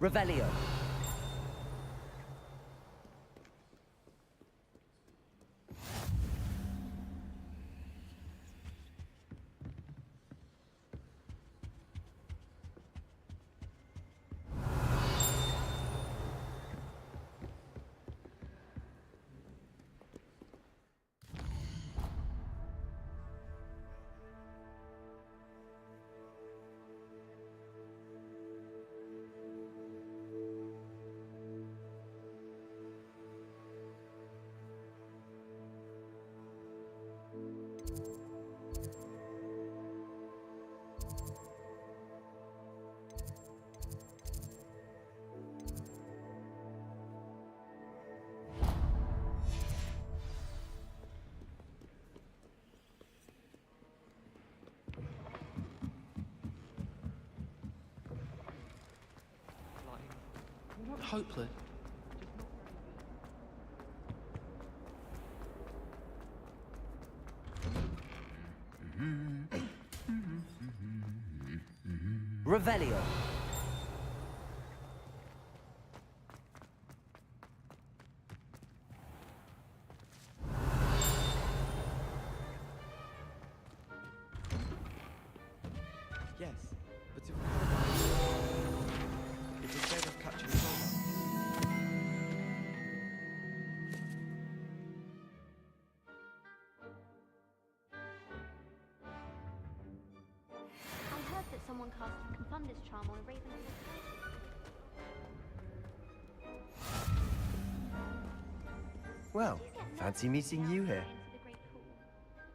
Revelio. Not hopeless. Revelio. Yes, but it's instead of catching Zotac. I heard that someone cast a Confundus charm on a raven. Well, fancy meeting you here. Into the great pool.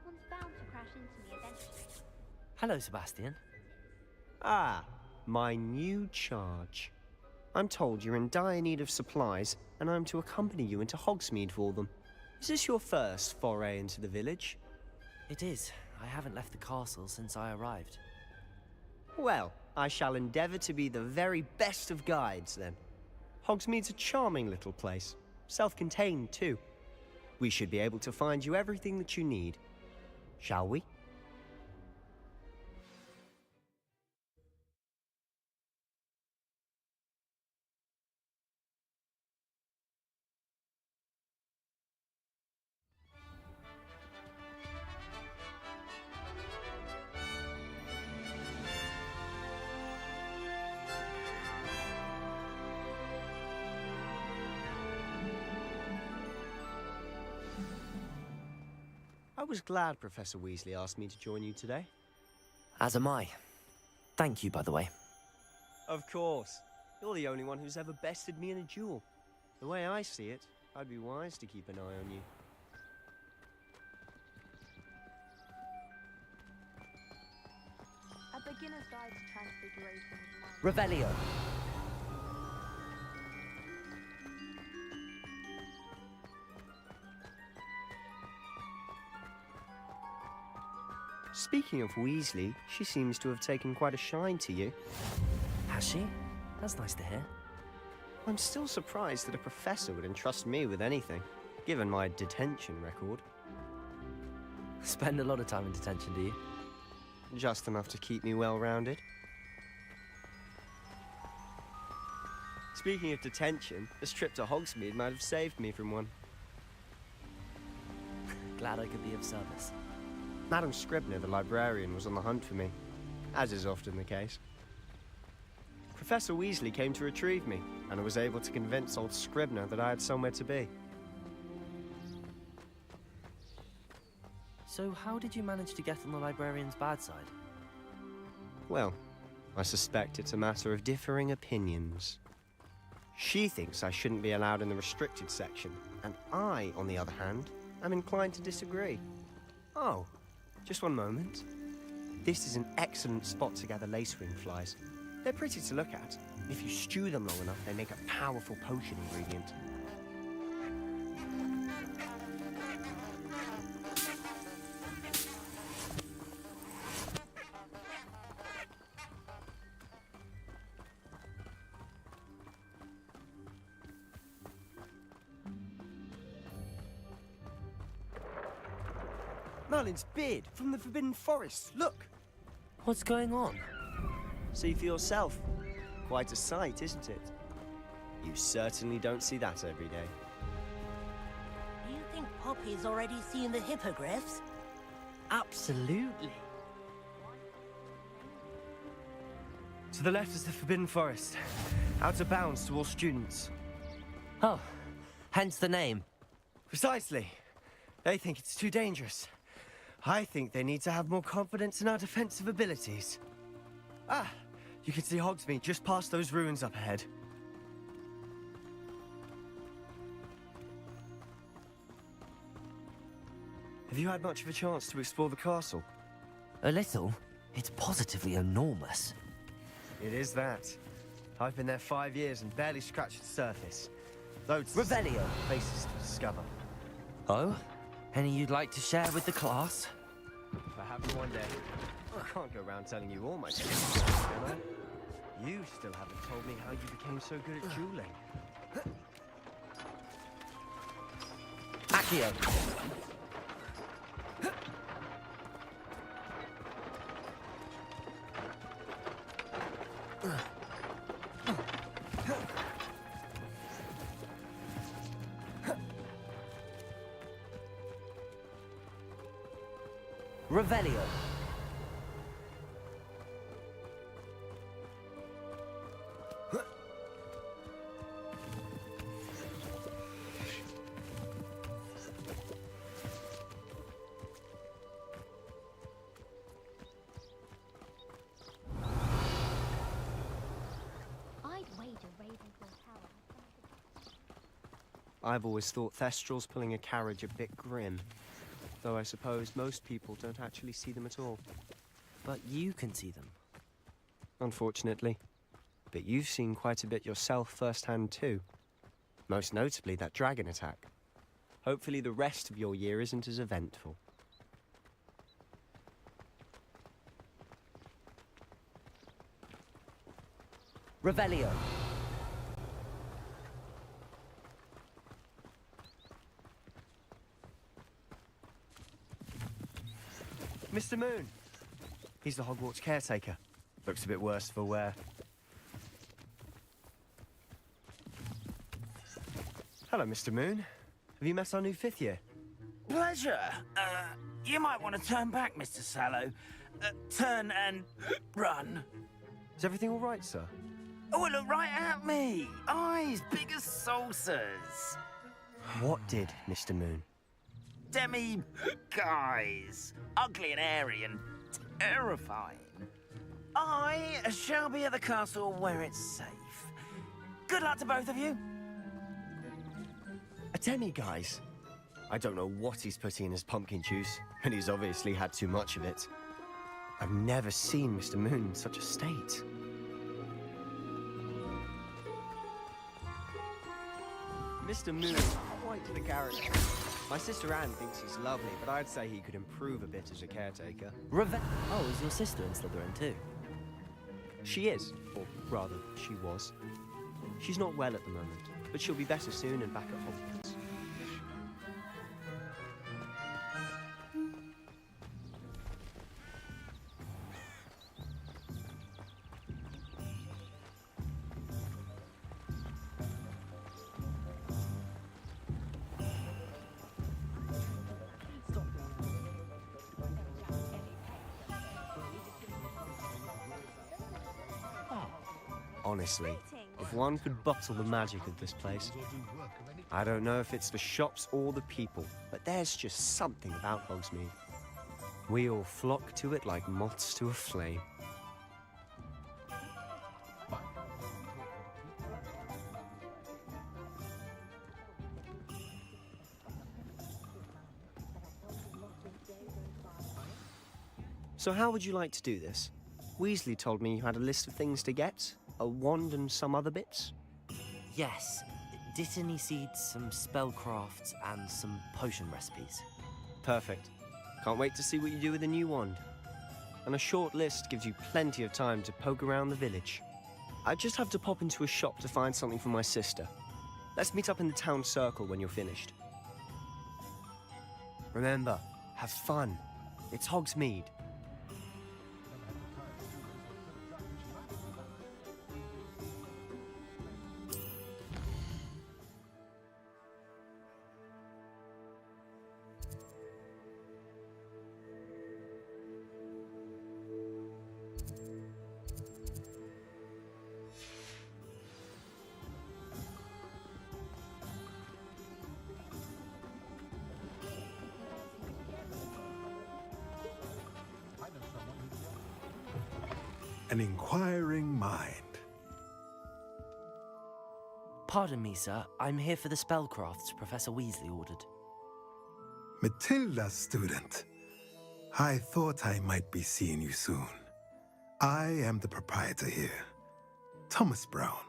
One's bound to crash into me eventually. Hello, Sebastian. Ah, my new charge. I'm told you're in dire need of supplies, and I'm to accompany you into Hogsmeade for them. Is this your first foray into the village? It is. I haven't left the castle since I arrived. Well, I shall endeavour to be the very best of guides, then. Hogsmeade's a charming little place. Self-contained, too. We should be able to find you everything that you need. Shall we? I was glad Professor Weasley asked me to join you today. As am I. Thank you, by the way. Of course. You're the only one who's ever bested me in a duel. The way I see it, I'd be wise to keep an eye on you. A beginner's guide to transfiguration of mind. Revelio. Speaking of Weasley, she seems to have taken quite a shine to you. Has she? That's nice to hear. I'm still surprised that a professor would entrust me with anything, given my detention record. Spend a lot of time in detention, do you? Just enough to keep me well-rounded. Speaking of detention, this trip to Hogsmeade might have saved me from one. Glad I could be of service. Madam Scribner, the librarian, was on the hunt for me, as is often the case. Professor Weasley came to retrieve me, and I was able to convince old Scribner that I had somewhere to be. So how did you manage to get on the librarian's bad side? Well, I suspect it's a matter of differing opinions. She thinks I shouldn't be allowed in the restricted section, and I, on the other hand, am inclined to disagree. Oh, just one moment. This is an excellent spot to gather lacewing flies. They're pretty to look at. If you stew them long enough, they make a powerful potion ingredient. Merlin's beard from the Forbidden Forest. Look! What's going on? See for yourself. Quite a sight, isn't it? You certainly don't see that every day. You think Poppy's already seen the hippogriffs? Absolutely. To the left is the Forbidden Forest. Out of bounds to all students. Oh, hence the name. Precisely. They think it's too dangerous. I think they need to have more confidence in our defensive abilities. Ah, you can see Hogsmeade just past those ruins up ahead. Have you had much of a chance to explore the castle? A little? It's positively enormous. It is that. I've been there 5 years and barely scratched the surface. Loads Revelio. of places to discover. Oh? Any you'd like to share with the class? If I have you one day, I can't go around telling you all my secrets, can I? You still haven't told me how you became so good at dueling. Accio. Revelio. I'd wager Ravenclaw Tower. I've always thought Thestrals pulling a carriage a bit grim. Though I suppose most people don't actually see them at all. But you can see them. Unfortunately. But you've seen quite a bit yourself firsthand too. Most notably that dragon attack. Hopefully the rest of your year isn't as eventful. Revelio. Mr. Moon! He's the Hogwarts caretaker. Looks a bit worse for wear. Hello, Mr. Moon. Have you met our new 5th year? Pleasure. You might want to turn back, Mr. Sallow. Turn and run. Is everything all right, sir? Oh, look right at me. Eyes big as saucers. What did, Mr. Moon? Guys. Ugly and airy and terrifying. I shall be at the castle where it's safe. Good luck to both of you. A demi-guise? I don't know what he's putting in his pumpkin juice, and he's obviously had too much of it. I've never seen Mr. Moon in such a state. Mr. Moon is quite the character. My sister Anne thinks he's lovely, but I'd say he could improve a bit as a caretaker. Oh, is your sister in Slytherin too? She is, or rather, she was. She's not well at the moment, but she'll be better soon and back at Hogwarts. Honestly, if one could bottle the magic of this place. I don't know if it's the shops or the people, but there's just something about Hogsmeade. We all flock to it like moths to a flame. So how would you like to do this? Weasley told me you had a list of things to get. A wand and some other bits? Yes. Dittany seeds, some spellcrafts, and some potion recipes. Perfect. Can't wait to see what you do with the new wand. And a short list gives you plenty of time to poke around the village. I just have to pop into a shop to find something for my sister. Let's meet up in the town circle when you're finished. Remember, have fun. It's Hogsmeade. an inquiring mind. Pardon me, sir. I'm here for the spellcrafts Professor Weasley ordered. Matilda, student. I thought I might be seeing you soon. I am the proprietor here, Thomas Brown.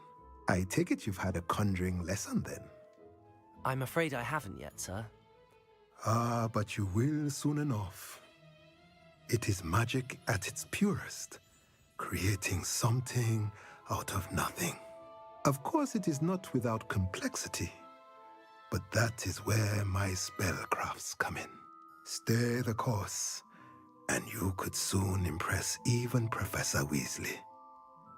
I take it you've had a conjuring lesson then? I'm afraid I haven't yet, sir. Ah, but you will soon enough. It is magic at its purest, creating something out of nothing. Of course, it is not without complexity, but that is where my spellcrafts come in. Stay the course, and you could soon impress even Professor Weasley.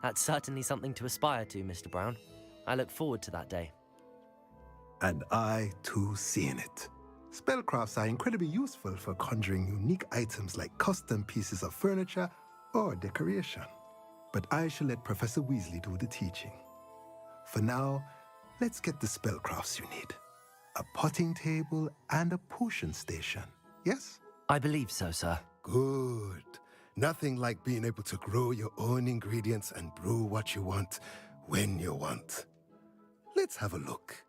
That's certainly something to aspire to, Mr. Brown. I look forward to that day. And I, too, seeing it. Spellcrafts are incredibly useful for conjuring unique items like custom pieces of furniture or decoration. But I shall let Professor Weasley do the teaching. For now, let's get the spellcrafts you need. A potting table and a potion station, yes? I believe so, sir. Good. Nothing like being able to grow your own ingredients and brew what you want when you want. Let's have a look.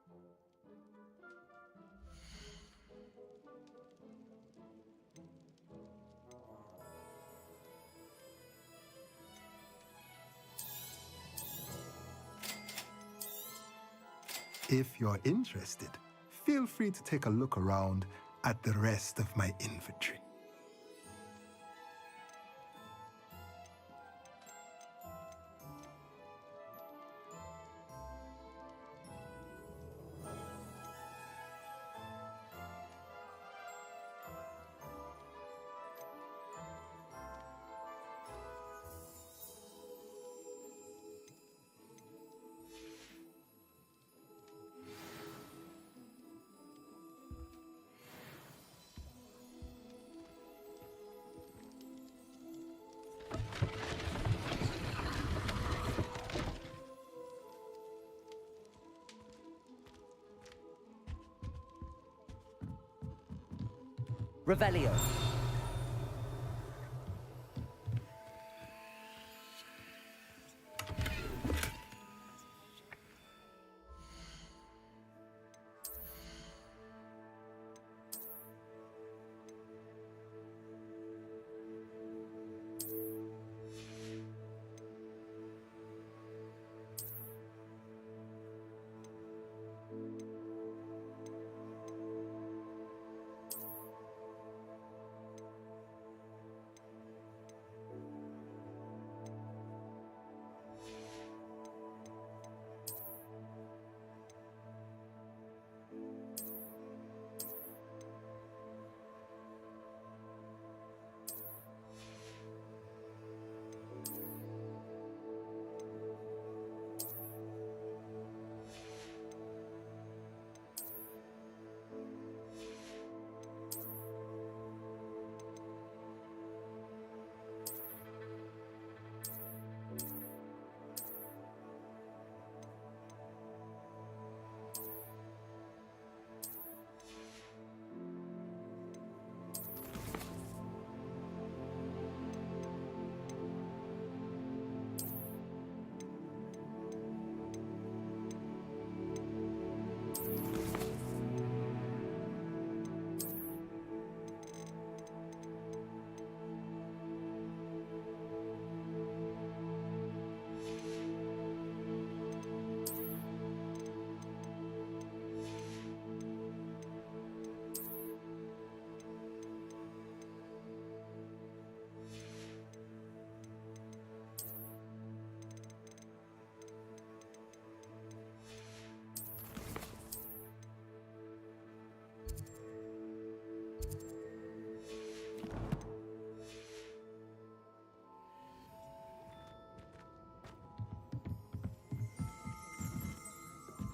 If you're interested, feel free to take a look around at the rest of my inventory. Revelio.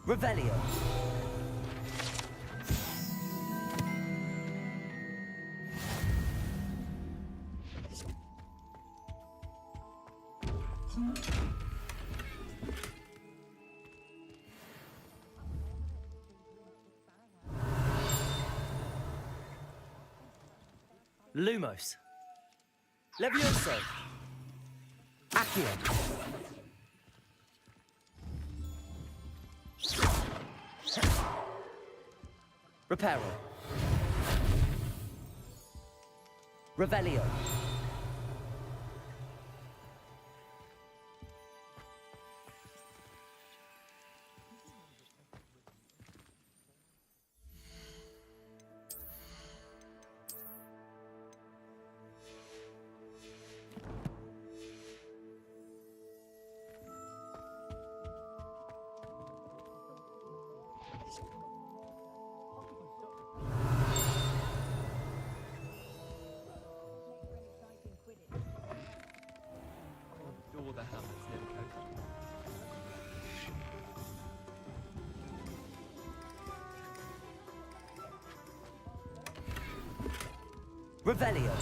Revelio. Lumos. Levioso. Accio. Reparo. Revelio. Revelio.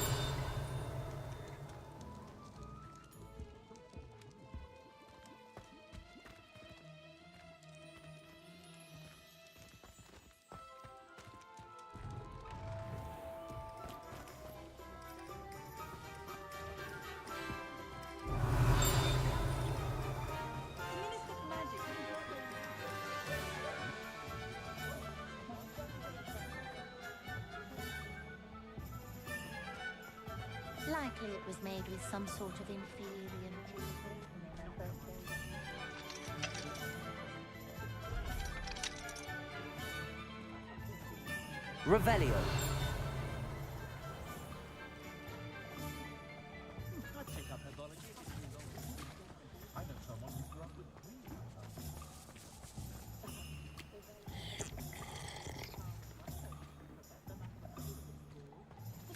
Likely it was made with some sort of inferior Revelio.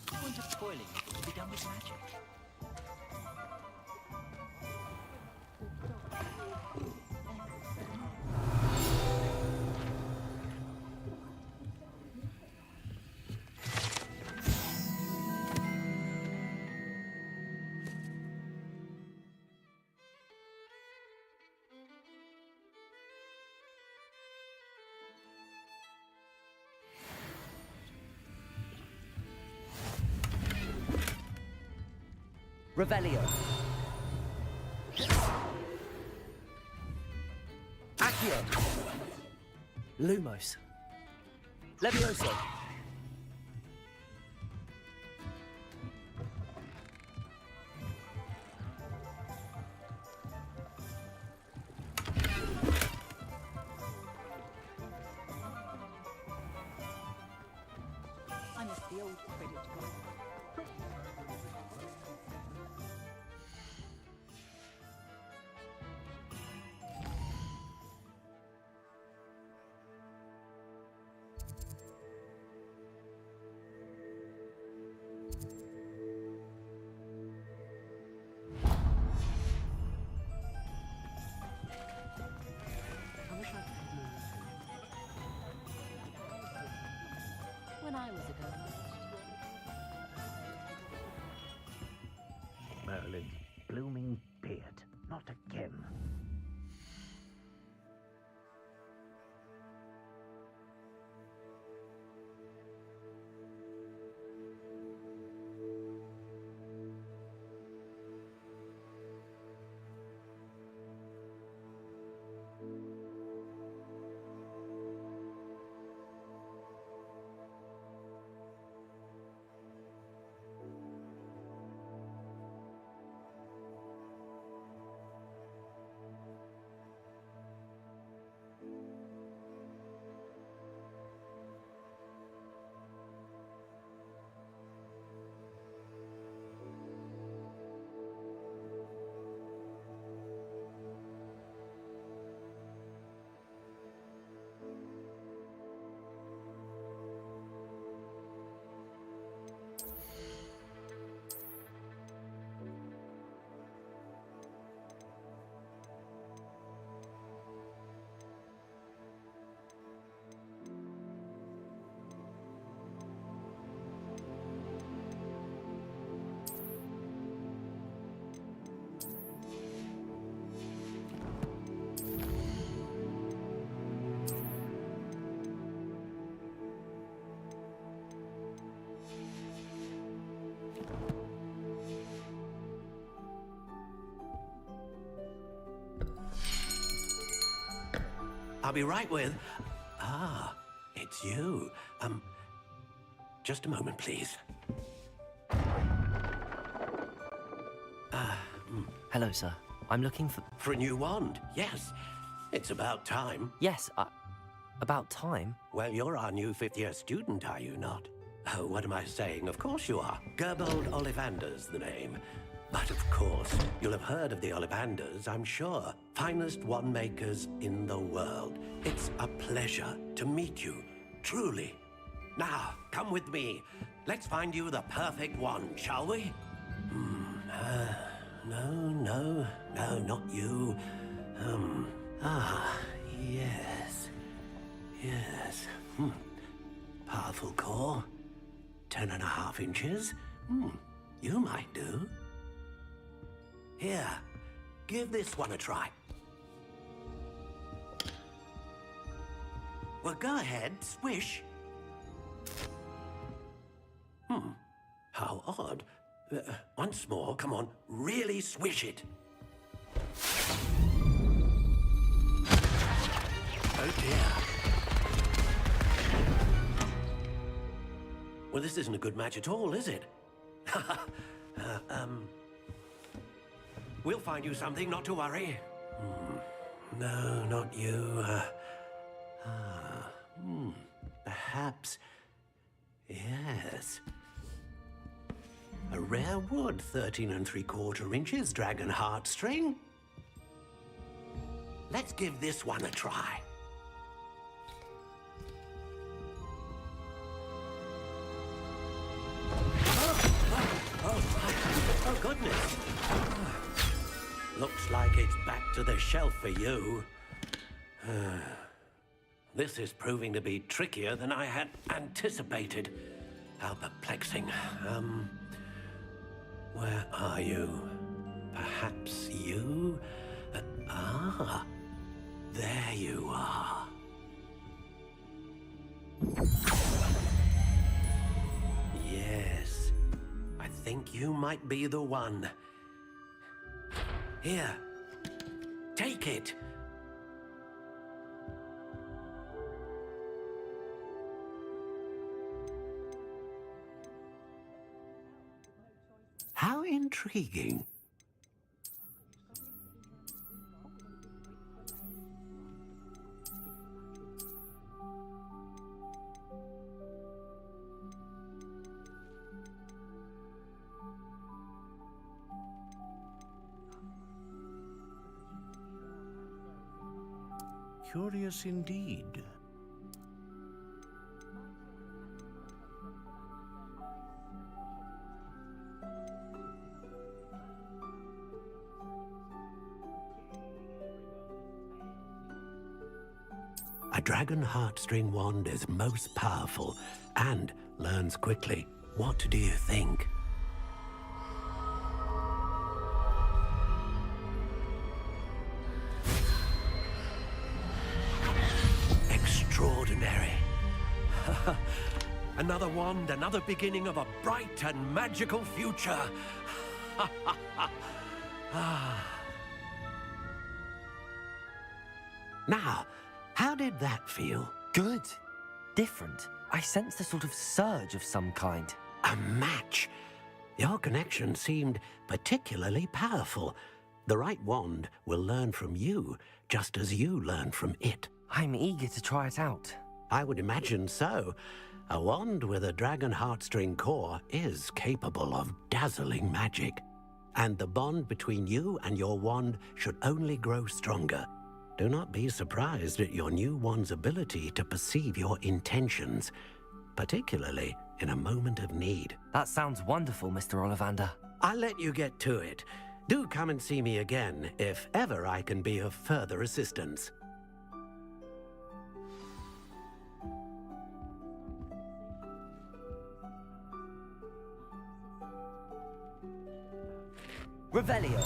Point of spoiling it to be done with magic. Revelio. Accio. Lumos. Levioso. I miss the old credit card. When I was a girl. Well, I'll be right with... Ah, it's you. Just a moment, please. Hello, sir. I'm looking for... For a new wand, yes. It's about time. Yes, about time? Well, you're our new fifth-year student, are you not? Oh, what am I saying? Of course you are. Gerbold Ollivander's the name. But of course, you'll have heard of the Ollivanders, I'm sure. Finest wand makers in the world. It's a pleasure to meet you, truly. Now, come with me. Let's find you the perfect wand, shall we? No, not you. Yes. Yes. Powerful core. 10.5 inches. You might do. Here, give this one a try. Well, go ahead, swish. How odd. Once more, come on, really swish it. Oh dear. Well, this isn't a good match at all, is it? We'll find you something, not to worry. No, not you. Perhaps... Yes. A rare wood, 13 3/4 inches, dragon heartstring. Let's give this one a try. Oh, goodness. Looks like it's back to the shelf for you. This is proving to be trickier than I had anticipated. How perplexing. Where are you? Perhaps you? There you are. Yes, I think you might be the one. Here, take it. How intriguing. Curious indeed. A dragon heartstring wand is most powerful and learns quickly. What do you think? Extraordinary. Another wand, another beginning of a bright and magical future. Now, how did that feel? Good. Different. I sensed a sort of surge of some kind. A match. Your connection seemed particularly powerful. The right wand will learn from you, just as you learn from it. I'm eager to try it out. I would imagine so. A wand with a dragon heartstring core is capable of dazzling magic. And the bond between you and your wand should only grow stronger. Do not be surprised at your new wand's ability to perceive your intentions, particularly in a moment of need. That sounds wonderful, Mr. Ollivander. I'll let you get to it. Do come and see me again if ever I can be of further assistance. Revelio.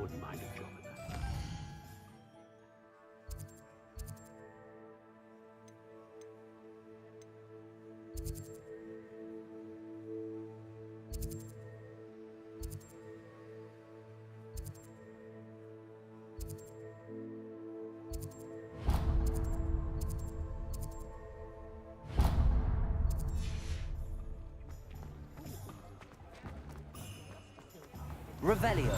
wouldn't mind a job of that. Revelio.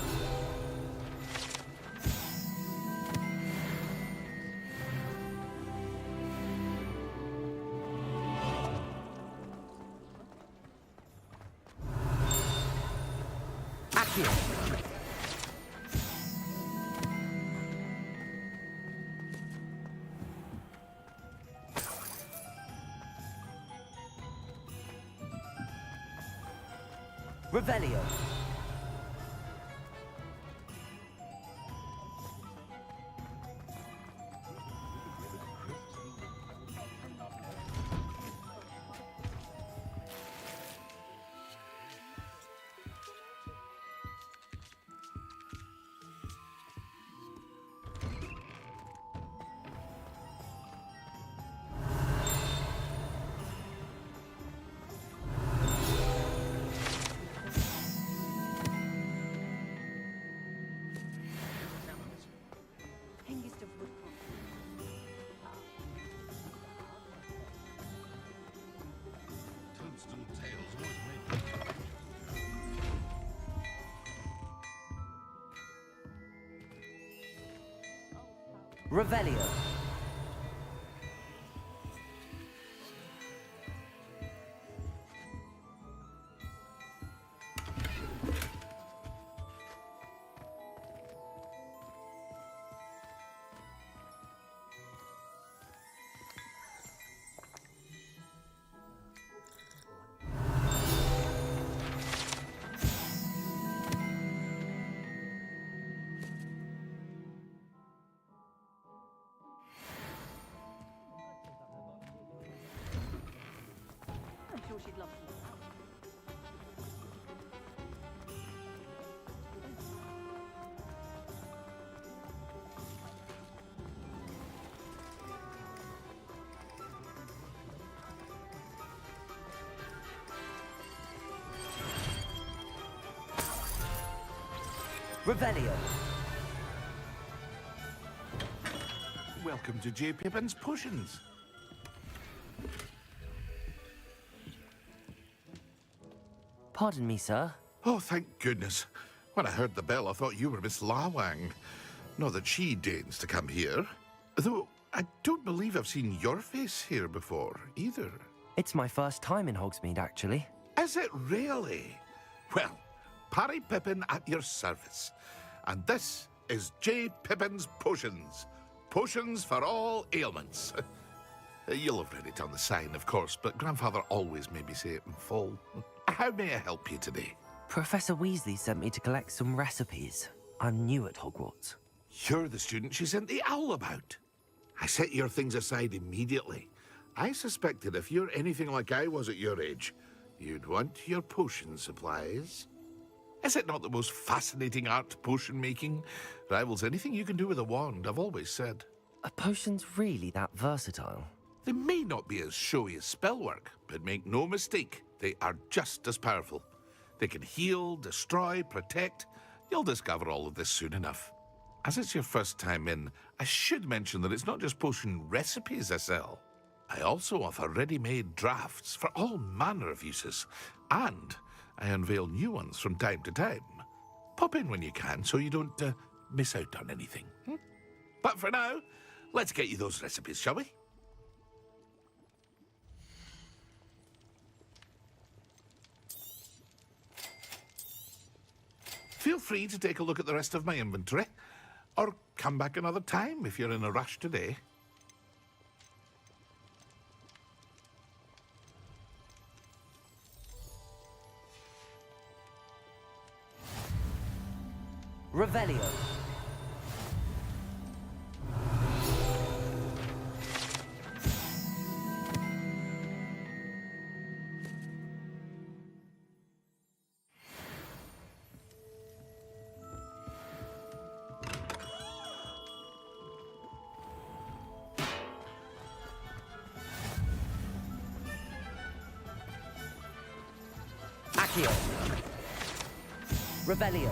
Accio. Revelio. Revelio. I'm sure she'd love to. Revelio. Welcome to J. Pippin's Potions. Pardon me, sir. Oh, thank goodness. When I heard the bell, I thought you were Miss Lawang. Not that she deigns to come here. Though, I don't believe I've seen your face here before, either. It's my first time in Hogsmeade, actually. Is it really? Well, Parry Pippin at your service. And this is J. Pippin's Potions. Potions for all ailments. You'll have read it on the sign, of course, but Grandfather always made me say it in full. How may I help you today? Professor Weasley sent me to collect some recipes. I'm new at Hogwarts. You're the student she sent the owl about. I set your things aside immediately. I suspected if you're anything like I was at your age, you'd want your potion supplies. Is it not the most fascinating art, potion making? Rivals anything you can do with a wand, I've always said. Are potions really that versatile? They may not be as showy as spellwork, but make no mistake, they are just as powerful. They can heal, destroy, protect. You'll discover all of this soon enough. As it's your first time in, I should mention that it's not just potion recipes I sell. I also offer ready-made drafts for all manner of uses, and I unveil new ones from time to time. Pop in when you can so you don't miss out on anything. But for now, let's get you those recipes, shall we? Feel free to take a look at the rest of my inventory, or come back another time if you're in a rush today. Revelio. Accio. Revelio.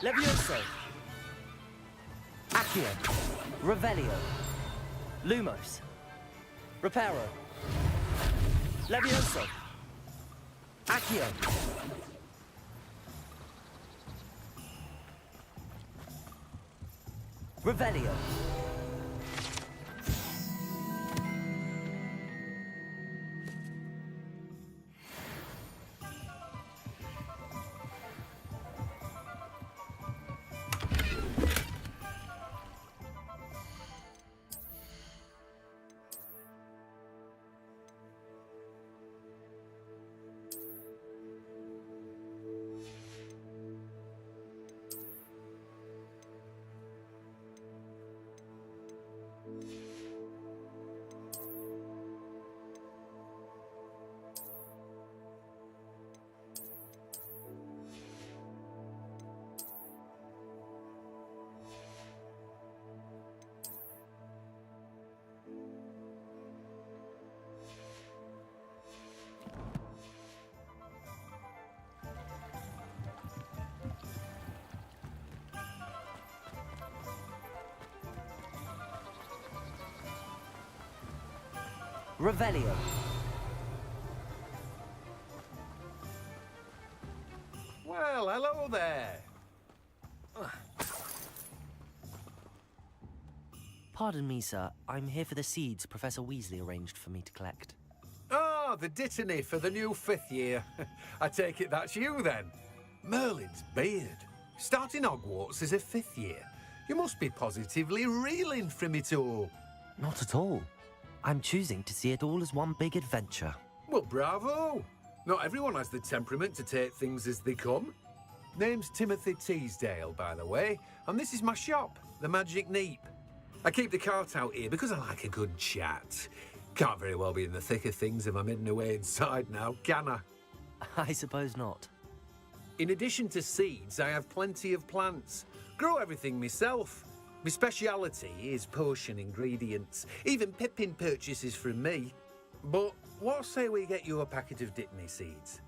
Levioso. Accio. Revelio. Lumos. Reparo. Levioso. Accio. Revelio. Revelio. Well, hello there. Pardon me, sir. I'm here for the seeds Professor Weasley arranged for me to collect. Oh, the dittany for the new 5th year. I take it that's you then. Merlin's beard. Starting Hogwarts as a 5th year. You must be positively reeling from it all. Not at all. I'm choosing to see it all as one big adventure. Well, bravo. Not everyone has the temperament to take things as they come. Name's Timothy Teasdale, by the way, and this is my shop, the Magic Neep. I keep the cart out here because I like a good chat. Can't very well be in the thick of things if I'm hidden away inside now, can I? I suppose not. In addition to seeds, I have plenty of plants. Grow everything myself. My speciality is potion ingredients. Even Pippin purchases from me. But what say we get you a packet of Dittany seeds?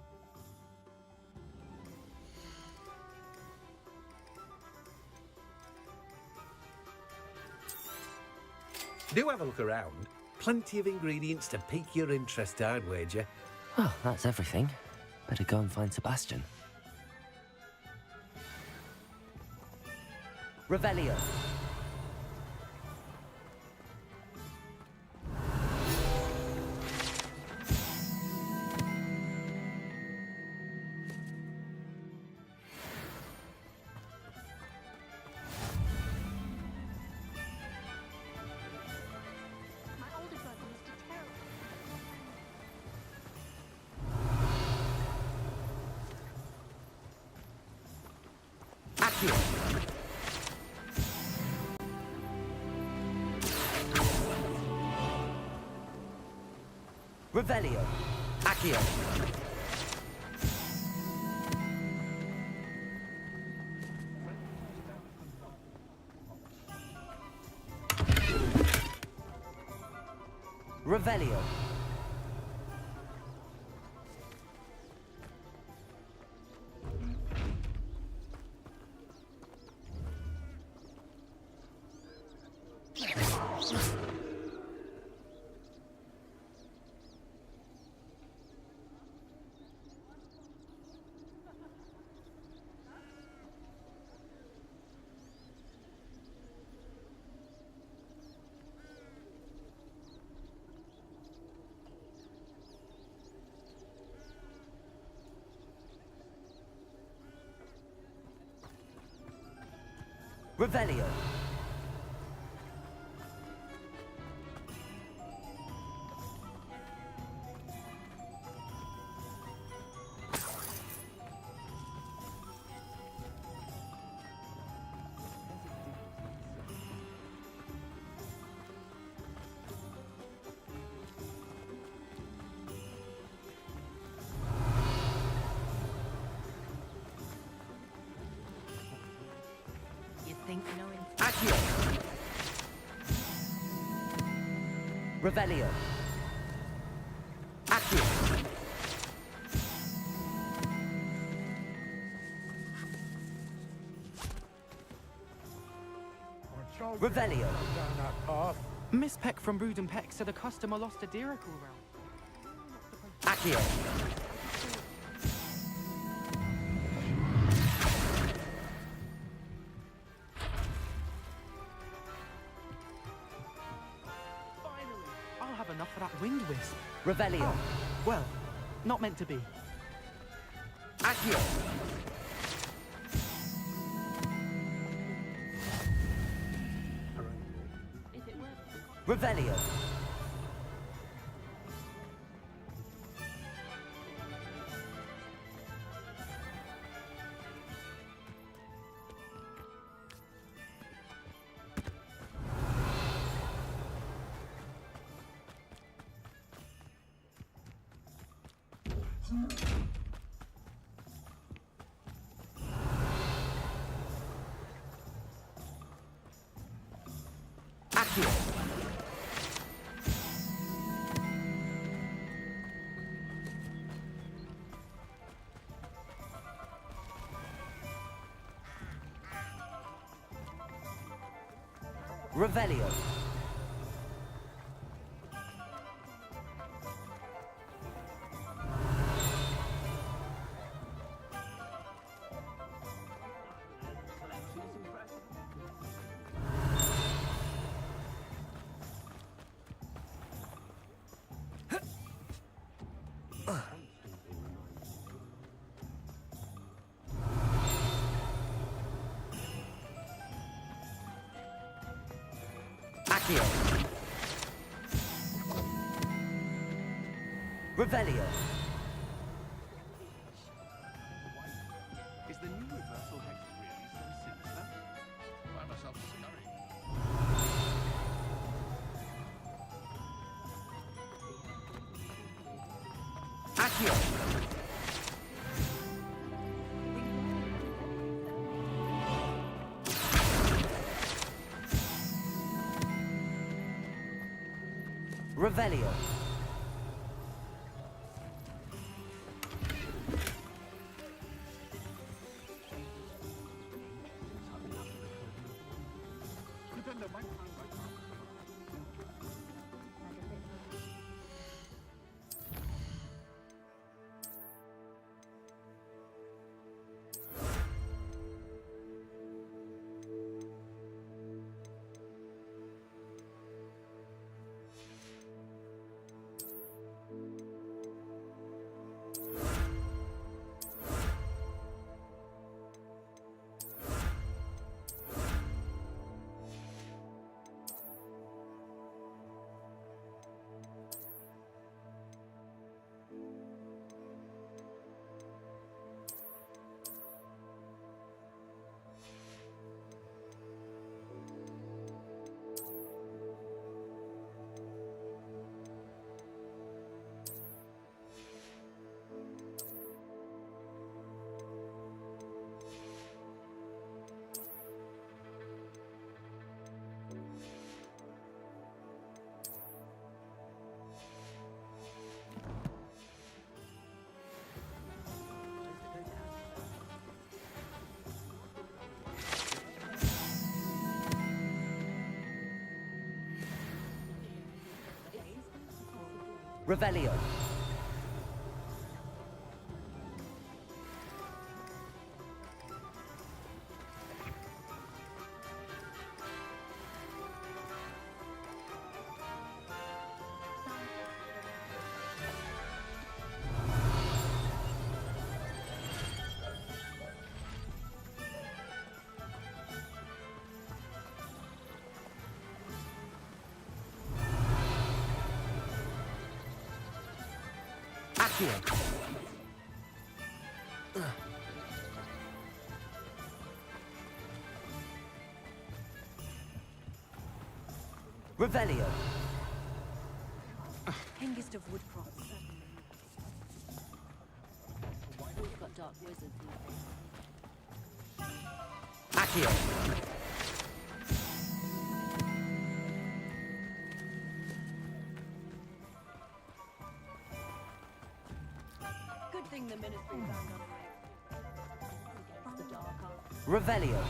Do have a look around. Plenty of ingredients to pique your interest, I'd wager. Oh, that's everything. Better go and find Sebastian. Revelio. My older brother used to tell Accio. Revelio. Accio. Revelio. Revelio. You think knowing... Accio. Revelio. Accio. Revelio. Miss Peck from Brood and Peck said a customer lost a deer all round. Accio. Finally! I'll have enough for that wind wisp. Revelio. Oh, well, not meant to be. Accio. Revelio. Accio. Revelio. Accio. Revelio. Is the new reversal hex really so sinister? Buy myself a scurry. Accio. Revelio. Revelio. Accio. Revelio. Hengist of Woodcroft, certainly. We've got dark wizards these days. Accio. the ministry found on the dark arts. Revelio.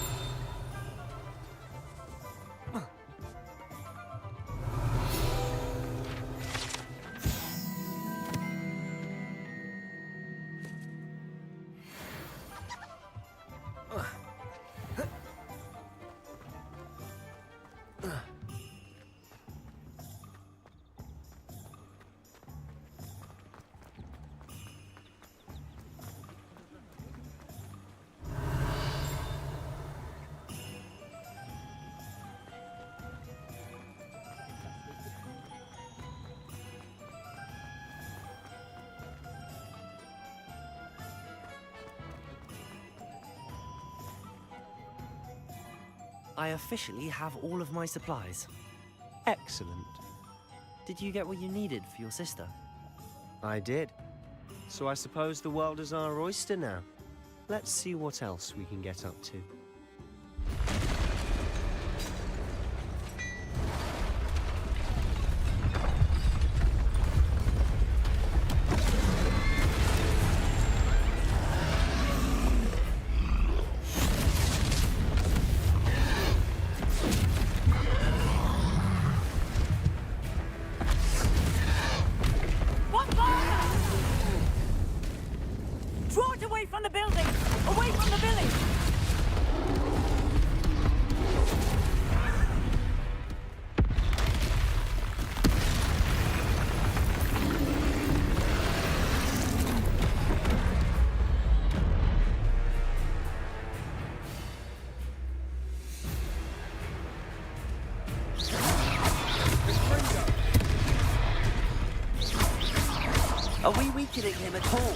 I officially have all of my supplies. Excellent. Did you get what you needed for your sister? I did. So I suppose the world is our oyster now. Let's see what else we can get up to. Draw it away from the building! Away from the village! Are we weakening him at all?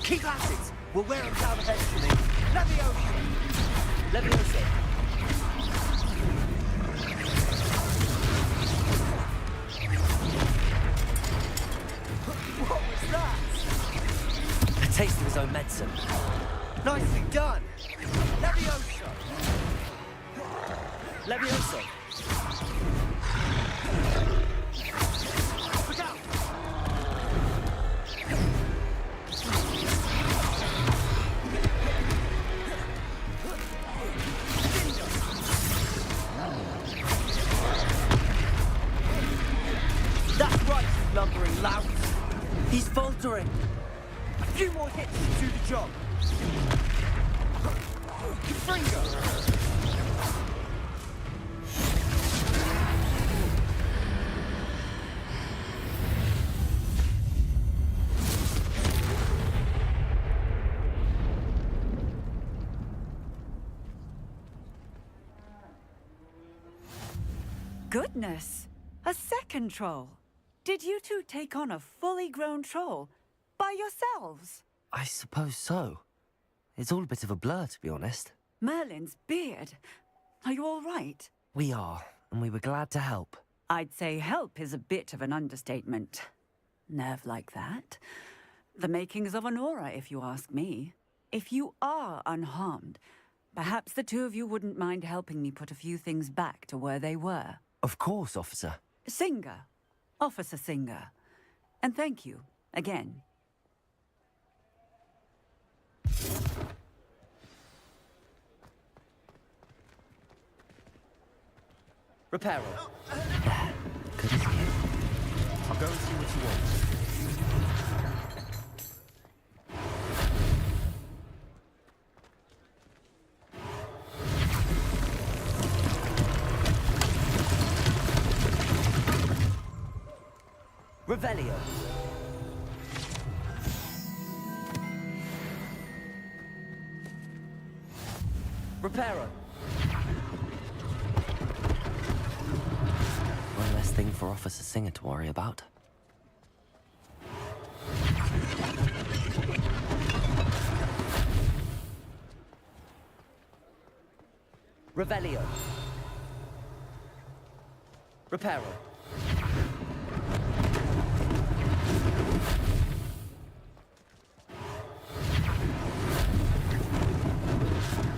Keep at it! We'll wear him down eventually. Leviosa! Leviosa! What was that? A taste of his own medicine. Nicely done! Leviosa! Leviosa! Look out! That's right, lumbering lout. He's faltering. A few more hits to do the job. Fringo! Goodness! A second troll! Did you two take on a fully grown troll? By yourselves? I suppose so. It's all a bit of a blur, to be honest. Merlin's beard. Are you all right? We are, and we were glad to help. I'd say help is a bit of an understatement. Nerve like that. The makings of an aura, if you ask me. If you are unharmed, perhaps the two of you wouldn't mind helping me put a few things back to where they were. Of course, officer. Singer. Officer Singer. And thank you, again. Reparo. Good as new. I'll go and see what you want. Revelio. Reparo. One less thing for Officer Singer to worry about. Revelio. Reparo.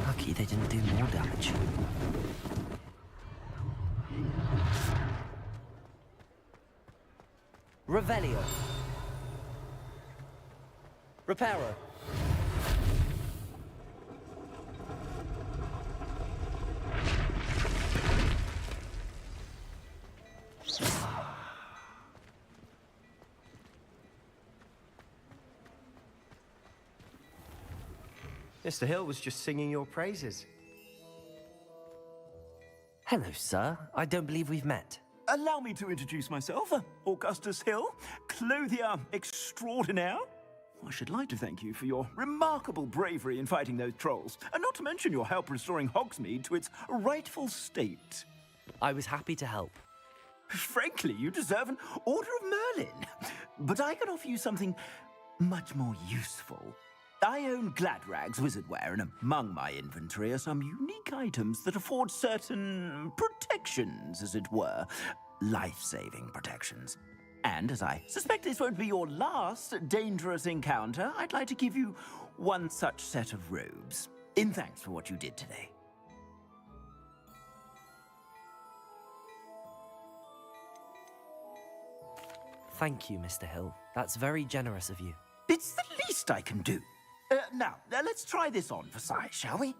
Lucky they didn't do more damage. Revelio. Reparo. Mr. Hill was just singing your praises. Hello, sir. I don't believe we've met. Allow me to introduce myself, Augustus Hill, clothier extraordinaire. I should like to thank you for your remarkable bravery in fighting those trolls, and not to mention your help restoring Hogsmeade to its rightful state. I was happy to help. Frankly, you deserve an Order of Merlin. But I can offer you something much more useful. I own Gladrag's wizardware, and among my inventory are some unique items that afford certain protections, as it were. Life-saving protections. And as I suspect this won't be your last dangerous encounter, I'd like to give you one such set of robes, in thanks for what you did today. Thank you, Mr. Hill. That's very generous of you. It's the least I can do. Now, let's try this on for size, shall we?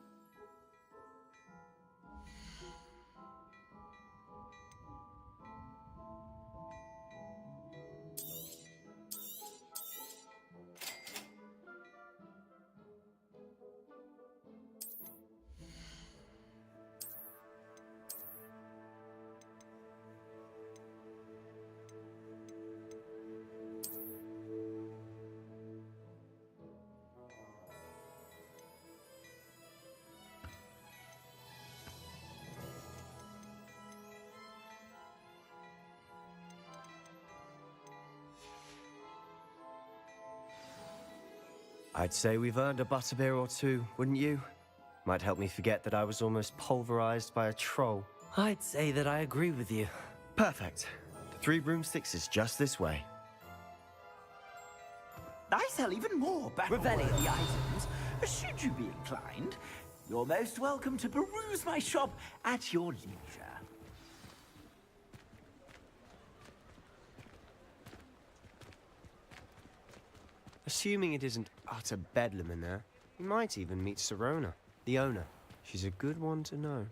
I'd say we've earned a butterbeer or two, wouldn't you? Might help me forget that I was almost pulverized by a troll. I'd say that I agree with you. Perfect. The 3 broomsticks is just this way. I sell even more battle Revelio. worthy items. Should you be inclined, you're most welcome to peruse my shop at your leisure. Assuming it isn't utter bedlam in there, you might even meet Sirona, the owner. She's a good one to know.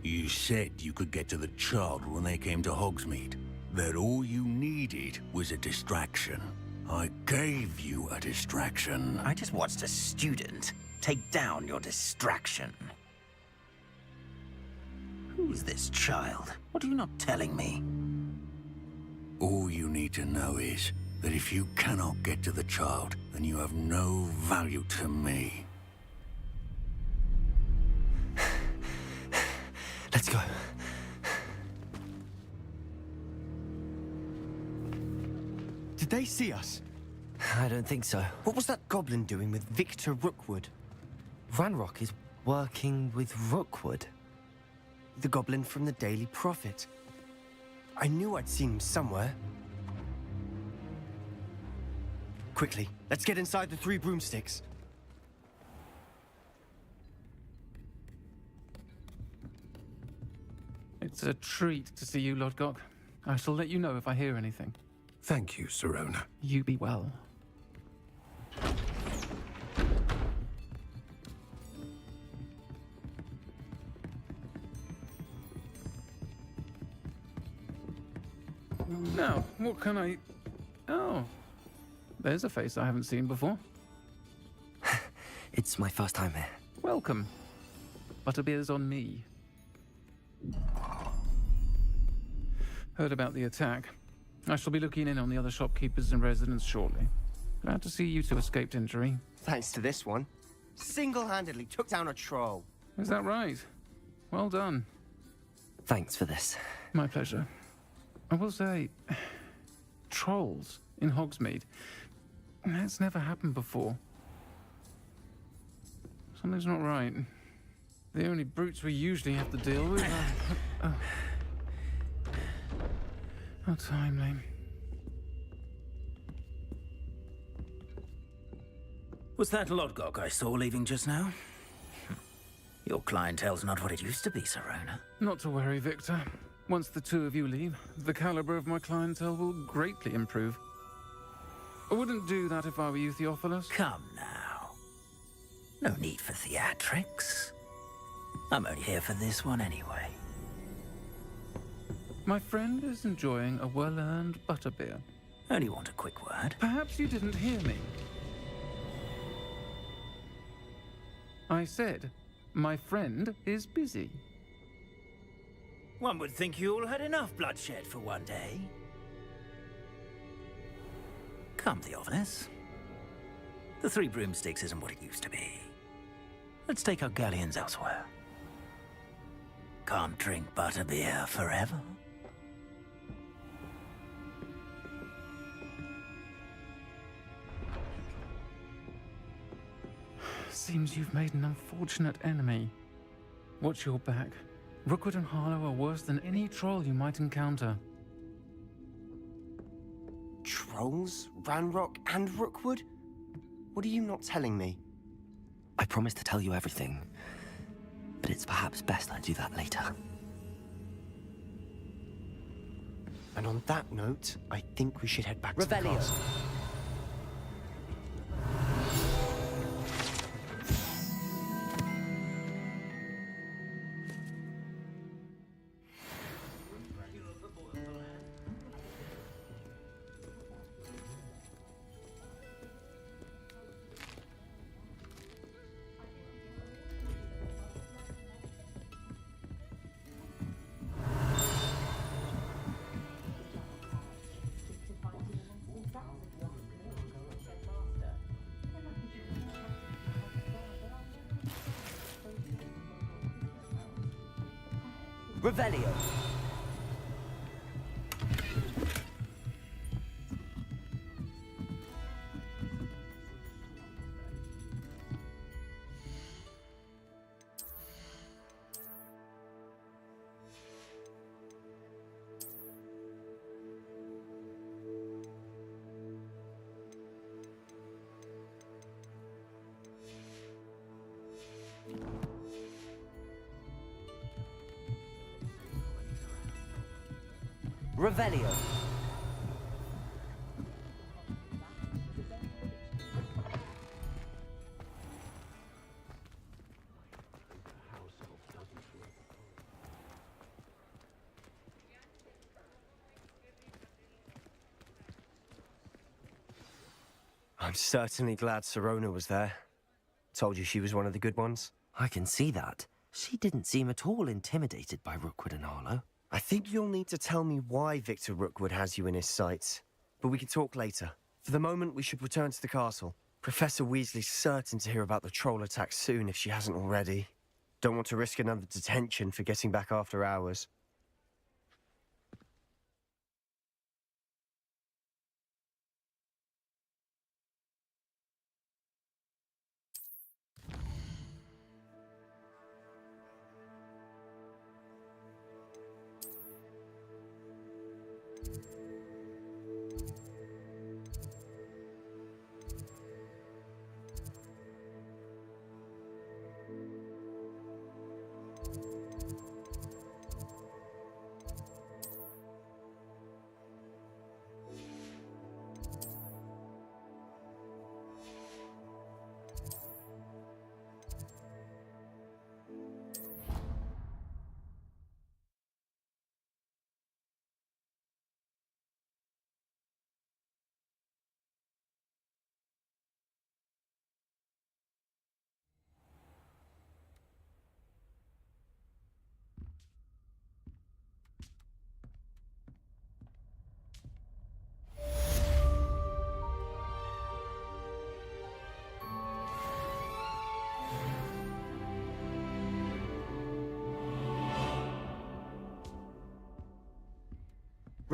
You said you could get to the child when they came to Hogsmeade. That all you needed was a distraction. I gave you a distraction. I just watched a student take down your distraction. Who's this child? What are you not telling me? All you need to know is that if you cannot get to the child, then you have no value to me. Let's go. Did they see us? I don't think so. What was that goblin doing with Victor Rookwood? Ranrock is working with Rookwood. The goblin from the Daily Prophet. I knew I'd seen him somewhere. Quickly, let's get inside the 3 broomsticks. It's a treat to see you, Lodgok. I shall let you know if I hear anything. Thank you, Sirona. You be well. Now, what can I... Oh, there's a face I haven't seen before. It's my first time here. Welcome. Butterbeer's on me. Heard about the attack. I shall be looking in on the other shopkeepers and residents shortly. Glad to see you two escaped injury. Thanks to this one. Single-handedly took down a troll. Is that right? Well done. Thanks for this. My pleasure. I will say, trolls in Hogsmeade. That's never happened before. Something's not right. The only brutes we usually have to deal with are... How timely. Was that Lodgok I saw leaving just now? Your clientele's not what it used to be, Sirona. Not to worry, Victor. Once the two of you leave, the caliber of my clientele will greatly improve. I wouldn't do that if I were you, Theophilus. Come now. No need for theatrics. I'm only here for this one anyway. My friend is enjoying a well-earned butterbeer. Only want a quick word. Perhaps you didn't hear me. I said, my friend is busy. One would think you all had enough bloodshed for one day. Come, Theophilus. The Three Broomsticks isn't what it used to be. Let's take our galleons elsewhere. Can't drink butterbeer forever. Seems you've made an unfortunate enemy. Watch your back. Rookwood and Harlow are worse than any troll you might encounter. Trolls? Ranrock and Rookwood? What are you not telling me? I promised to tell you everything, but it's perhaps best I do that later. And on that note, I think we should head back to the Revelio. castle. Revelio. Revelio. I'm certainly glad Sirona was there. Told you she was one of the good ones. I can see that. She didn't seem at all intimidated by Rookwood and Harlow. I think you'll need to tell me why Victor Rookwood has you in his sights. But we can talk later. For the moment, we should return to the castle. Professor Weasley's certain to hear about the troll attack soon if she hasn't already. Don't want to risk another detention for getting back after hours.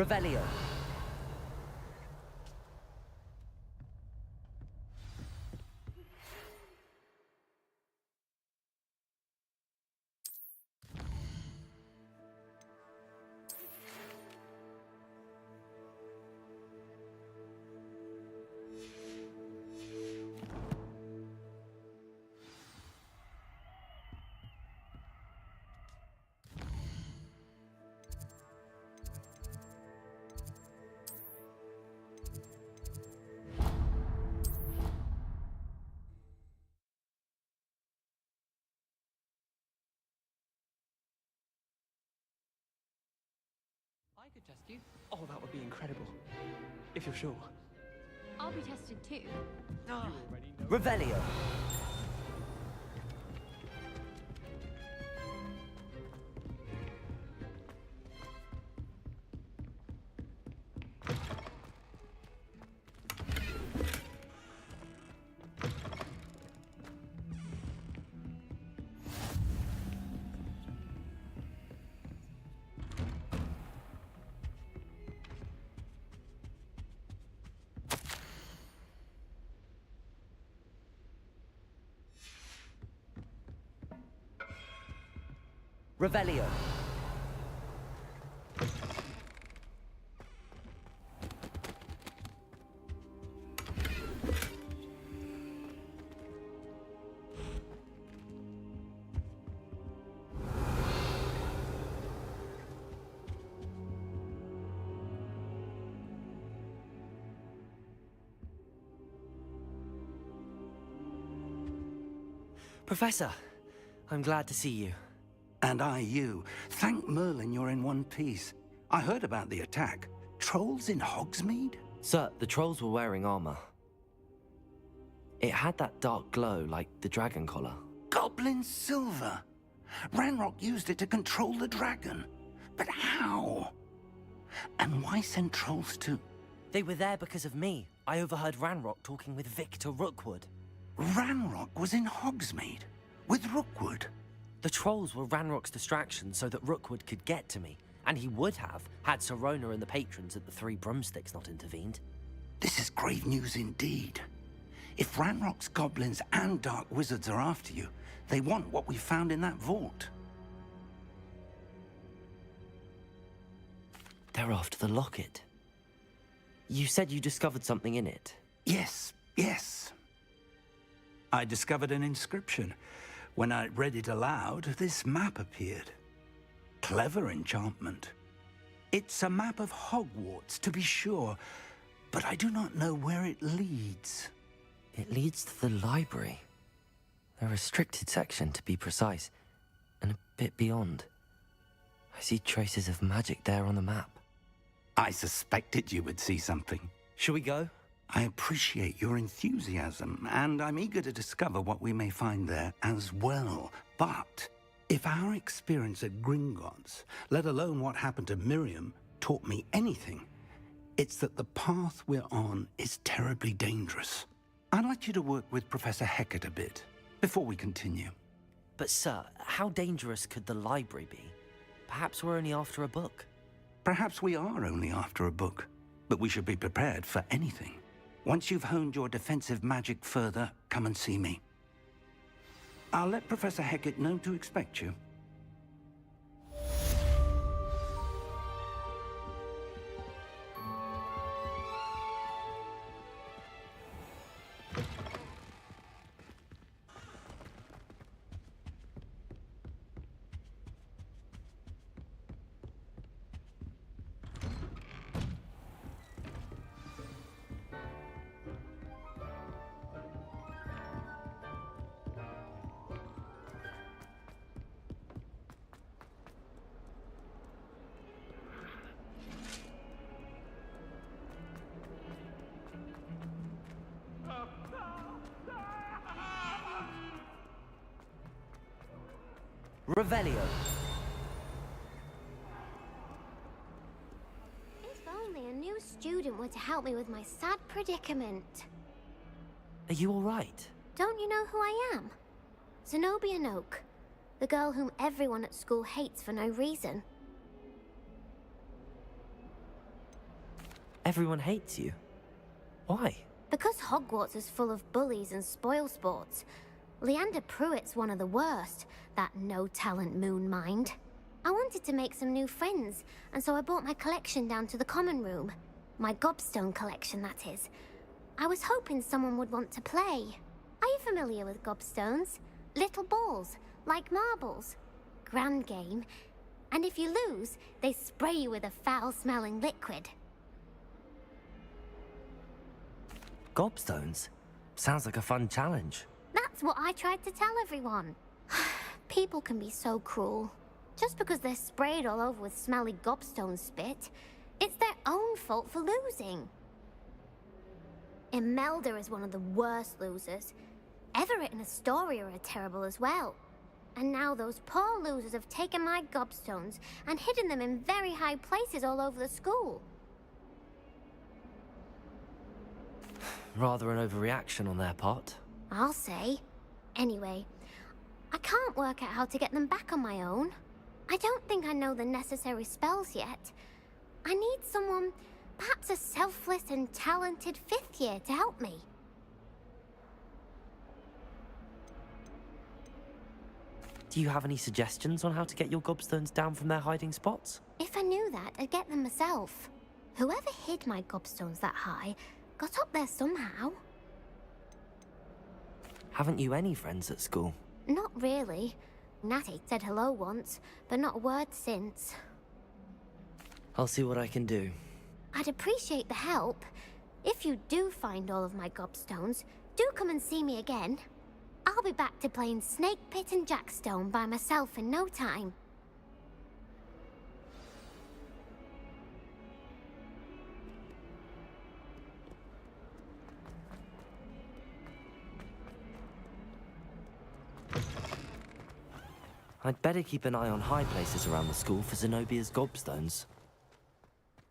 Revelio. could test you. Oh, that would be incredible. If you're sure. I'll be tested too. Revelio. Revelio. Professor, I'm glad to see you. And I you. Thank Merlin you're in one piece. I heard about the attack. Trolls in Hogsmeade? Sir, the trolls were wearing armor. It had that dark glow like the dragon collar. Goblin silver! Ranrock used it to control the dragon. But how? And why send trolls to... They were there because of me. I overheard Ranrock talking with Victor Rookwood. Ranrock was in Hogsmeade? With Rookwood? The trolls were Ranrock's distraction so that Rookwood could get to me. And he would have, had Sirona and the patrons at the Three Broomsticks not intervened. This is grave news indeed. If Ranrock's goblins and dark wizards are after you, they want what we found in that vault. They're after the locket. You said you discovered something in it. Yes, yes. I discovered an inscription. When I read it aloud, this map appeared. Clever enchantment. It's a map of Hogwarts, to be sure, but I do not know where it leads. It leads to the library. A restricted section, to be precise, and a bit beyond. I see traces of magic there on the map. I suspected you would see something. Shall we go? I appreciate your enthusiasm, and I'm eager to discover what we may find there as well. But if our experience at Gringotts, let alone what happened to Miriam, taught me anything, it's that the path we're on is terribly dangerous. I'd like you to work with Professor Hecat a bit, before we continue. But sir, how dangerous could the library be? Perhaps we're only after a book. Perhaps we are only after a book, but we should be prepared for anything. Once you've honed your defensive magic further, come and see me. I'll let Professor Hecat know to expect you. Revelio. If only a new student were to help me with my sad predicament. Are you all right? Don't you know who I am? Zenobia Noak, the girl whom everyone at school hates for no reason. Everyone hates you. Why? Because Hogwarts is full of bullies and spoilsports. Leander Pruitt's one of the worst, that no-talent moon mind. I wanted to make some new friends, and so I brought my collection down to the common room. My gobstone collection, that is. I was hoping someone would want to play. Are you familiar with gobstones? Little balls, like marbles. Grand game. And if you lose, they spray you with a foul-smelling liquid. Gobstones? Sounds like a fun challenge. That's what I tried to tell everyone. People can be so cruel. Just because they're sprayed all over with smelly gobstone spit, it's their own fault for losing. Imelda is one of the worst losers. Everett and Astoria are terrible as well. And now those poor losers have taken my gobstones and hidden them in very high places all over the school. Rather an overreaction on their part. I'll say. Anyway, I can't work out how to get them back on my own. I don't think I know the necessary spells yet. I need someone, perhaps a selfless and talented 5th year to help me. Do you have any suggestions on how to get your gobstones down from their hiding spots? If I knew that, I'd get them myself. Whoever hid my gobstones that high got up there somehow. Haven't you any friends at school? Not really. Natty said hello once, but not a word since. I'll see what I can do. I'd appreciate the help. If you do find all of my gobstones, do come and see me again. I'll be back to playing Snake Pit and Jackstone by myself in no time. I'd better keep an eye on high places around the school for Zenobia's gobstones.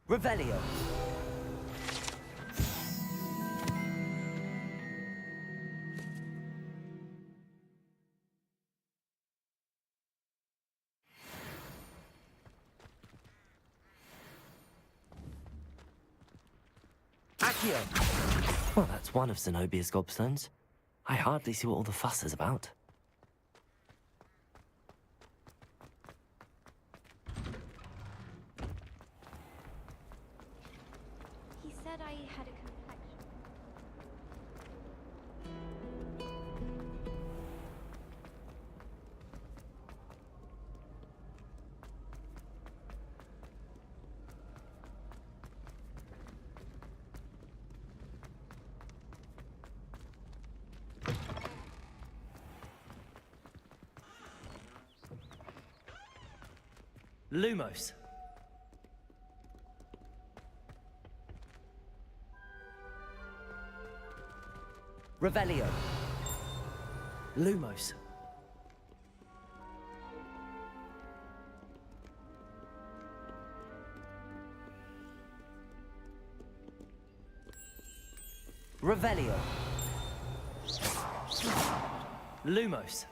Revelio! Accio! Well, that's one of Zenobia's gobstones. I hardly see what all the fuss is about. He said I had a complexion. Lumos. Revelio. Lumos. Revelio. Lumos.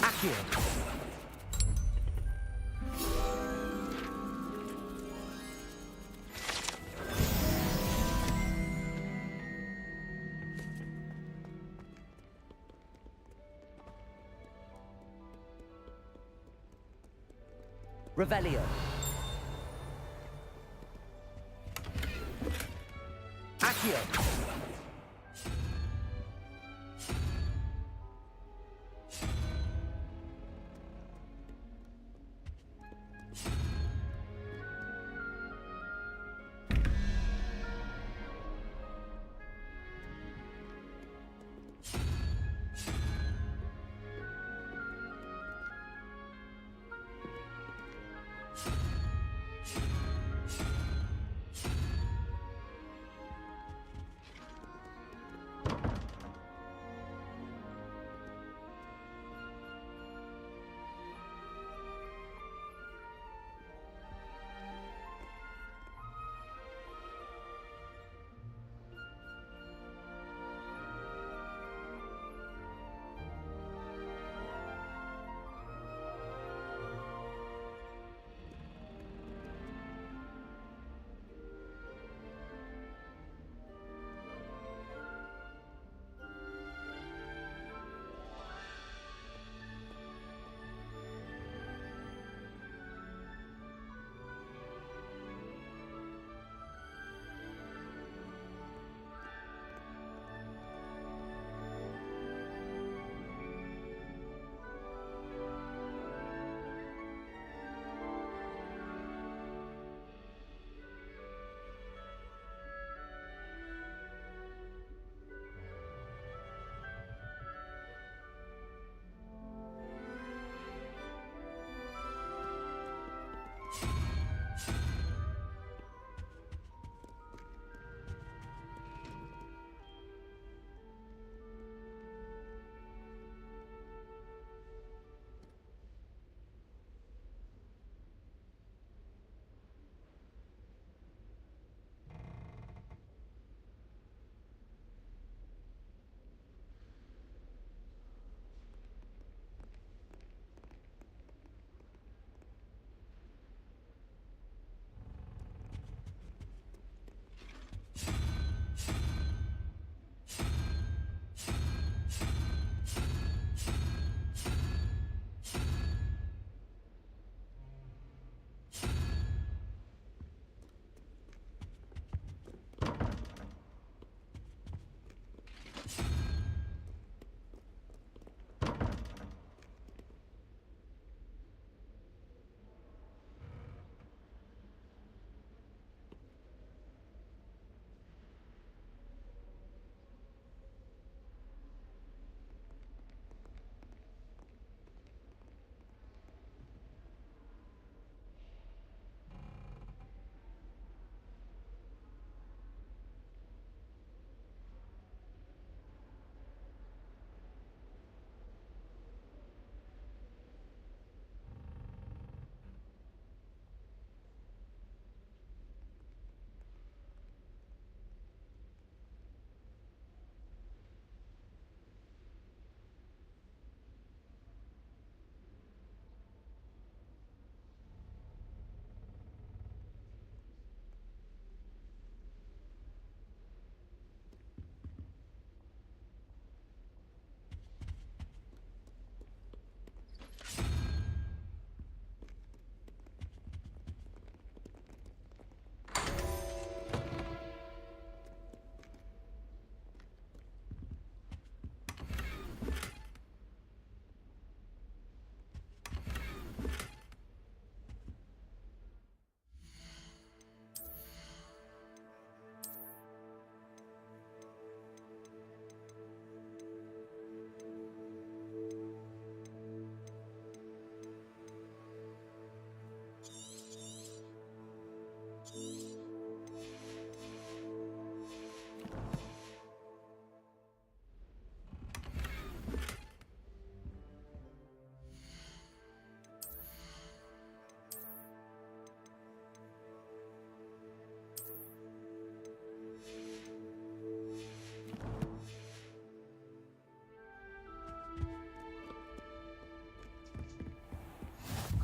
Accio. Revelio. Accio.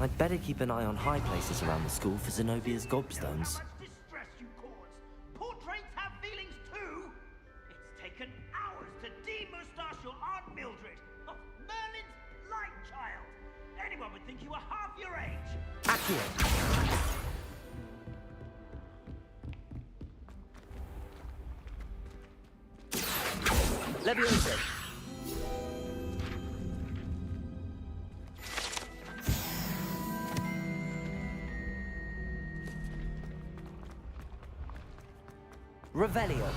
I'd better keep an eye on high places around the school for Zenobia's gobstones. Distress you cause. Portraits have feelings too. It's taken hours to de-moustache your Aunt Mildred. Oh, Merlin's light child. Anyone would think you were half your age. Accio! Leviosa. Revelio.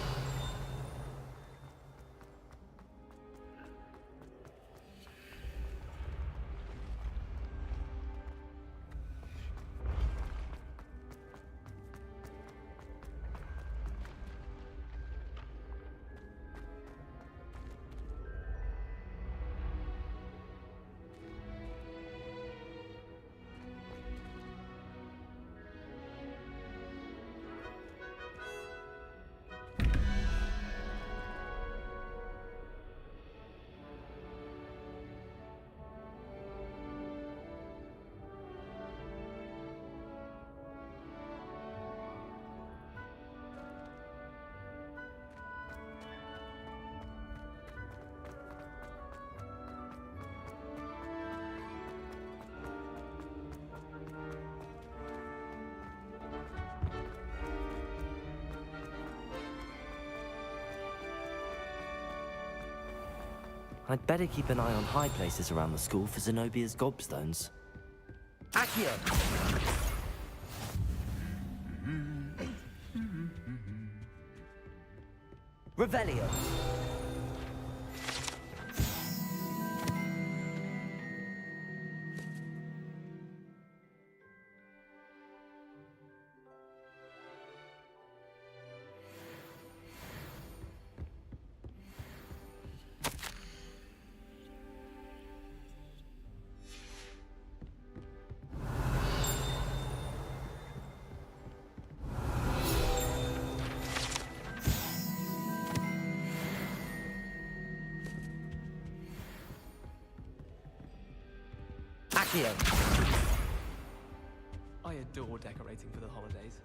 I'd better keep an eye on high places around the school for Zenobia's gobstones. Accio. Revelio. Accio. I adore decorating for the holidays.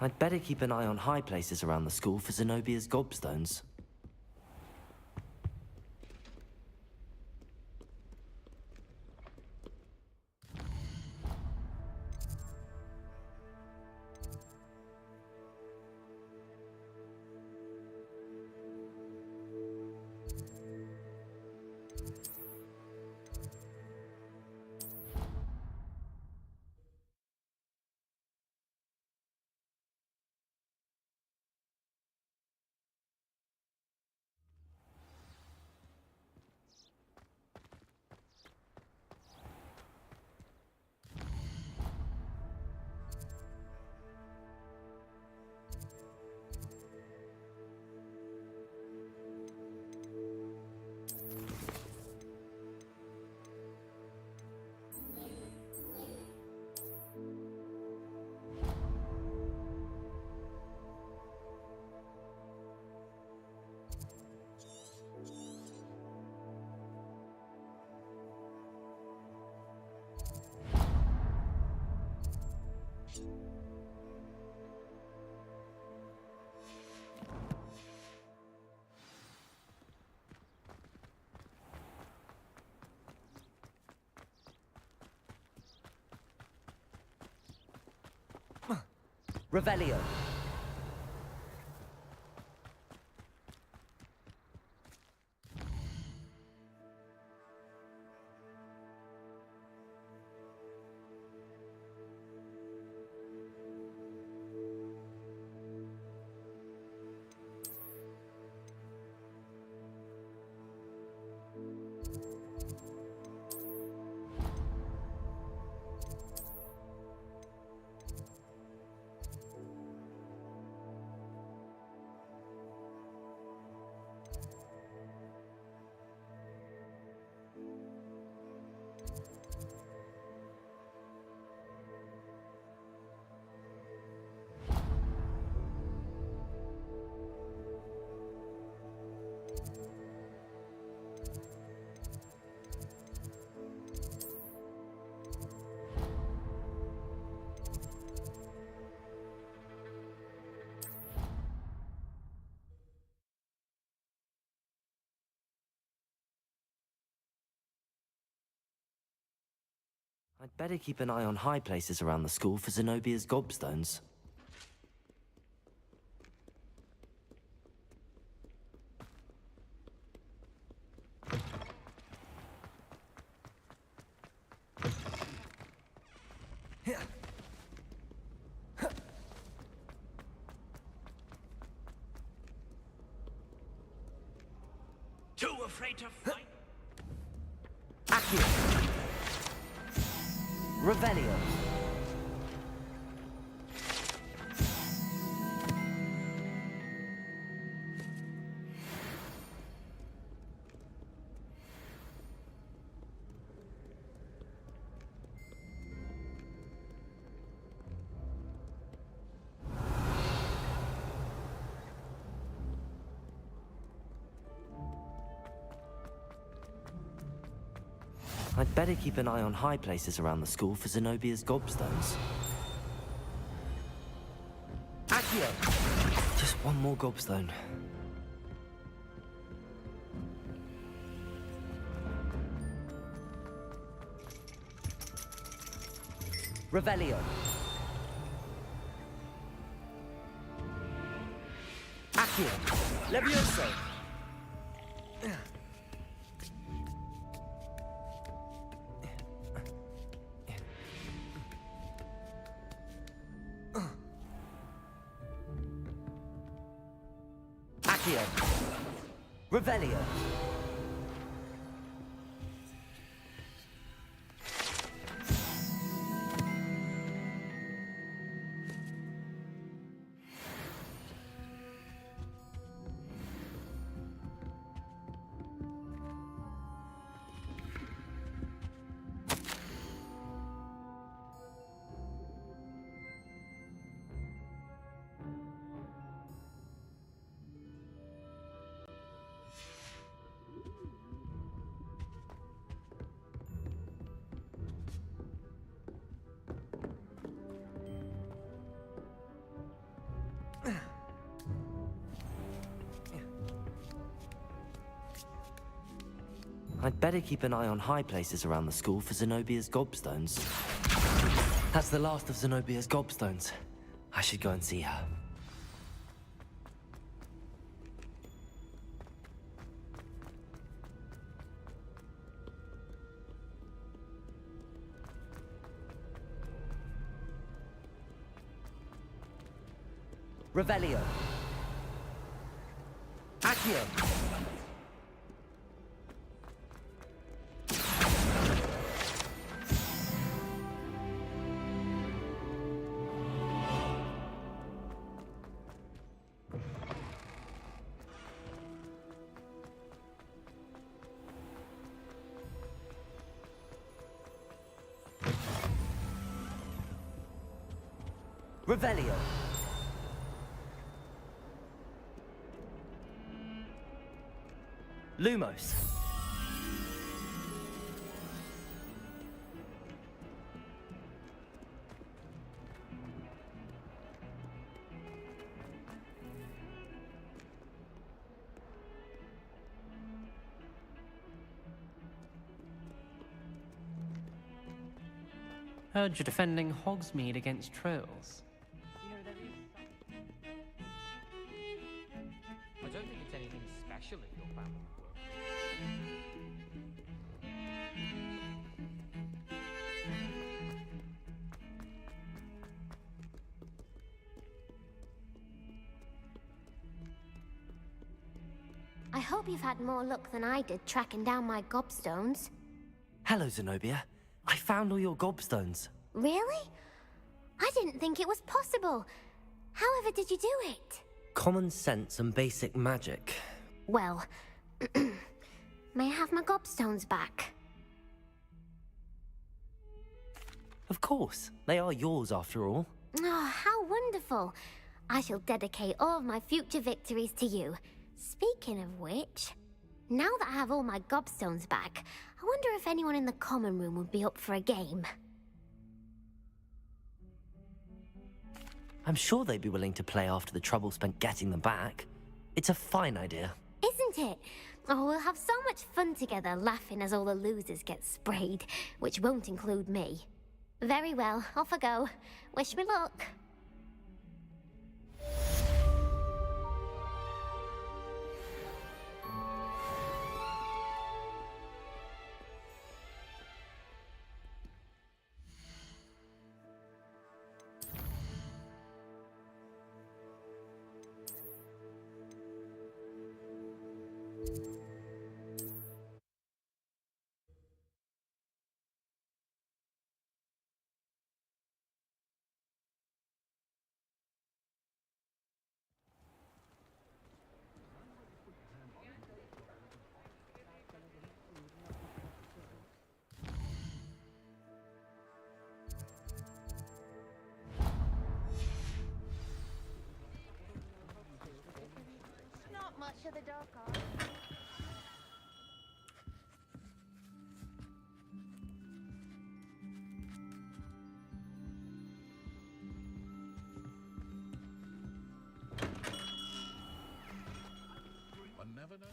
I'd better keep an eye on high places around the school for Zenobia's gobstones. Revelio. I'd better keep an eye on high places around the school for Zenobia's gobstones. Too afraid to fight? Accio. Revelio. I'd better keep an eye on high places around the school for Zenobia's gobstones. Accio. Just one more gobstone. Revelio. Accio. Levioso. Accio. Revelio. I'd better keep an eye on high places around the school for Zenobia's gobstones. That's the last of Zenobia's gobstones. I should go and see her. Revelio. Accio. Revelio. Lumos. Heard you're defending Hogsmeade against trolls. I don't think it's anything special in your family. I hope you've had more luck than I did tracking down my gobstones. Hello, Zenobia. I found all your gobstones. Really? I didn't think it was possible. However did you do it? Common sense and basic magic. Well, may I have my gobstones back? Of course. They are yours after all. Oh, how wonderful. I shall dedicate all of my future victories to you. Speaking of which, now that I have all my gobstones back, I wonder if anyone in the common room would be up for a game. I'm sure they'd be willing to play after the trouble spent getting them back. It's a fine idea. Isn't it? Oh, we'll have so much fun together laughing as all the losers get sprayed, which won't include me. Very well, off I go. Wish me luck. Not much of the dark art. One never knows.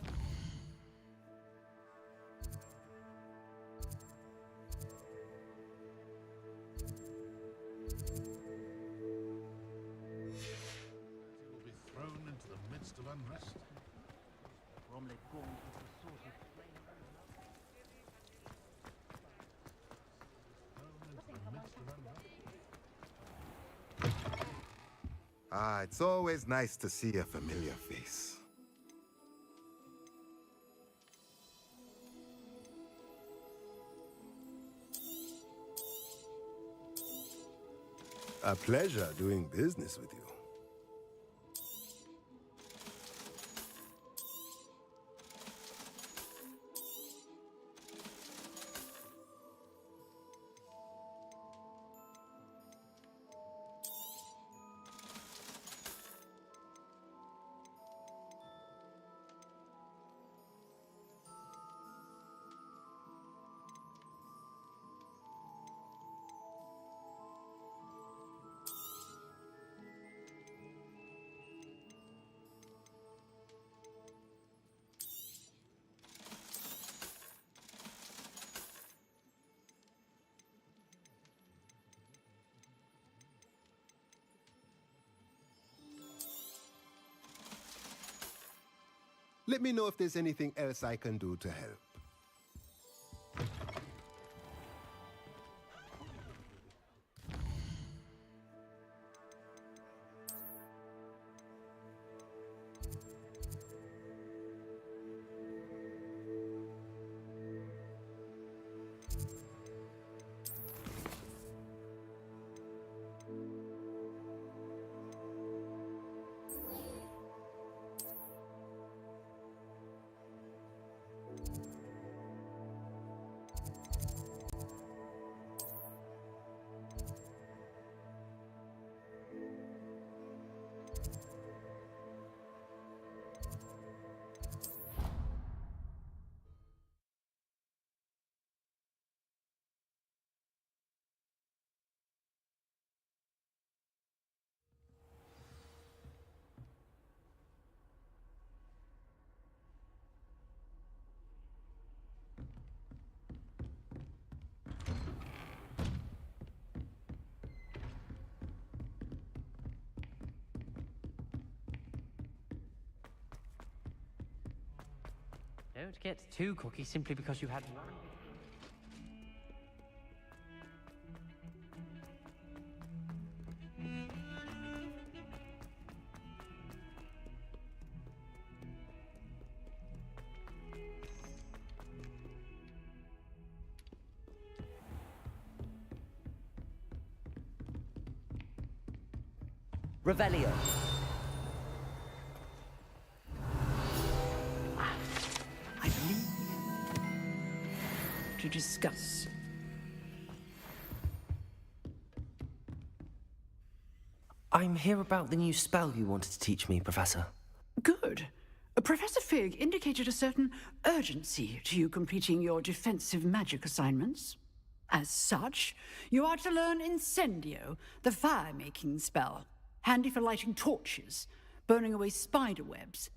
Will be thrown into the midst of unrest. Ah, it's always nice to see a familiar face. A pleasure doing business with you. Let me know if there's anything else I can do to help. Don't get too cocky simply because you had one. Revelio. I believe to discuss. I'm here about the new spell you wanted to teach me, Professor. Good. Professor Fig indicated a certain urgency to you completing your defensive magic assignments. As such, you are to learn Incendio, the fire-making spell, handy for lighting torches, burning away spider webs,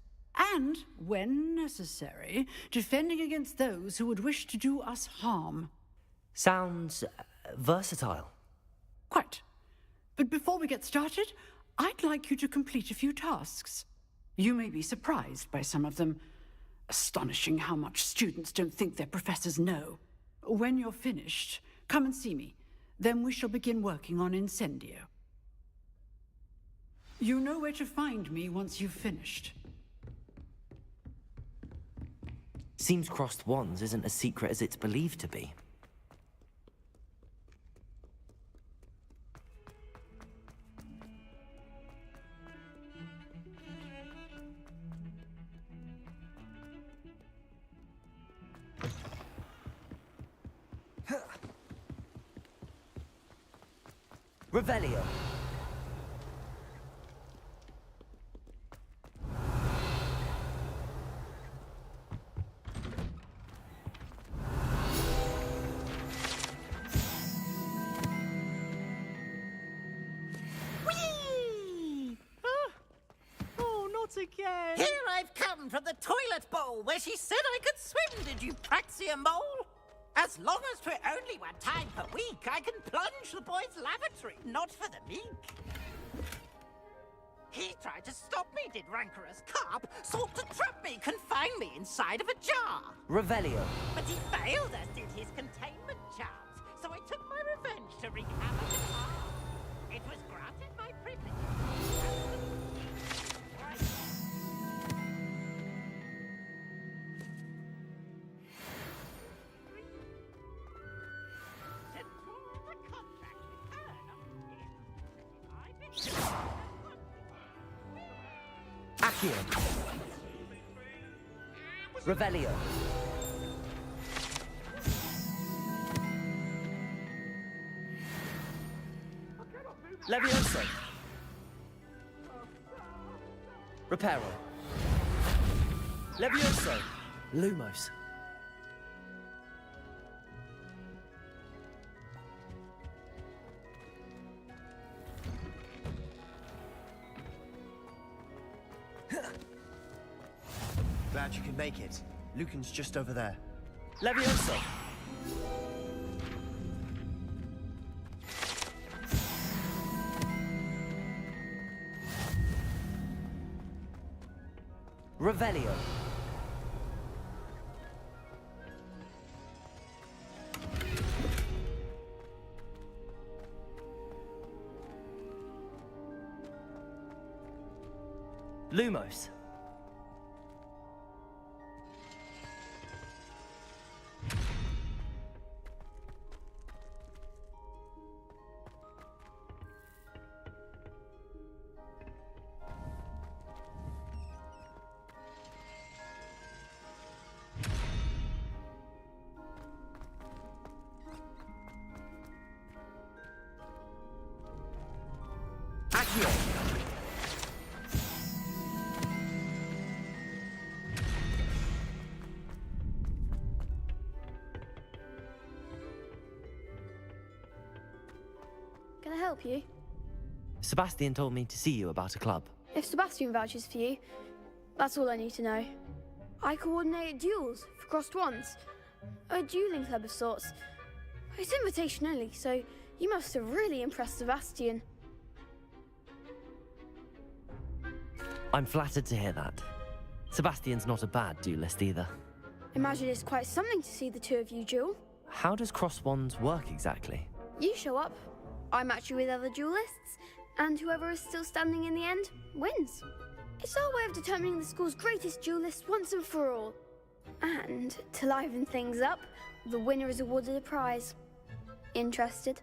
and, when necessary, defending against those who would wish to do us harm. Sounds versatile. Quite. But before we get started, I'd like you to complete a few tasks. You may be surprised by some of them. Astonishing how much students don't think their professors know. When you're finished, come and see me. Then we shall begin working on Incendio. You know where to find me once you've finished. Seems crossed wands isn't as secret as it's believed to be. Revelio. Again. Here I've come from the toilet bowl where she said I could swim, did you praxia mole? As long as 'twere only one time per week, I can plunge the boy's lavatory, not for the meek. He tried to stop me, did rancorous carp, sought to trap me, confine me inside of a jar. Revelio. But he failed, as did his containment charms, so I took my revenge to wreak havoc and harm. It was granted my privilege. Accio. Revelio. Levioso. Reparo. Levioso. Lumos. Glad you could make it. Lucan's just over there. Levioso. Revelio. Lumos. Can I help you? Sebastian told me to see you about a club. If Sebastian vouches for you, that's all I need to know. I coordinate duels for crossed ones. A dueling club of sorts. It's invitation only, so you must have really impressed Sebastian. I'm flattered to hear that. Sebastian's not a bad duelist either. Imagine it's quite something to see the two of you duel. How does cross wands work exactly? You show up, I match you with other duelists, and whoever is still standing in the end wins. It's our way of determining the school's greatest duelist once and for all. And to liven things up, the winner is awarded a prize. Interested?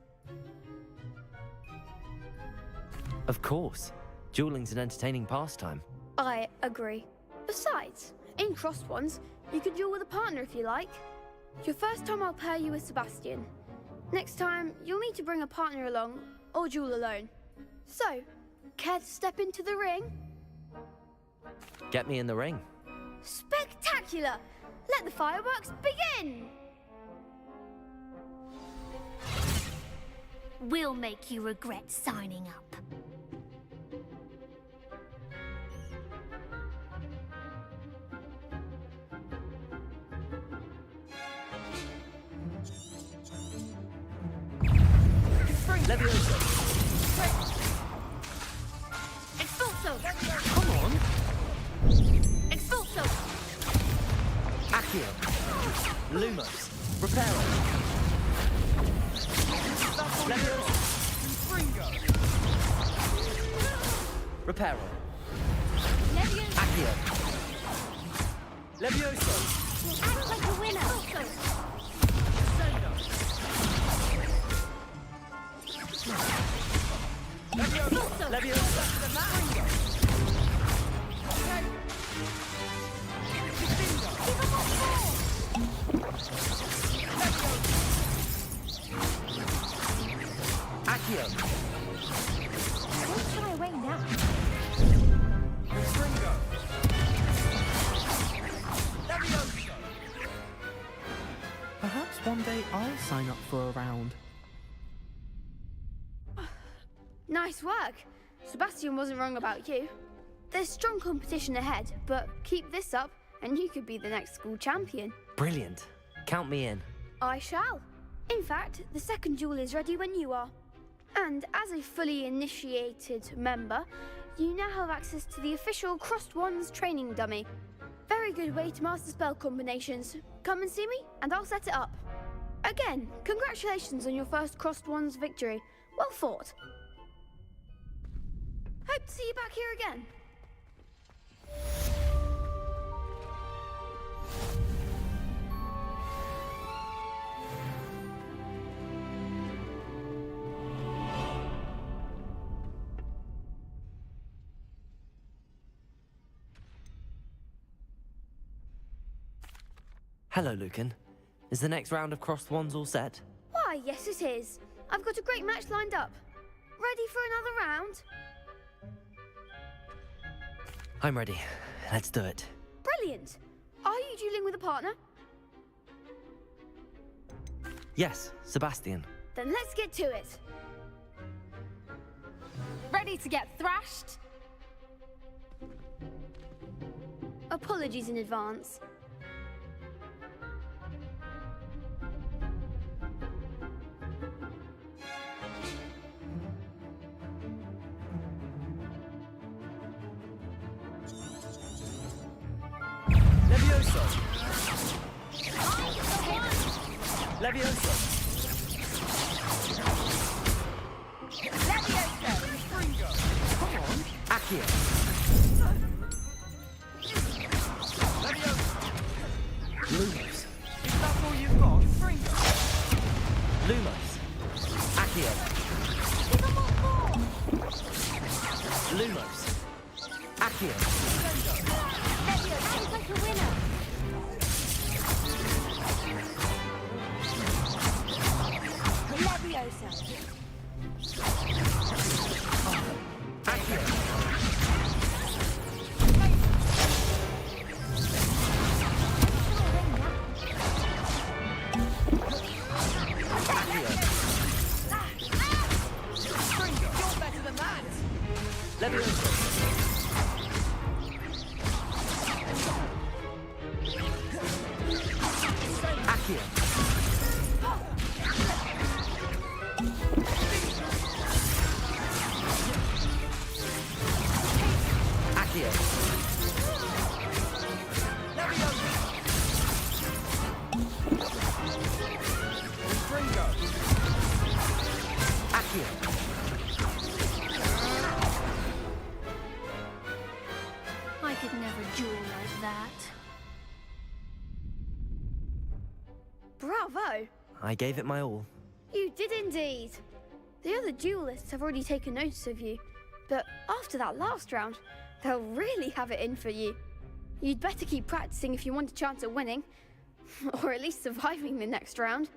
Of course. Dueling's an entertaining pastime. I agree. Besides, in crossed ones, you can duel with a partner if you like. Your first time I'll pair you with Sebastian. Next time, you'll need to bring a partner along, or duel alone. So, care to step into the ring? Get me in the ring. Spectacular! Let the fireworks begin! We'll make you regret signing up. Levioso. Expulso! Come on. Expulso! Accio. Lumos. Reparo. Levioso. Reparo. Accio. Levioso. Act like a winner! Levioso. Levioso. Accio. Don't shy away now. Perhaps one day I'll sign up for a round. Nice work. Sebastian wasn't wrong about you. There's strong competition ahead, but keep this up and you could be the next school champion. Brilliant. Count me in. I shall. In fact, the second duel is ready when you are. And as a fully initiated member, you now have access to the official Crossed Wands training dummy. Very good way to master spell combinations. Come and see me, and I'll set it up. Again, congratulations on your first Crossed Wands victory. Well fought. Hope to see you back here again. Hello, Lucan. Is the next round of crossed wands all set? Why, yes it is. I've got a great match lined up. Ready for another round? I'm ready. Let's do it. Brilliant. Are you dueling with a partner? Yes, Sebastian. Then let's get to it. Ready to get thrashed? Apologies in advance. Levioso! Levioso! Levioso! Come on! Accio! Lumos. Accio. Sounds like a winner. Leviosa. Accio. You're better than that. Leviosa. Accio. Accio. Ringo. Accio. I could never duel like that. Bravo! I gave it my all. You did indeed. The other duelists have already taken notice of you, but after that last round, they'll really have it in for you. You'd better keep practicing if you want a chance at winning, or at least surviving the next round.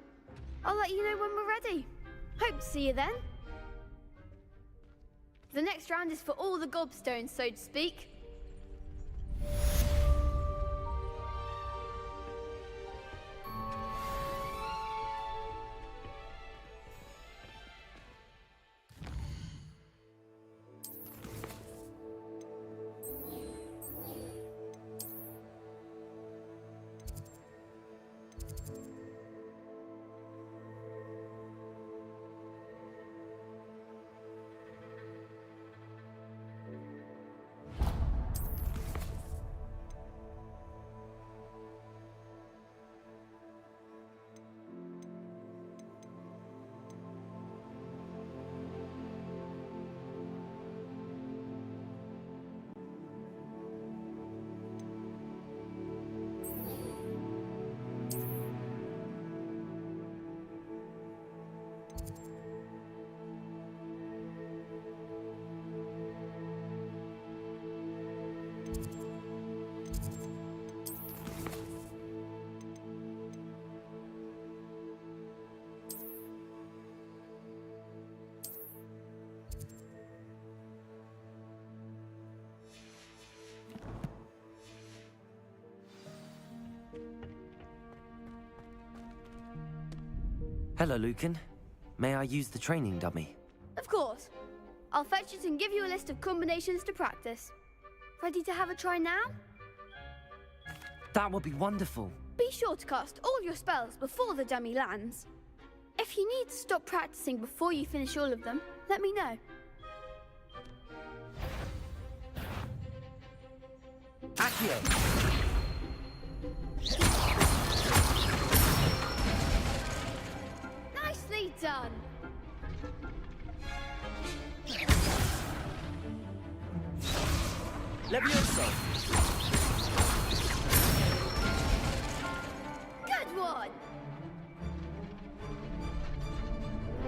I'll let you know when we're ready. Hope to see you then. The next round is for all the gobstones, so to speak. Hello, Lucan. May I use the training dummy? Of course. I'll fetch it and give you a list of combinations to practice. Ready to have a try now? That would be wonderful. Be sure to cast all your spells before the dummy lands. If you need to stop practicing before you finish all of them, let me know. Accio. Nicely done. Leviosa. Good one.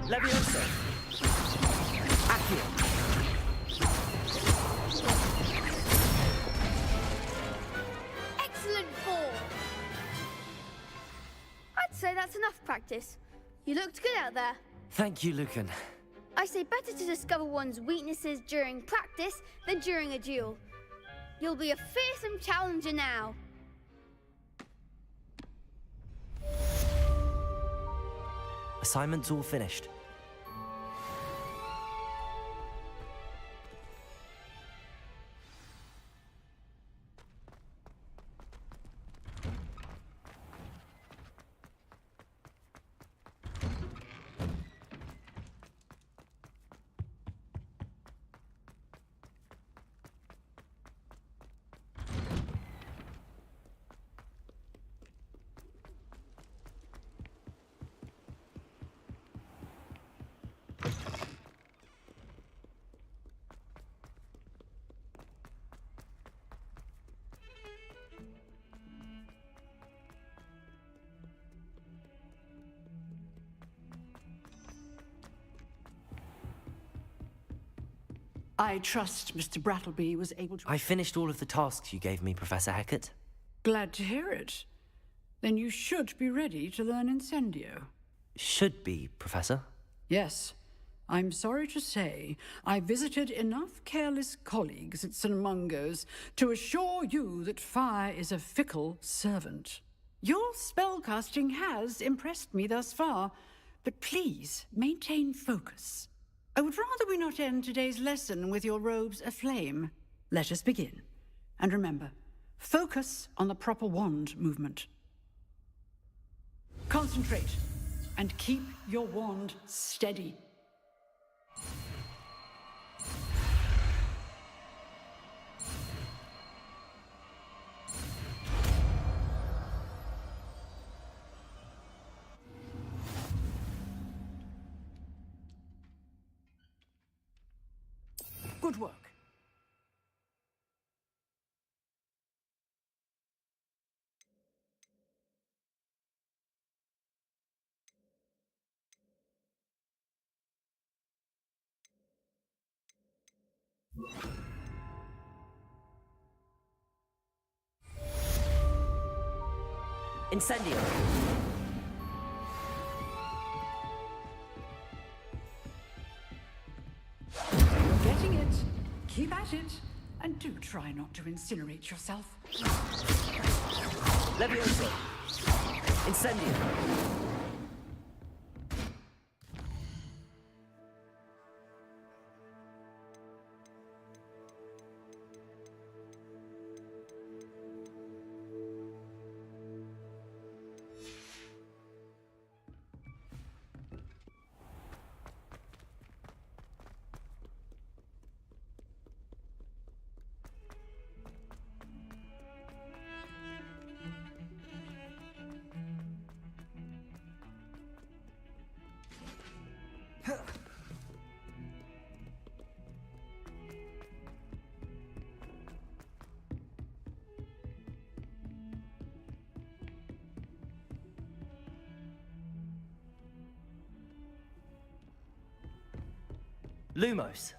Leviosa. Accio. Excellent form. I'd say that's enough practice. You looked good out there. Thank you, Lucan. I say better to discover one's weaknesses during practice than during a duel. You'll be a fearsome challenger now. Assignment's all finished. I trust Mr. Brattleby was able to... I finished all of the tasks you gave me, Professor Hecat. Glad to hear it. Then you should be ready to learn Incendio. Should be, Professor. Yes. I'm sorry to say, I visited enough careless colleagues at St. Mungo's to assure you that fire is a fickle servant. Your spellcasting has impressed me thus far, but please maintain focus. I would rather we not end today's lesson with your robes aflame. Let us begin. And remember, focus on the proper wand movement. Concentrate, and keep your wand steady. Good work. Incendio! You're getting it. Keep at it. And do try not to incinerate yourself. Levioso! Incendio! Lumos.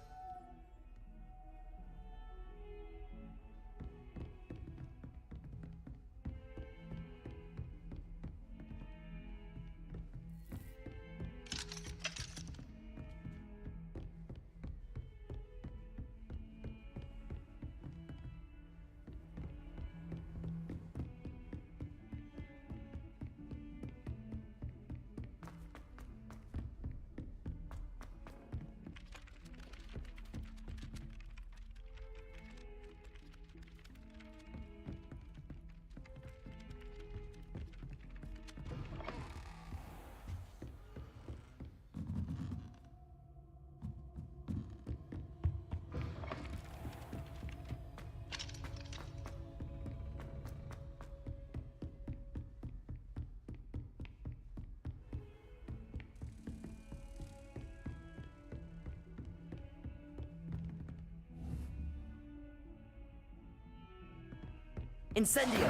Incendio!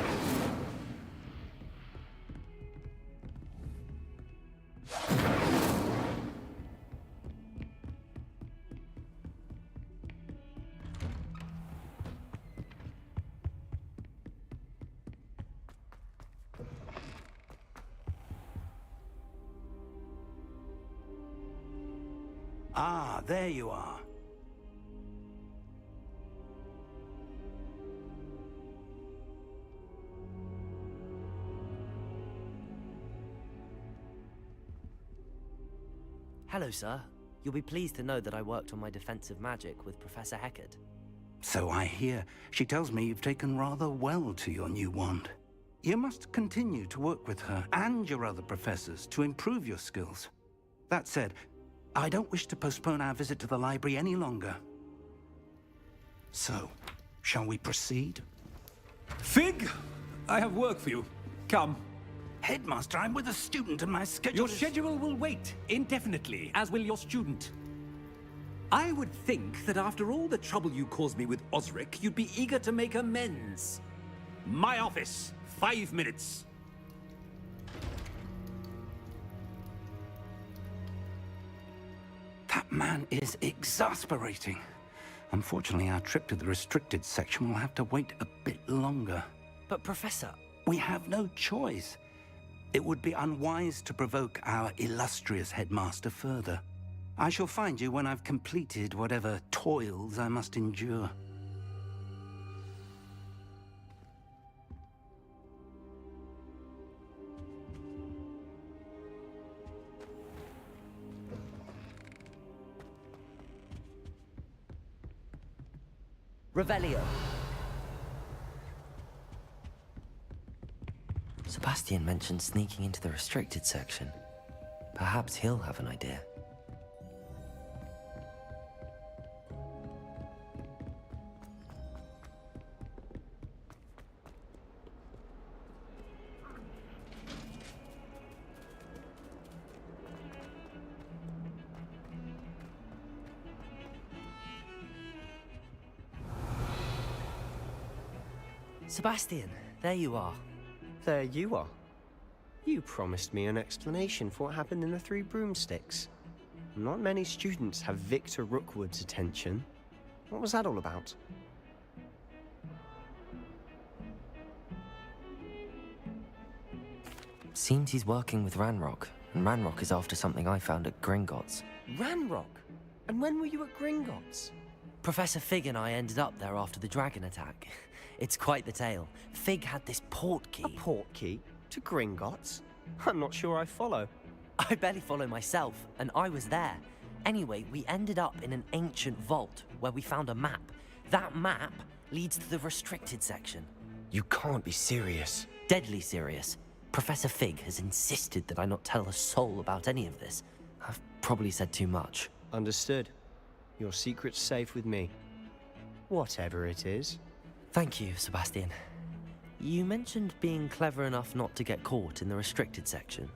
Ah, there you are. Hello, sir. You'll be pleased to know that I worked on my defensive magic with Professor Hecat. So I hear. She tells me you've taken rather well to your new wand. You must continue to work with her and your other professors to improve your skills. That said, I don't wish to postpone our visit to the library any longer. So, shall we proceed? Fig! I have work for you. Come. Headmaster, I'm with a student and my schedule Your schedule will wait indefinitely, as will your student. I would think that after all the trouble you caused me with Osric, you'd be eager to make amends. My office, 5 minutes. That man is exasperating. Unfortunately, our trip to the restricted section will have to wait a bit longer. But Professor... We have no choice. It would be unwise to provoke our illustrious headmaster further. I shall find you when I've completed whatever toils I must endure. Revelio. Sebastian mentioned sneaking into the restricted section. Perhaps he'll have an idea. Sebastian, there you are. There you are. You promised me an explanation for what happened in the Three Broomsticks. Not many students have Victor Rookwood's attention. What was that all about? Seems he's working with Ranrock, and Ranrock is after something I found at Gringotts. Ranrock? And when were you at Gringotts? Professor Fig and I ended up there after the dragon attack. It's quite the tale. Fig had this port key. A port key? To Gringotts? I'm not sure I follow. I barely follow myself, and I was there. Anyway, we ended up in an ancient vault where we found a map. That map leads to the restricted section. You can't be serious. Deadly serious. Professor Fig has insisted that I not tell a soul about any of this. I've probably said too much. Understood. Your secret's safe with me. Whatever it is. Thank you, Sebastian. You mentioned being clever enough not to get caught in the restricted section.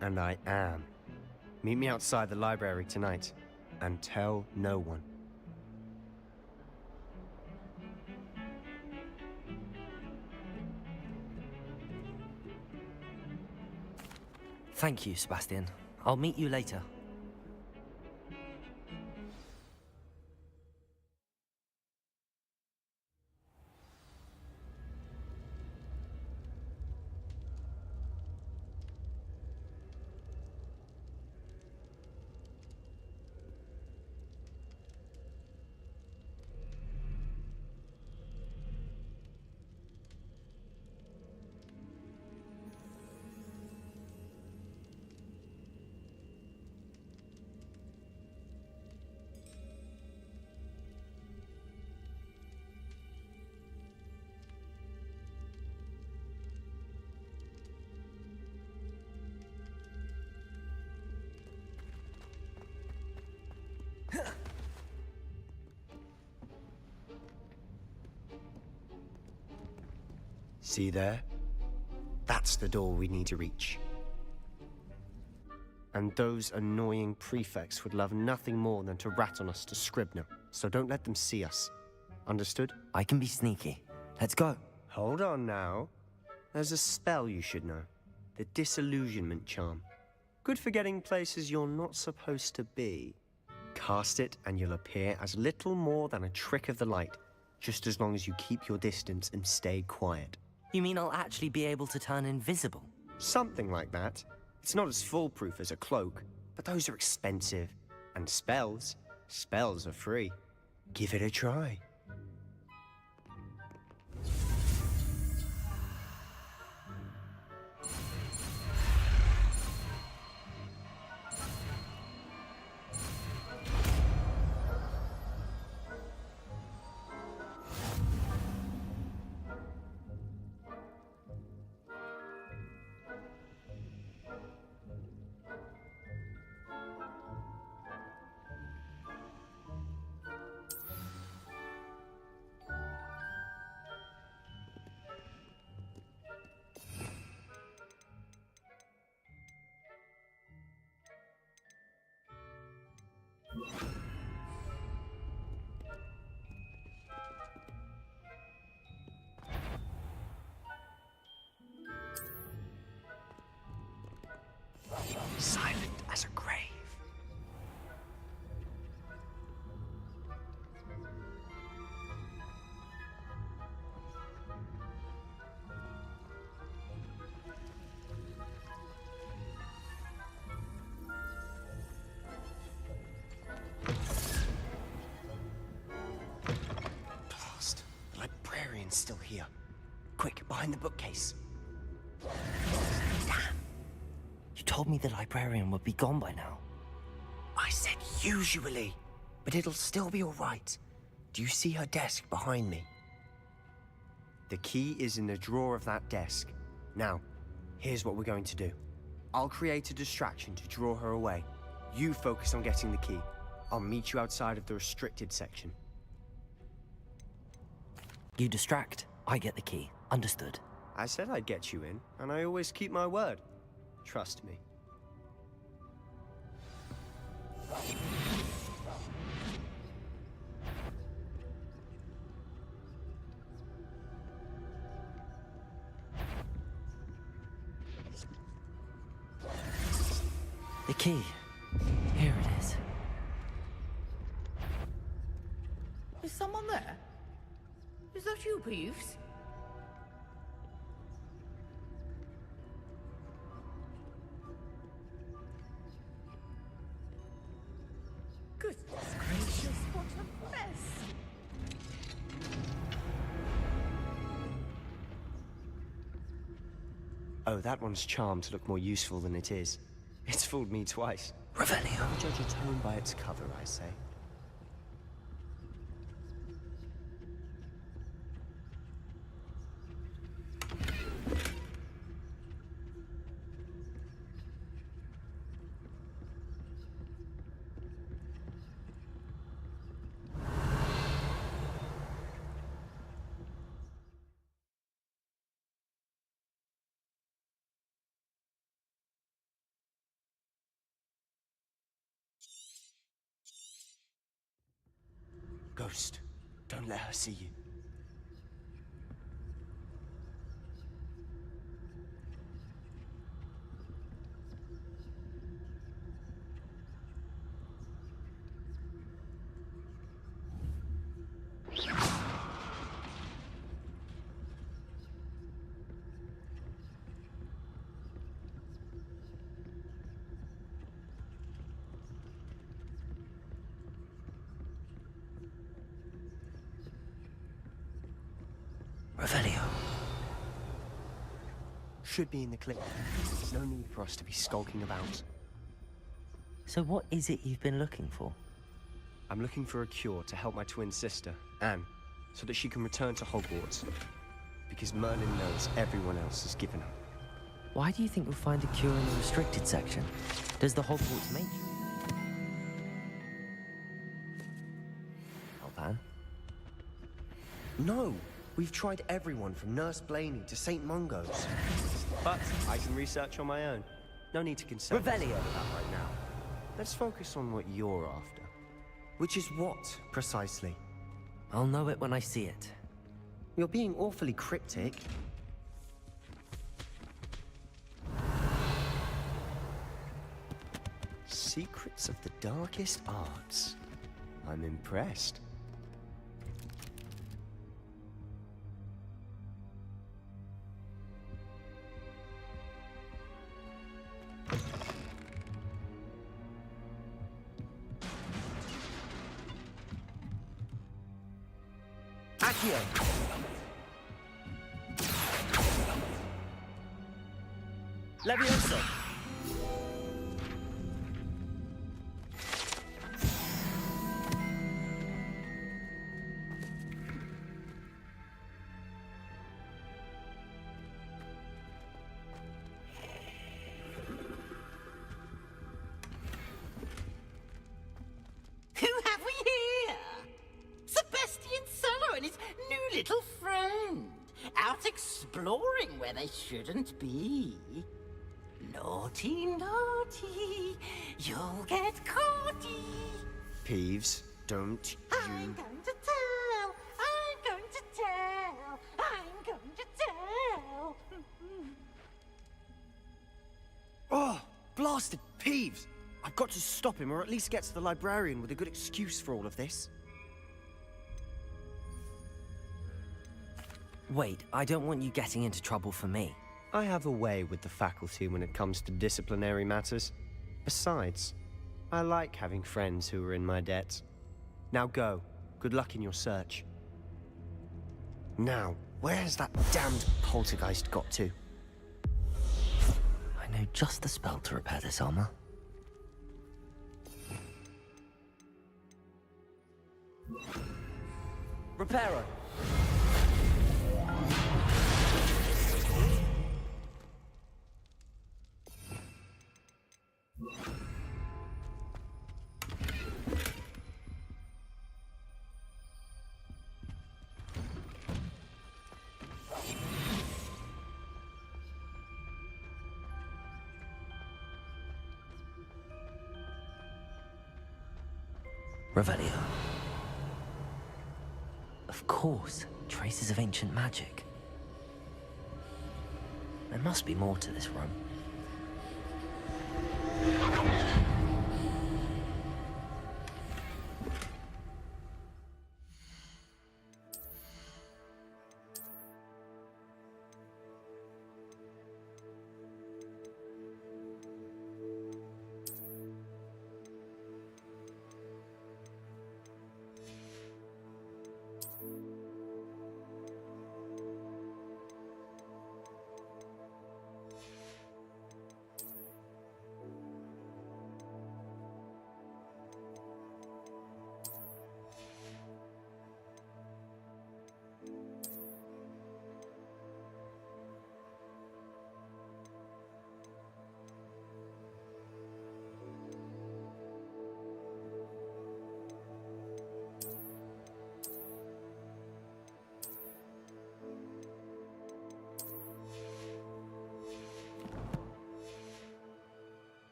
And I am. Meet me outside the library tonight, and tell no one. Thank you, Sebastian. I'll meet you later. See there? That's the door we need to reach. And those annoying prefects would love nothing more than to rat on us to Scribner, so don't let them see us. Understood? I can be sneaky. Let's go. Hold on now. There's a spell you should know. The Disillusionment Charm. Good for getting places you're not supposed to be. Cast it and you'll appear as little more than a trick of the light, just as long as you keep your distance and stay quiet. You mean I'll actually be able to turn invisible? Something like that. It's not as foolproof as a cloak, but those are expensive. And spells are free. Give it a try. librarian's still here. Quick, behind the bookcase. Damn. You told me the librarian would be gone by now. I said usually, but it'll still be all right. Do you see her desk behind me? The key is in the drawer of that desk. Now, here's what we're going to do. I'll create a distraction to draw her away. You focus on getting the key. I'll meet you outside of the restricted section. You distract, I get the key. Understood. I said I'd get you in, and I always keep my word. Trust me. The key. Here it is. Is someone there? Is that you, Peeves? Goodness gracious, what a mess! Oh, that one's charmed to look more useful than it is. It's fooled me twice. Revelio. Don't judge a tome by its cover, I say. Ghost, don't let her see you. Revelio. Should be in the clip. No need for us to be skulking about. So what is it you've been looking for? I'm looking for a cure to help my twin sister, Anne, so that she can return to Hogwarts. Because Merlin knows everyone else is given up. Why do you think we'll find a cure in the restricted section? Does the Hogwarts make you? Help, Anne? No! We've tried everyone from Nurse Blaney to St. Mungo's. But I can research on my own. No need to concern Revelio. about that right now. Let's focus on what you're after. Which is what, precisely? I'll know it when I see it. You're being awfully cryptic. Secrets of the darkest arts. I'm impressed. Accio! Levioso! Who have we here? Sebastian Solo and his new little friend. Out exploring where they shouldn't be. Naughty, naughty. You'll get caughty. Peeves, don't I'm going to tell. I'm going to tell. I'm going to tell. Oh, blasted Peeves! I've got to stop him, or at least get to the librarian with a good excuse for all of this. Wait, I don't want you getting into trouble for me. I have a way with the faculty when it comes to disciplinary matters. Besides, I like having friends who are in my debt. Now go. Good luck in your search. Now, where's that damned poltergeist got to? I know just the spell to repair this armor. Reparo! Revelio. Of course, traces of ancient magic. There must be more to this room.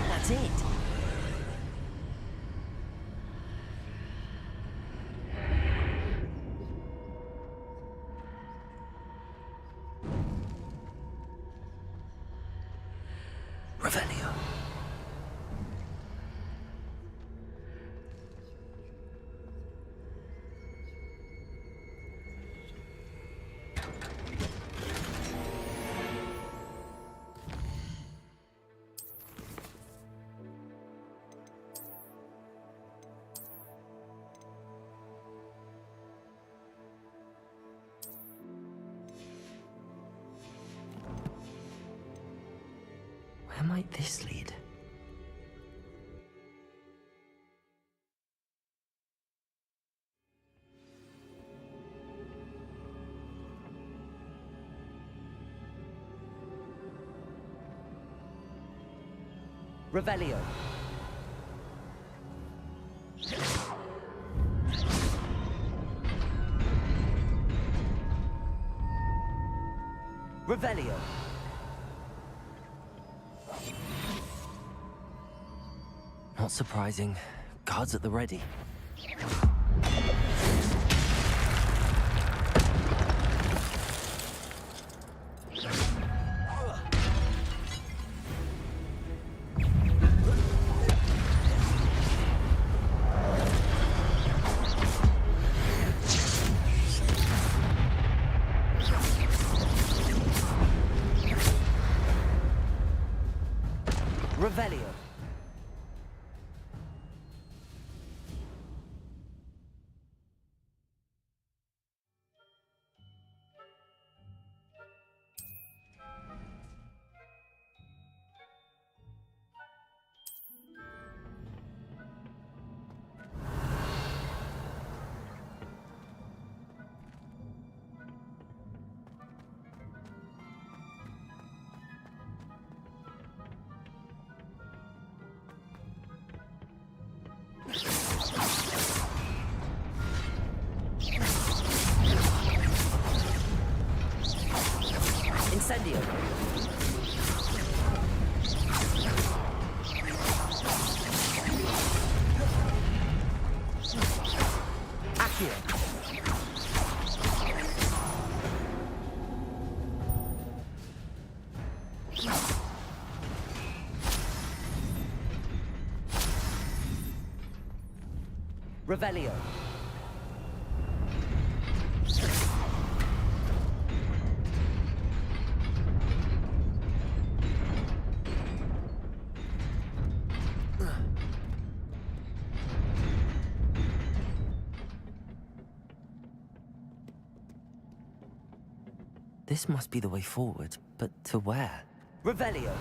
That's it. Revelio. Where might this lead? Revelio. Revelio. Not surprising. Guards at the ready. Revelio. Incendio. Accio. Revelio. This must be the way forward, but to where? Revelio.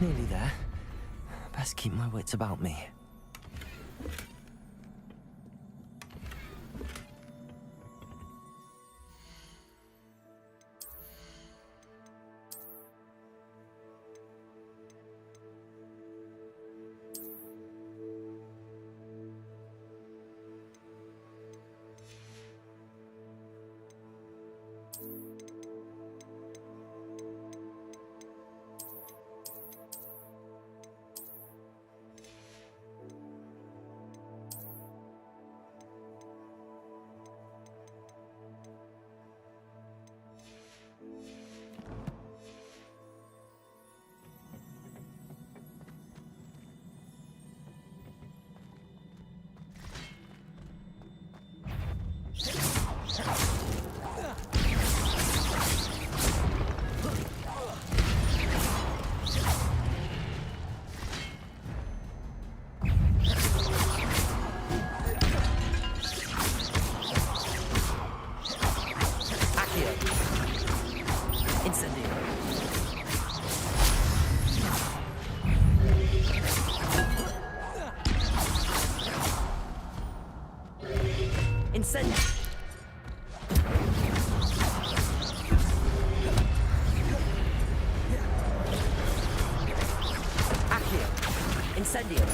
Nearly there. Best keep my wits about me. Incendio.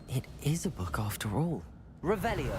It is a book after all. Revelio.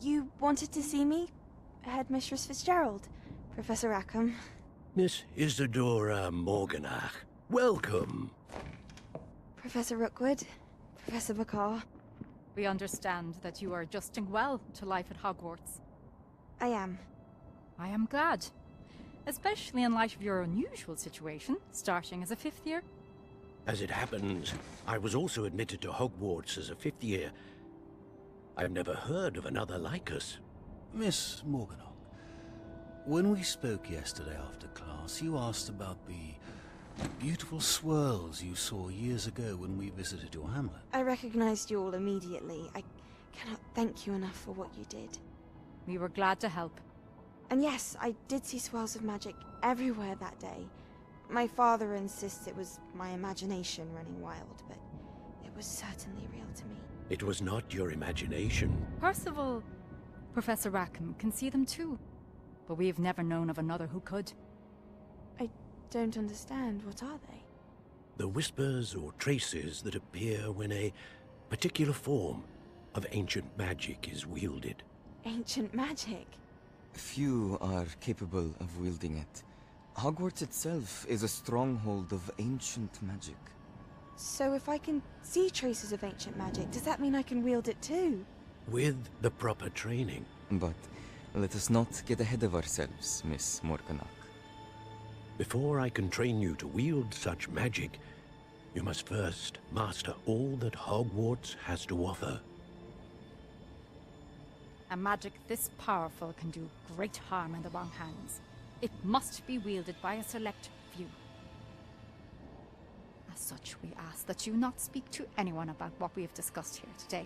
You wanted to see me? Headmistress Fitzgerald, Professor Rackham. Miss Isadora Morganach, welcome. Professor Rookwood, Professor Bakar. We understand that you are adjusting well to life at Hogwarts. I am. I am glad. Especially in light of your unusual situation, starting as a 5th year. As it happens, I was also admitted to Hogwarts as a 5th year. I've never heard of another like us. Miss Morganach, when we spoke yesterday after class, you asked about the beautiful swirls you saw years ago when we visited your hamlet. I recognized you all immediately. I cannot thank you enough for what you did. We were glad to help. And yes, I did see swirls of magic everywhere that day. My father insists it was my imagination running wild, but it was certainly real to me. It was not your imagination. Percival, Professor Rackham can see them too. But we've never known of another who could. I don't understand. What are they? The whispers or traces that appear when a particular form of ancient magic is wielded. Ancient magic? Few are capable of wielding it. Hogwarts itself is a stronghold of ancient magic. So if I can see traces of ancient magic, does that mean I can wield it too? With the proper training. But let us not get ahead of ourselves, Miss Morganach. Before I can train you to wield such magic, you must first master all that Hogwarts has to offer. A magic this powerful can do great harm in the wrong hands. It must be wielded by a select few. As such, we ask that you not speak to anyone about what we have discussed here today.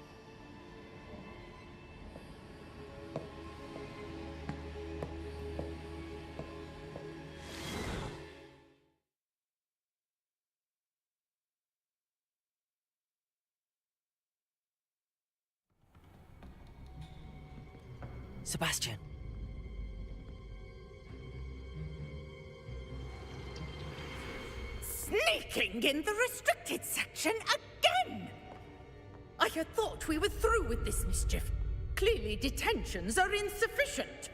Sebastian. Sneaking in the restricted section again! I had thought we were through with this mischief. Clearly detentions are insufficient.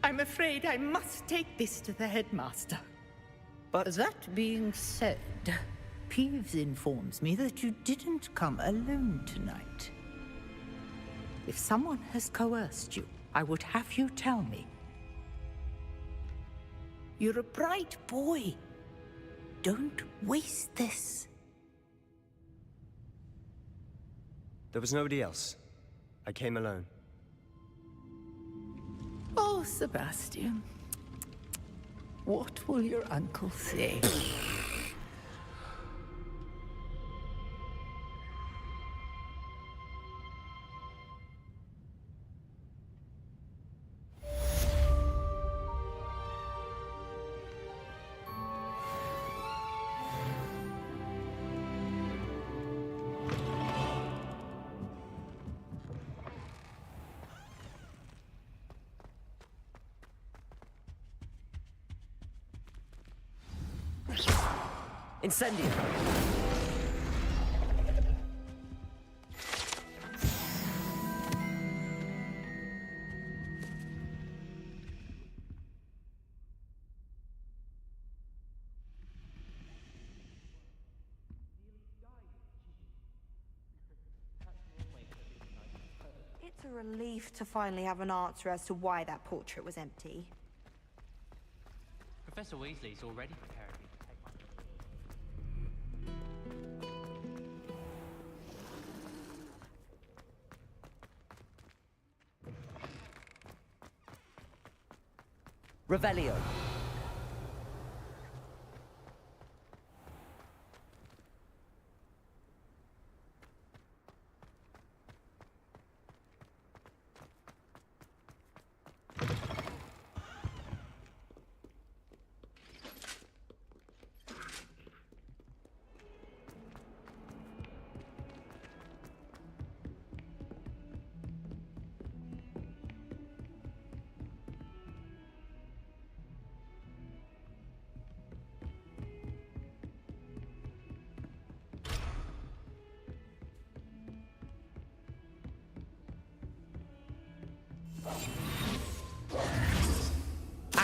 I'm afraid I must take this to the headmaster. But that being said, Peeves informs me that you didn't come alone tonight. If someone has coerced you, I would have you tell me. You're a bright boy. Don't waste this. There was nobody else. I came alone. Oh, Sebastian. What will your uncle say? Incendio! It's a relief to finally have an answer as to why that portrait was empty. Professor Weasley's already prepared me to take my... Revelio.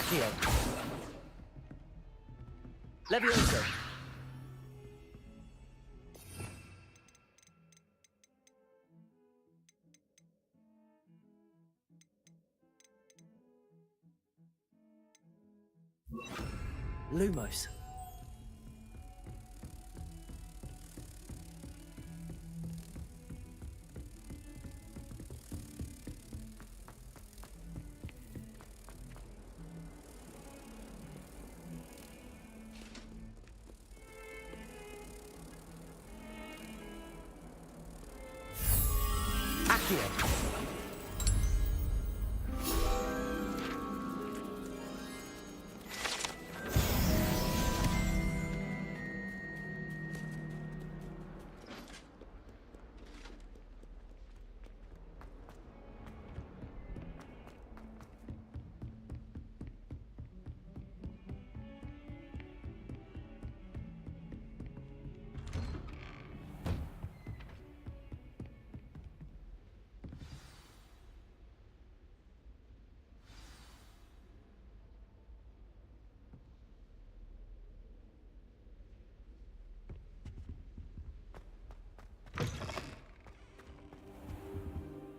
Accio. Levioso. Lumos. Accio.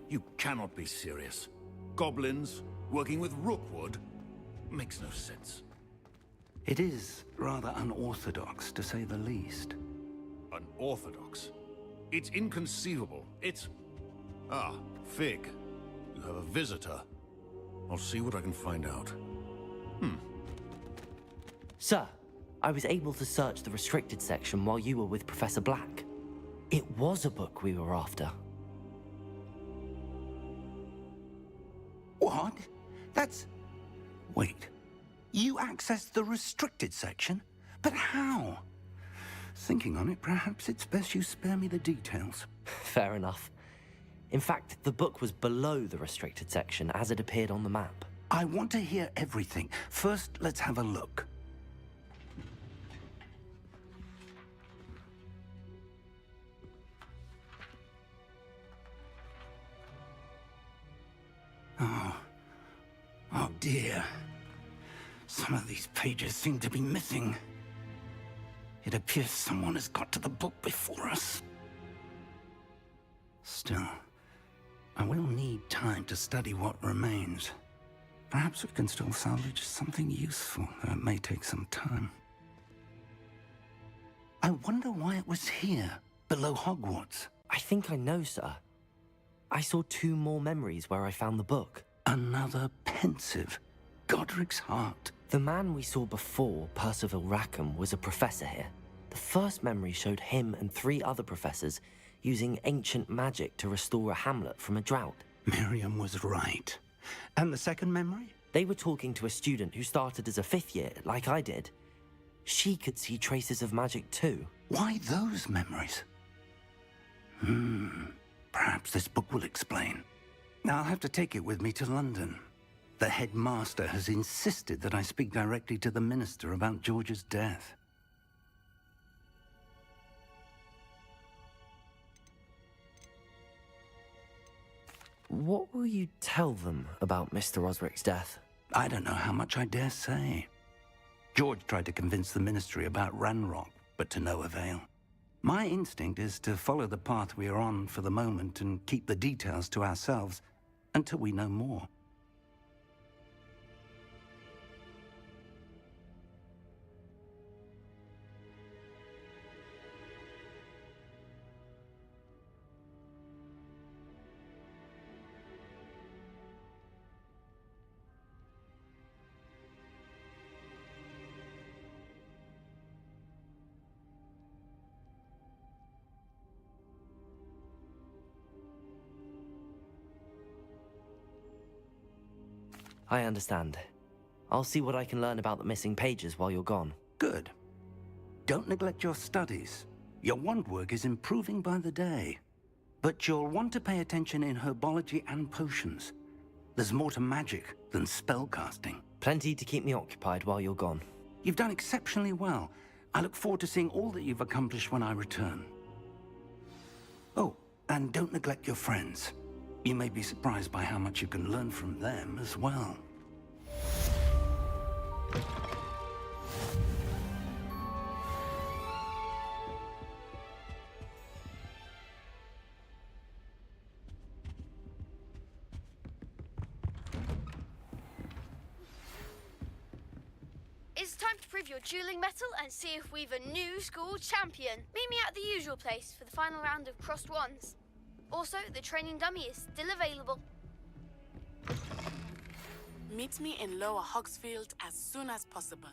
You cannot be serious. Goblins working with Rookwood makes no sense. It is rather unorthodox, to say the least. Unorthodox? It's inconceivable. It's... Ah, Fig. You have a visitor. I'll see what I can find out. Sir, I was able to search the restricted section while you were with Professor Black. It was a book we were after. What? That's... Wait. You accessed the restricted section? But how? Thinking on it, perhaps it's best you spare me the details. Fair enough. In fact, the book was below the restricted section as it appeared on the map. I want to hear everything. First, let's have a look. Oh dear. Some of these pages seem to be missing. It appears someone has got to the book before us. Still, I will need time to study what remains. Perhaps we can still salvage something useful, though it may take some time. I wonder why it was here, below Hogwarts. I think I know, sir. I saw 2 more memories where I found the book. Another pensive. Godric's heart. The man we saw before, Percival Rackham, was a professor here. The first memory showed him and 3 other professors using ancient magic to restore a hamlet from a drought. Miriam was right. And the second memory? They were talking to a student who started as a 5th year, like I did. She could see traces of magic too. Why those memories? Perhaps this book will explain. I'll have to take it with me to London. The headmaster has insisted that I speak directly to the minister about George's death. What will you tell them about Mr. Osric's death? I don't know how much I dare say. George tried to convince the ministry about Ranrock, but to no avail. My instinct is to follow the path we are on for the moment and keep the details to ourselves until we know more. I understand. I'll see what I can learn about the missing pages while you're gone. Good. Don't neglect your studies. Your wand work is improving by the day. But you'll want to pay attention in herbology and potions. There's more to magic than spellcasting. Plenty to keep me occupied while you're gone. You've done exceptionally well. I look forward to seeing all that you've accomplished when I return. Oh, and don't neglect your friends. You may be surprised by how much you can learn from them as well. It's time to prove your dueling mettle and see if we've a new school champion. Meet me at the usual place for the final round of crossed wands. Also, the training dummy is still available. Meet me in Lower Hogsfield as soon as possible.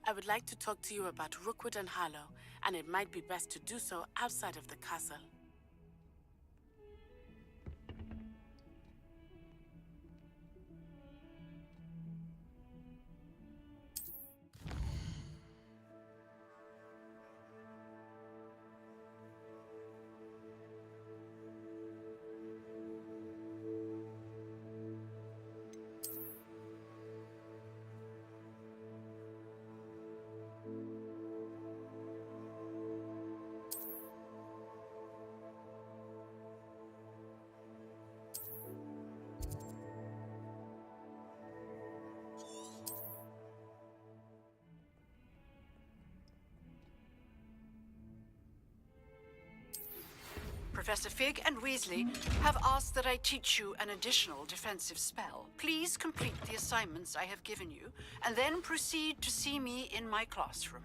I would like to talk to you about Rookwood and Harlow, and it might be best to do so outside of the castle. Professor Fig and Weasley have asked that I teach you an additional defensive spell. Please complete the assignments I have given you, and then proceed to see me in my classroom.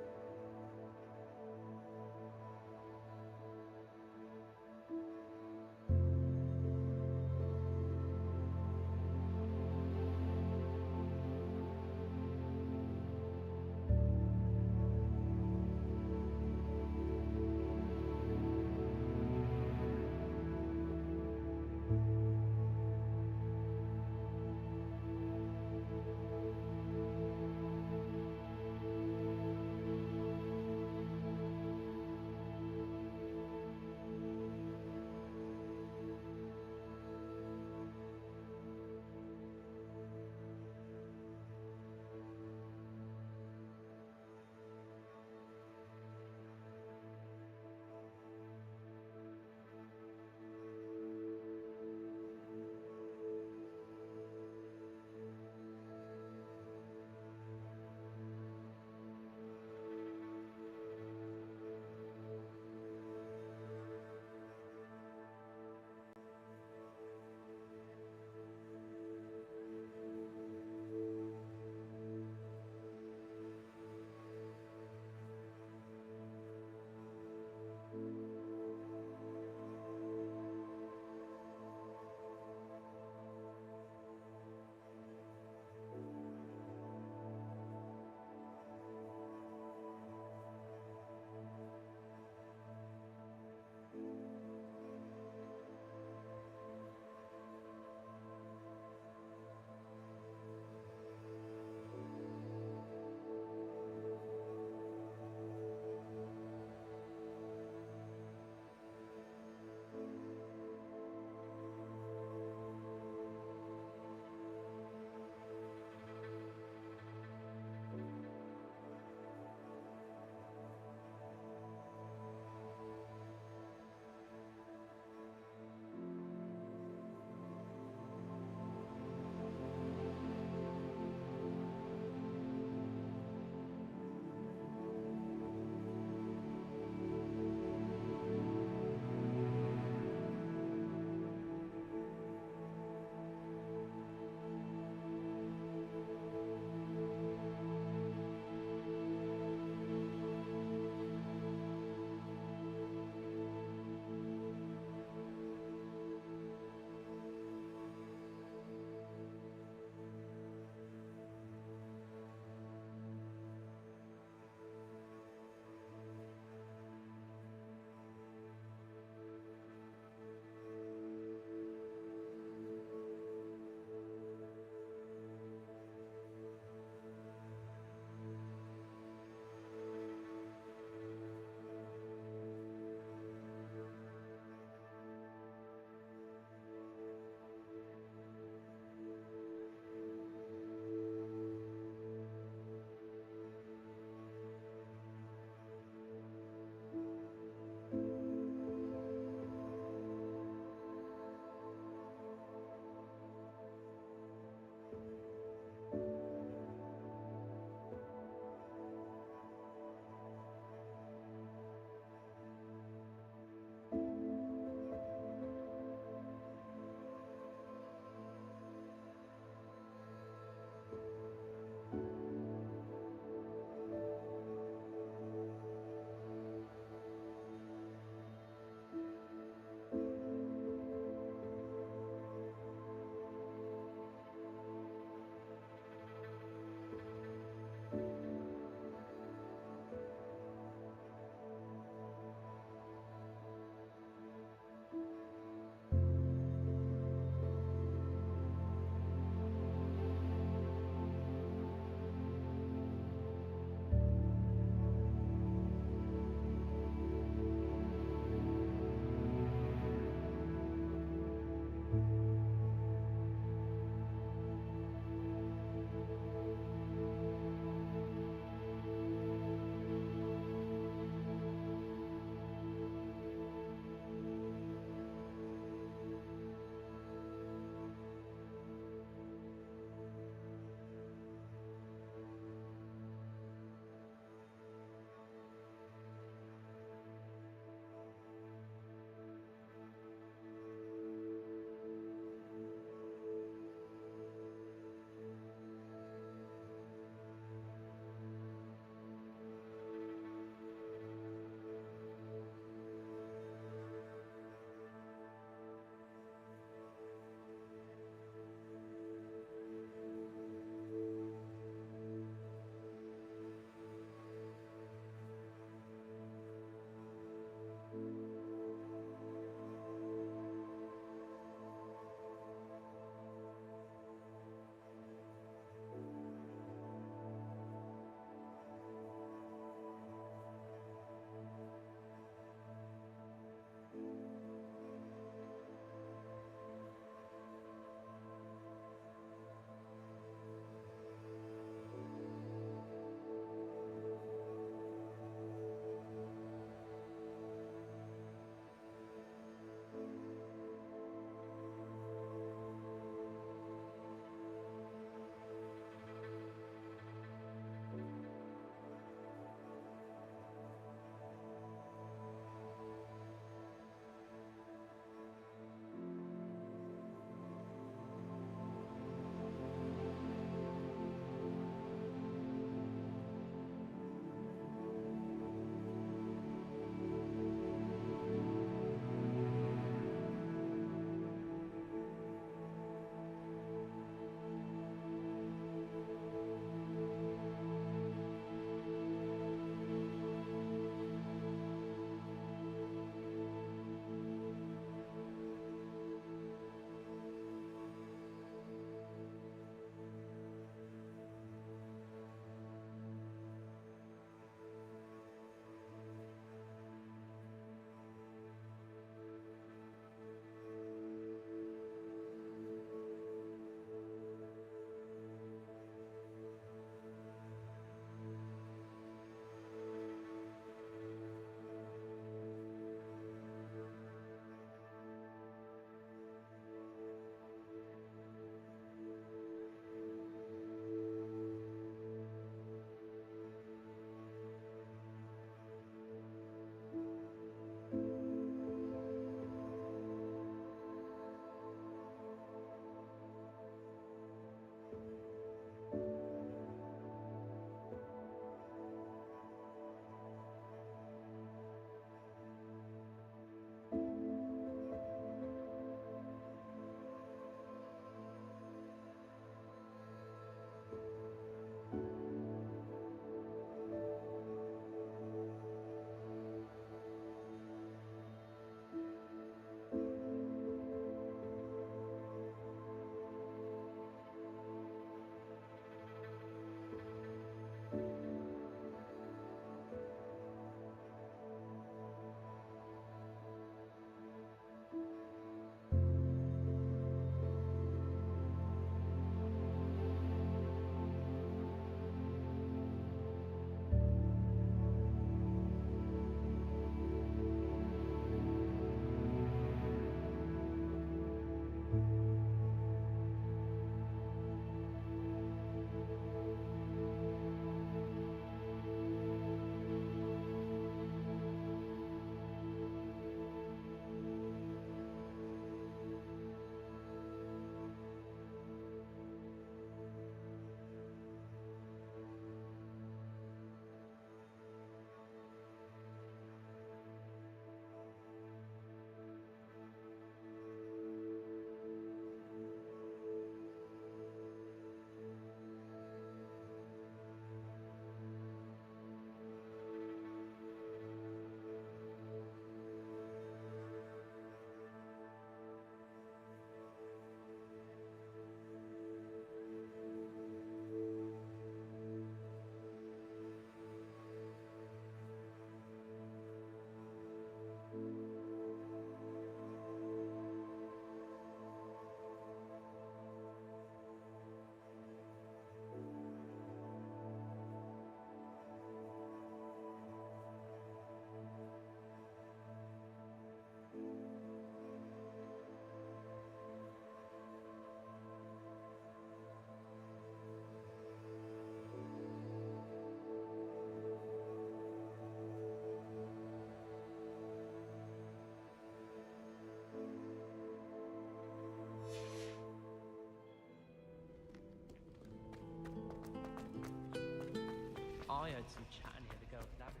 I heard some chatting near the girls' lavatory.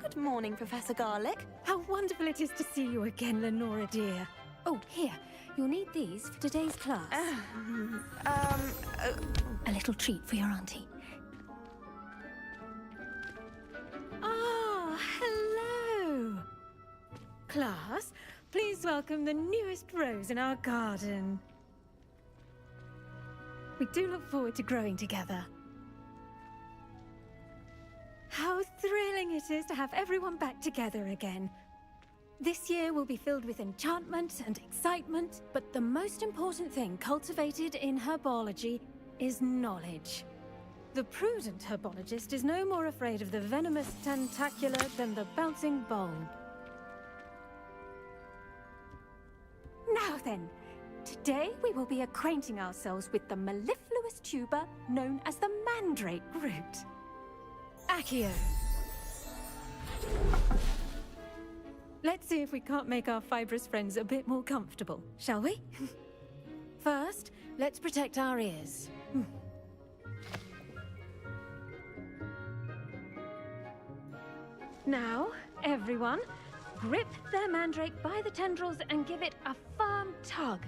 Good morning, Professor Garlick. How wonderful it is to see you again, Lenora dear. Oh, here. You'll need these for today's class. A little treat for your auntie. Ah, hello. Class, please welcome the newest rose in our garden. We do look forward to growing together. How thrilling it is to have everyone back together again. This year will be filled with enchantment and excitement, but the most important thing cultivated in herbology is knowledge. The prudent herbologist is no more afraid of the venomous tentacula than the bouncing bulb. Now then, today we will be acquainting ourselves with the mellifluous tuber known as the mandrake root. Accio. Let's see if we can't make our fibrous friends a bit more comfortable, shall we? First, let's protect our ears. Now, everyone, grip their mandrake by the tendrils and give it a firm tug.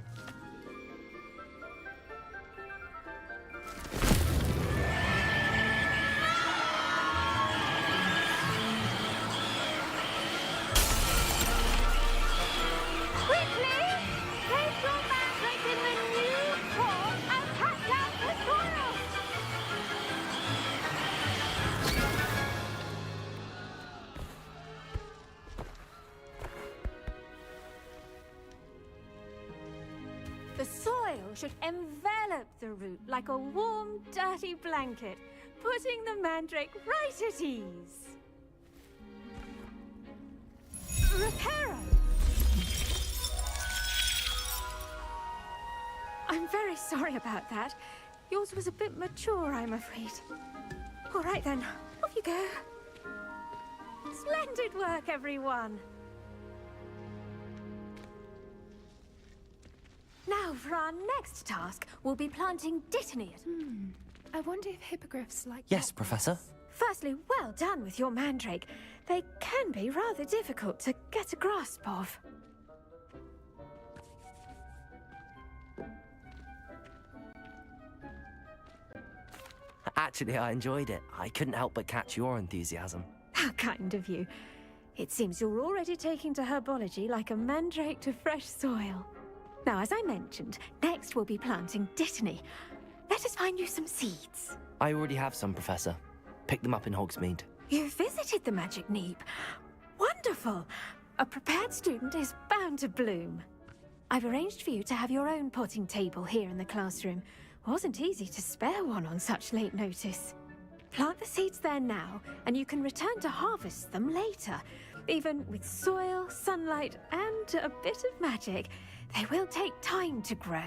The soil should envelop the root like a warm, dirty blanket, putting the mandrake right at ease. Reparo! I'm very sorry about that. Yours was a bit mature, I'm afraid. All right then, off you go. Splendid work, everyone. Now, for our next task, we'll be planting dittany. I wonder if hippogriffs like Yes, Professor. Firstly, well done with your mandrake. They can be rather difficult to get a grasp of. Actually, I enjoyed it. I couldn't help but catch your enthusiasm. How kind of you. It seems you're already taking to herbology like a mandrake to fresh soil. Now, as I mentioned, next we'll be planting dittany. Let us find you some seeds. I already have some, Professor. Pick them up in Hogsmeade. You visited the Magic Neep. Wonderful! A prepared student is bound to bloom. I've arranged for you to have your own potting table here in the classroom. Wasn't easy to spare one on such late notice. Plant the seeds there now, and you can return to harvest them later. Even with soil, sunlight, and a bit of magic, they will take time to grow.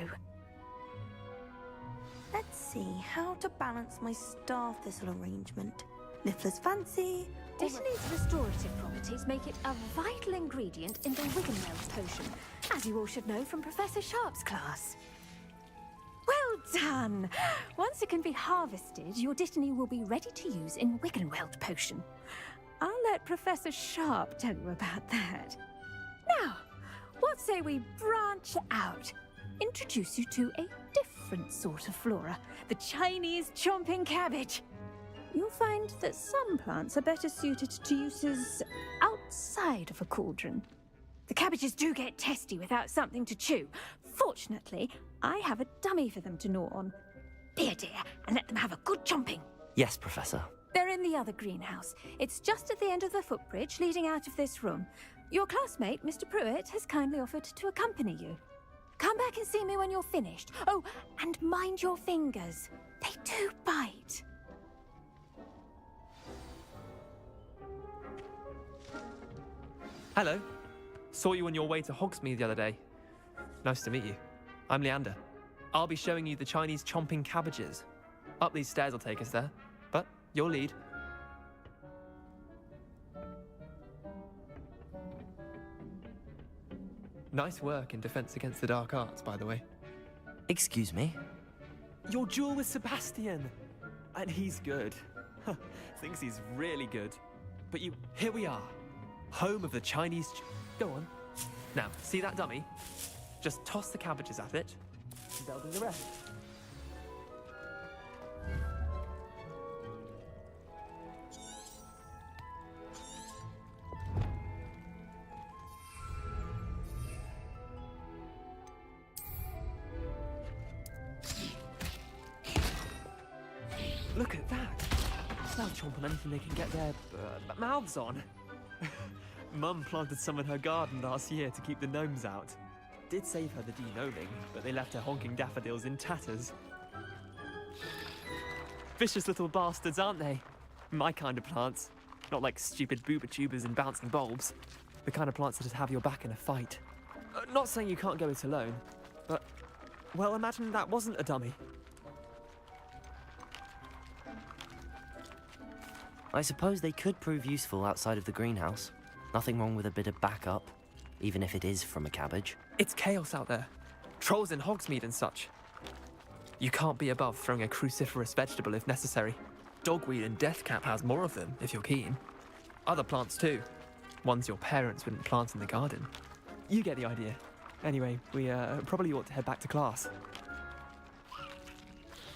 Let's see how to balance my star thistle arrangement. Niffler's fancy. Dittany's restorative properties make it a vital ingredient in the Wiggenweld potion, as you all should know from Professor Sharp's class. Well done! Once it can be harvested, your dittany will be ready to use in Wiggenweld potion. I'll let Professor Sharp tell you about that. Now, what say we branch out? Introduce you to a different sort of flora, the Chinese chomping cabbage. You'll find that some plants are better suited to uses outside of a cauldron. The cabbages do get testy without something to chew. Fortunately, I have a dummy for them to gnaw on. Be a dear and let them have a good chomping. Yes, Professor. They're in the other greenhouse. It's just at the end of the footbridge leading out of this room. Your classmate, Mr. Pruitt, has kindly offered to accompany you. Come back and see me when you're finished. Oh, and mind your fingers. They do bite. Hello. Saw you on your way to Hogsmeade the other day. Nice to meet you. I'm Leander. I'll be showing you the Chinese chomping cabbages. Up these stairs will take us there, but your lead. Nice work in Defense Against the Dark Arts, by the way. Excuse me? Your duel with Sebastian! And he's good. Thinks he's really good. But here we are. Home of the Chinese... Go on. Now, see that dummy? Just toss the cabbages at it. And they'll do the rest. Look at that! They'll chomp on anything they can get their mouths on. Mum planted some in her garden last year to keep the gnomes out. Did save her the de-gnoming, but they left her honking daffodils in tatters. Vicious little bastards, aren't they? My kind of plants. Not like stupid booba tubers and bouncing bulbs. The kind of plants that just have your back in a fight. Not saying you can't go it alone, but... Well, imagine that wasn't a dummy. I suppose they could prove useful outside of the greenhouse. Nothing wrong with a bit of backup, even if it is from a cabbage. It's chaos out there. Trolls in Hogsmeade and such. You can't be above throwing a cruciferous vegetable if necessary. Dogweed and deathcap has more of them, if you're keen. Other plants too. Ones your parents wouldn't plant in the garden. You get the idea. Anyway, we probably ought to head back to class.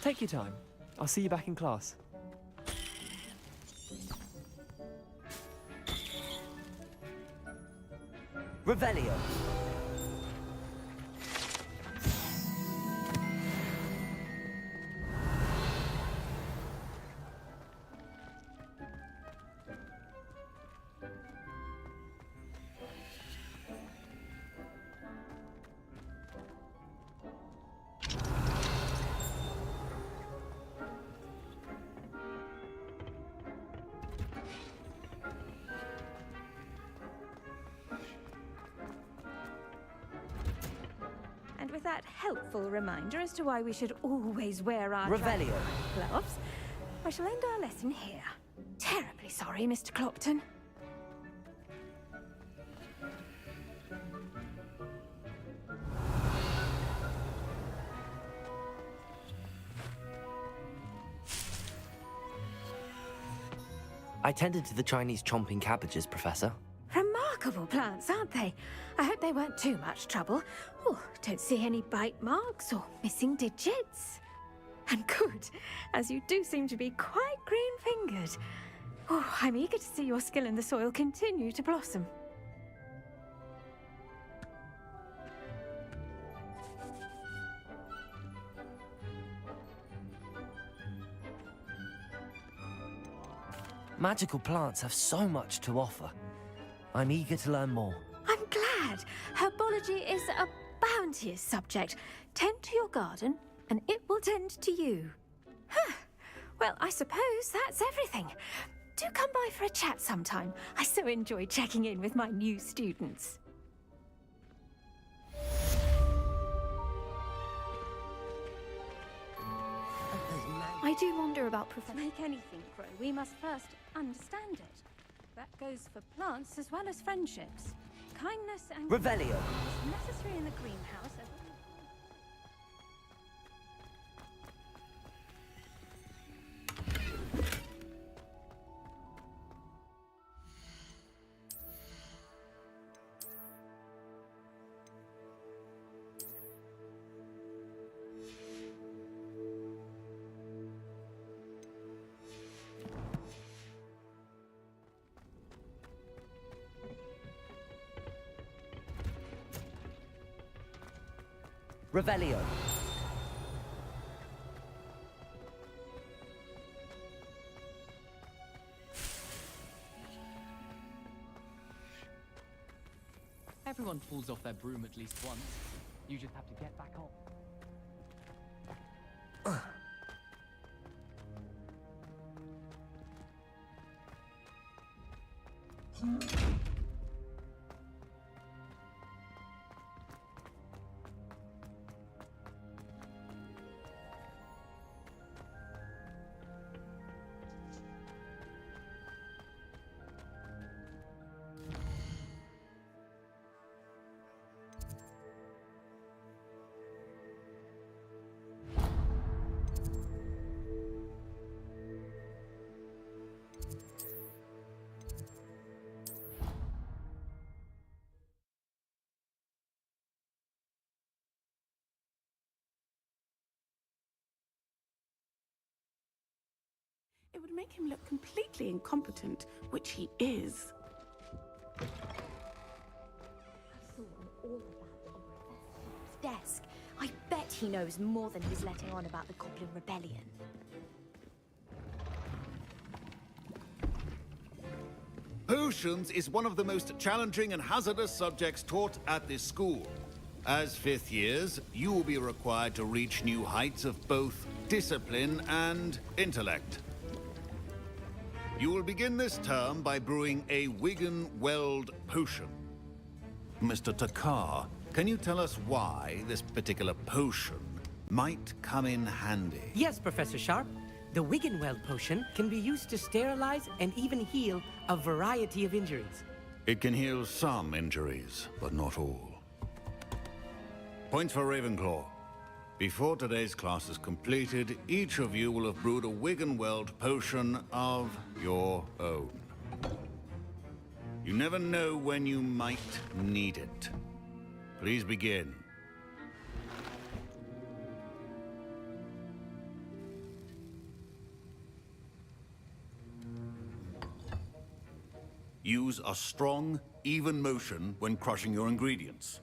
Take your time. I'll see you back in class. Revelio. And with that helpful reminder as to why we should always wear our Revelio. gloves, I shall end our lesson here. Terribly sorry, Mr. Clopton. I tended to the Chinese chomping cabbages, Professor. Remarkable plants, aren't they? I hope they weren't too much trouble. Oh, don't see any bite marks or missing digits. And good, as you do seem to be quite green-fingered. Oh, I'm eager to see your skill in the soil continue to blossom. Magical plants have so much to offer. I'm eager to learn more. I'm glad. Herbology is a bounteous subject. Tend to your garden, and it will tend to you. Huh. Well, I suppose that's everything. Do come by for a chat sometime. I so enjoy checking in with my new students. I do wonder about Professor. To make anything grow, we must first understand it. That goes for plants as well as friendships. Kindness and... Revelio. is necessary in the greenhouse. Revelio. Everyone falls off their broom at least once. You just have to get back on. It would make him look completely incompetent, which he is. I saw all of that on Professor Sharp's desk. I bet he knows more than he's letting on about the Goblin Rebellion. Potions is one of the most challenging and hazardous subjects taught at this school. As fifth years, you will be required to reach new heights of both discipline and intellect. You will begin this term by brewing a Wigan Weld potion. Mr. Takar, can you tell us why this particular potion might come in handy? Yes, Professor Sharp. The Wiggenweld potion can be used to sterilize and even heal a variety of injuries. It can heal some injuries, but not all. Points for Ravenclaw. Before today's class is completed, each of you will have brewed a Wiggenweld potion of your own. You never know when you might need it. Please begin. Use a strong, even motion when crushing your ingredients.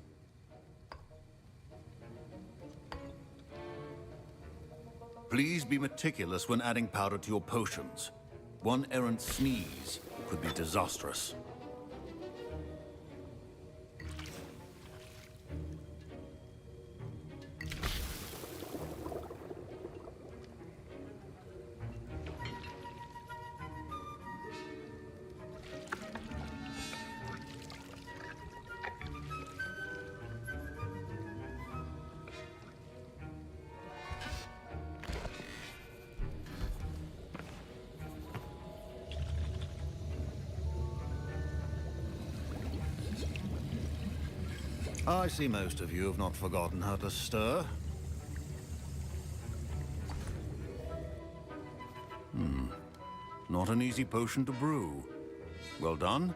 Please be meticulous when adding powder to your potions. One errant sneeze could be disastrous. I see most of you have not forgotten how to stir. Not an easy potion to brew. Well done.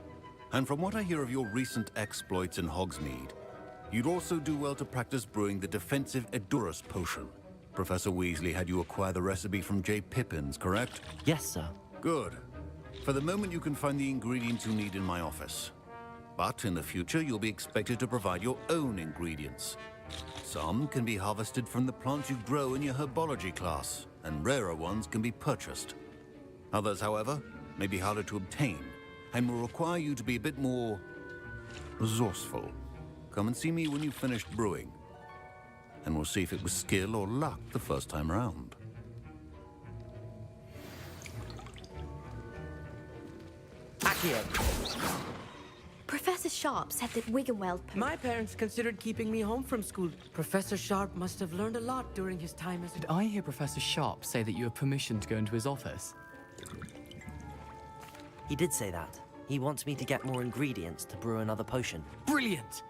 And from what I hear of your recent exploits in Hogsmeade, you'd also do well to practice brewing the defensive Edurus potion. Professor Weasley had you acquire the recipe from J. Pippins, correct? Yes, sir. Good. For the moment, you can find the ingredients you need in my office. But in the future, you'll be expected to provide your own ingredients. Some can be harvested from the plants you grow in your herbology class, and rarer ones can be purchased. Others, however, may be harder to obtain, and will require you to be a bit more resourceful. Come and see me when you've finished brewing, and we'll see if it was skill or luck the first time around. Accio. Professor Sharp said that Wiggenweld... My parents considered keeping me home from school. Professor Sharp must have learned a lot during his time as... Did I hear Professor Sharp say that you have permission to go into his office? He did say that. He wants me to get more ingredients to brew another potion. Brilliant!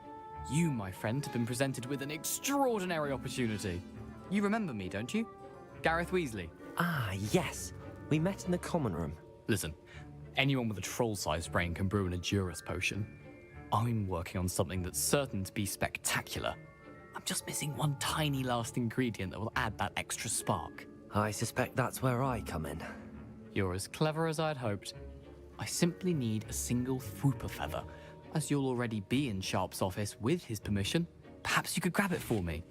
You, my friend, have been presented with an extraordinary opportunity. You remember me, don't you? Gareth Weasley. Ah, yes. We met in the common room. Listen, anyone with a troll-sized brain can brew an Edurus potion. I'm working on something that's certain to be spectacular. I'm just missing one tiny last ingredient that will add that extra spark. I suspect that's where I come in. You're as clever as I'd hoped. I simply need a single Fwooper feather. As you'll already be in Sharp's office with his permission, perhaps you could grab it for me.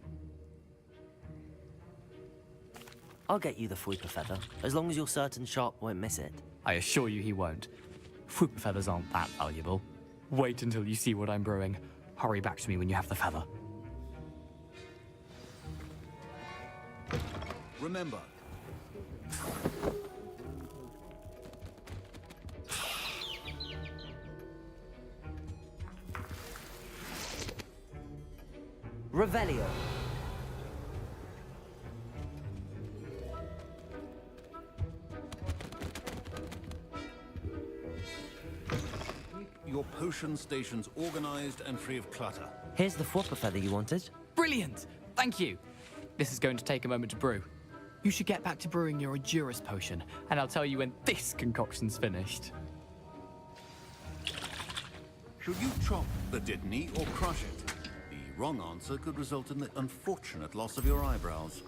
I'll get you the Fwooper feather, as long as you're certain Sharp won't miss it. I assure you he won't. Fwooper feathers aren't that valuable. Wait until you see what I'm brewing. Hurry back to me when you have the feather. Remember, Revelio. your potion station's organized and free of clutter. Here's the Fwooper feather you wanted. Brilliant! Thank you. This is going to take a moment to brew. You should get back to brewing your Edurus potion, and I'll tell you when this concoction's finished. Should you chop the Dittany or crush it? The wrong answer could result in the unfortunate loss of your eyebrows.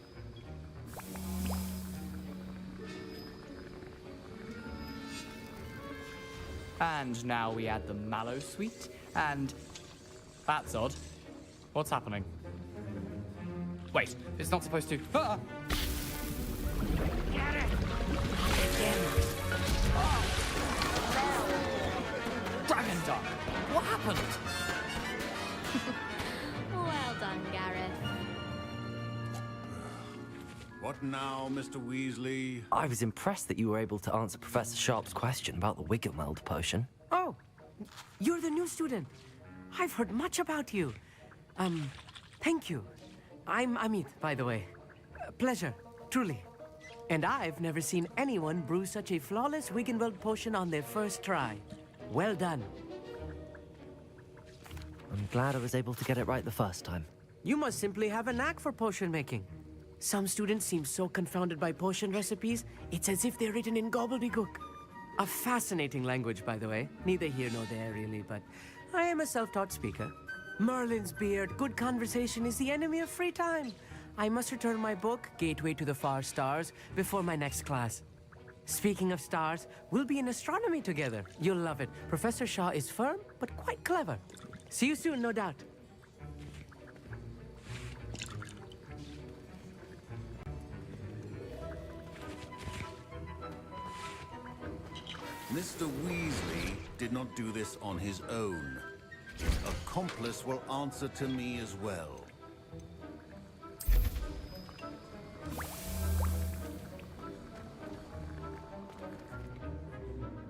And now we add the mallow sweet, and... That's odd. What's happening? Wait, it's not supposed to... Ah! Get it! Dragon Duck! What happened? Well done, Gareth. What now, Mr. Weasley? I was impressed that you were able to answer Professor Sharp's question about the Wiggenweld potion. Oh, you're the new student. I've heard much about you. Thank you. I'm Amit, by the way. Pleasure, truly. And I've never seen anyone brew such a flawless Wiggenweld potion on their first try. Well done. I'm glad I was able to get it right the first time. You must simply have a knack for potion making. Some students seem so confounded by potion recipes, it's as if they're written in gobbledygook. A fascinating language, by the way. Neither here nor there, really, but I am a self-taught speaker. Merlin's beard, good conversation is the enemy of free time. I must return my book, Gateway to the Far Stars, before my next class. Speaking of stars, we'll be in astronomy together. You'll love it. Professor Shaw is firm, but quite clever. See you soon, no doubt. Mr. Weasley did not do this on his own. His accomplice will answer to me as well.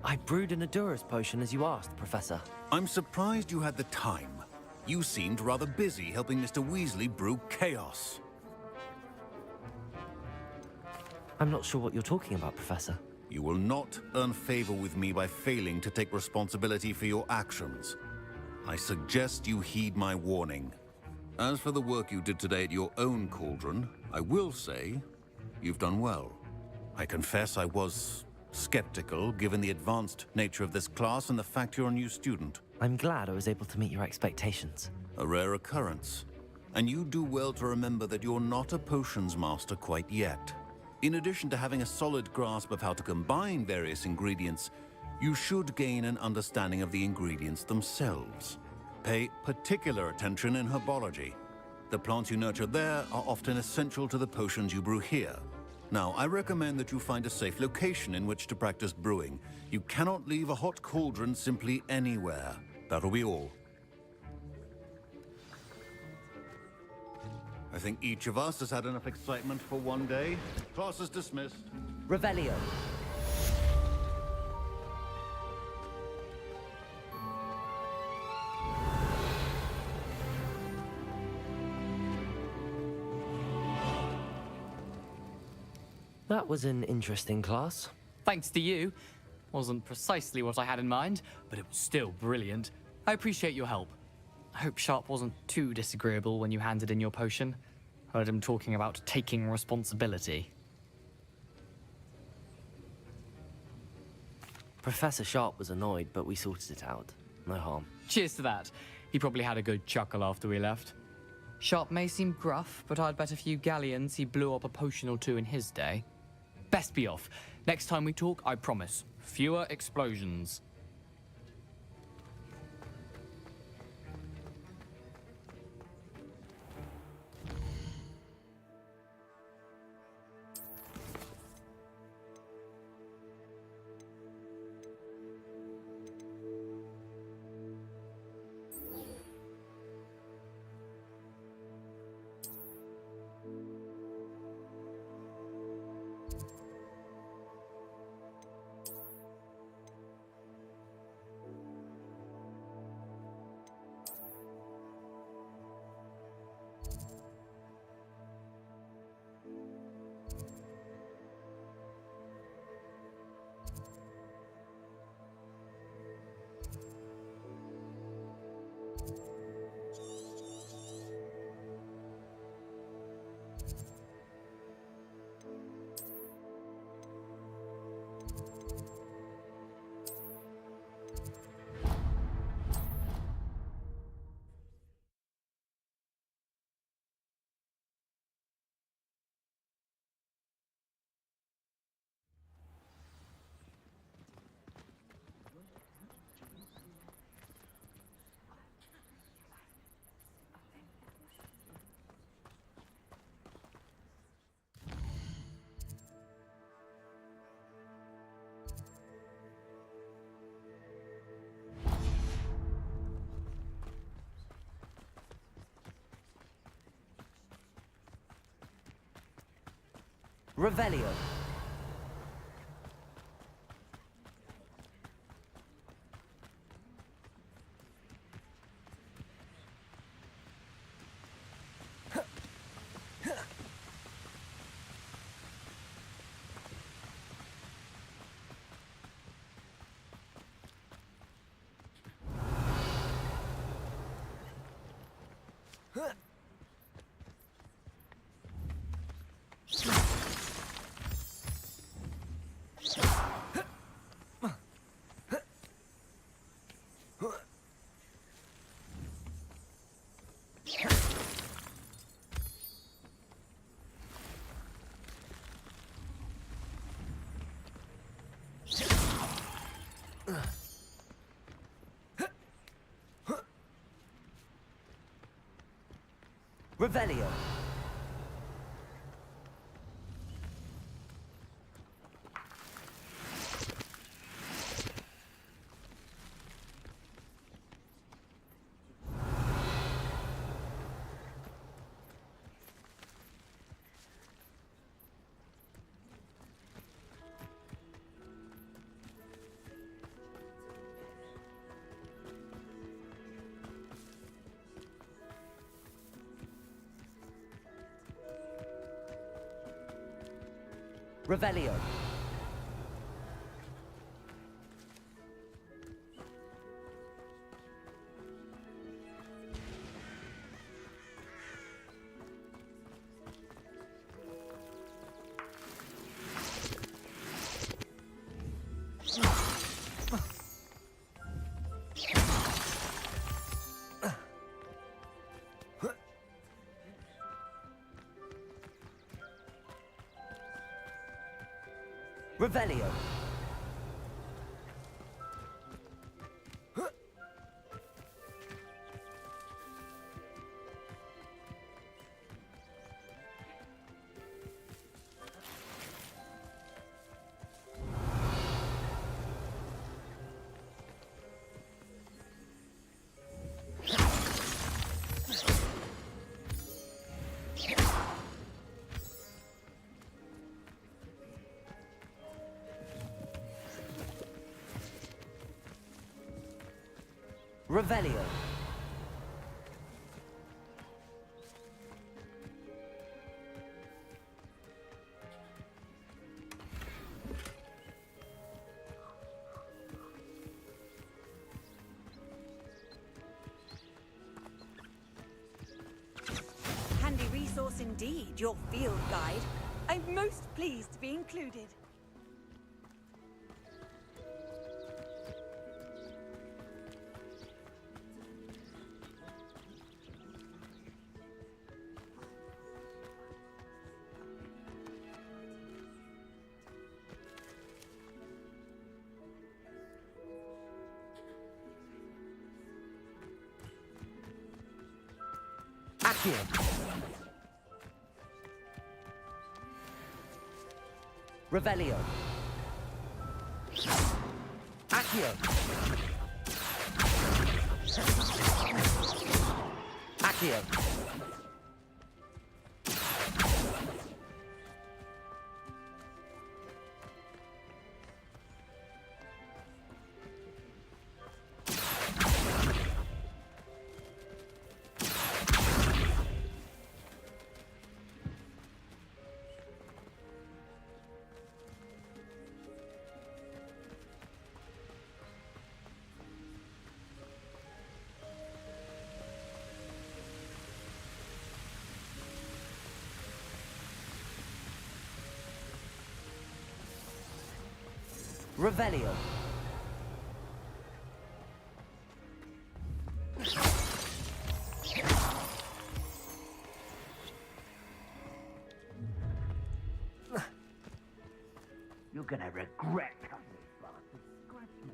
I brewed an Adurus potion as you asked, Professor. I'm surprised you had the time. You seemed rather busy helping Mr. Weasley brew chaos. I'm not sure what you're talking about, Professor. You will not earn favor with me by failing to take responsibility for your actions. I suggest you heed my warning. As for the work you did today at your own cauldron, I will say you've done well. I confess I was skeptical, given the advanced nature of this class and the fact you're a new student. I'm glad I was able to meet your expectations. A rare occurrence. And you do well to remember that you're not a potions master quite yet. In addition to having a solid grasp of how to combine various ingredients, you should gain an understanding of the ingredients themselves. Pay particular attention in herbology. The plants you nurture there are often essential to the potions you brew here. Now, I recommend that you find a safe location in which to practice brewing. You cannot leave a hot cauldron simply anywhere. That'll be all. I think each of us has had enough excitement for one day. Class is dismissed. Revelio. That was an interesting class. Thanks to you. Wasn't precisely what I had in mind, but it was still brilliant. I appreciate your help. I hope Sharp wasn't too disagreeable when you handed in your potion. Heard him talking about taking responsibility. Professor Sharp was annoyed, but we sorted it out. No harm. Cheers to that. He probably had a good chuckle after we left. Sharp may seem gruff, but I'd bet a few galleons he blew up a potion or two in his day. Best be off. Next time we talk, I promise. Fewer explosions. Revelio. Revelio. Revelio. Revelio. Revelio. Handy resource indeed, your field guide. I'm most pleased to be included. Accio. Revelio. Accio. Accio. Revelio. You're gonna regret coming this far to scratch me.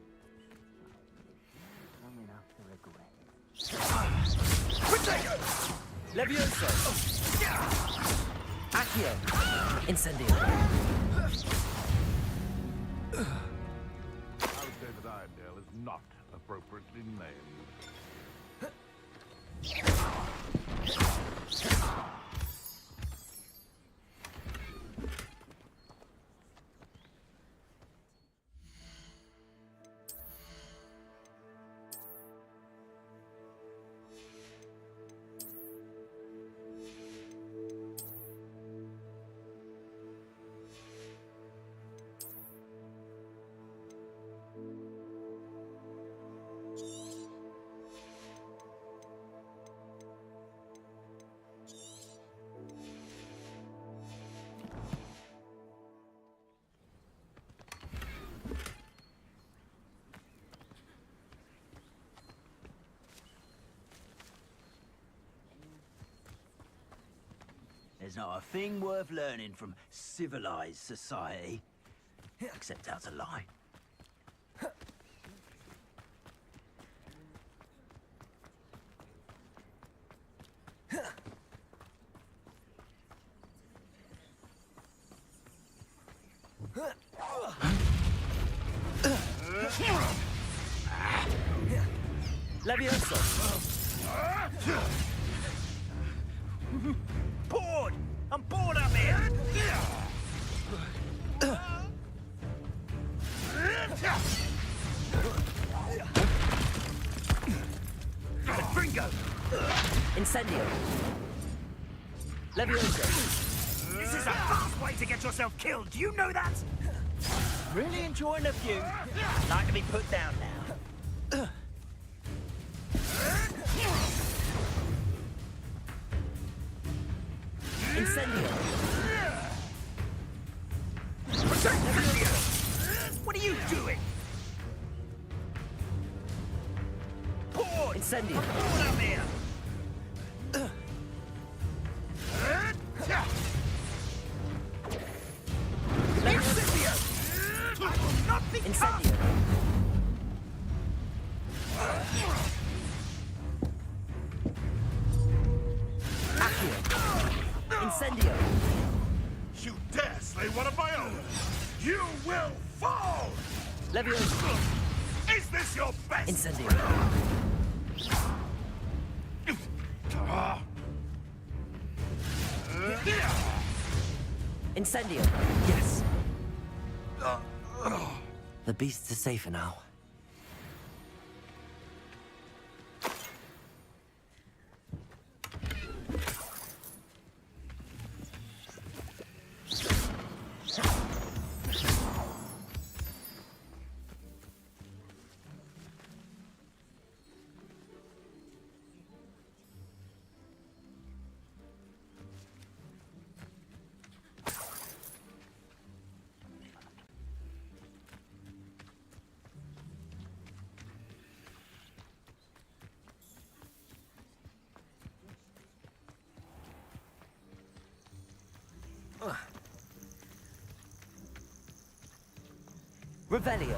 Long enough to regret. Levioso. Accio. Incendio. I would say that Iredale is not appropriately named. There's not a thing worth learning from civilized society. Except how to lie. Levioso! Bored! I'm bored up here! Gringo! Incendio! Levioso! This is a fast way to get yourself killed, do you know that? Really enjoying a few. Like to be put down now. Incendio! What are you doing? Bored! Incendio! Bored up here! Incendio! I will not be Incendio! Incendio! You dare slay one of my own! You will fall! Levioso! Is this your best? Incendio! Incendio! Yes! The beasts are safer now. Revelio.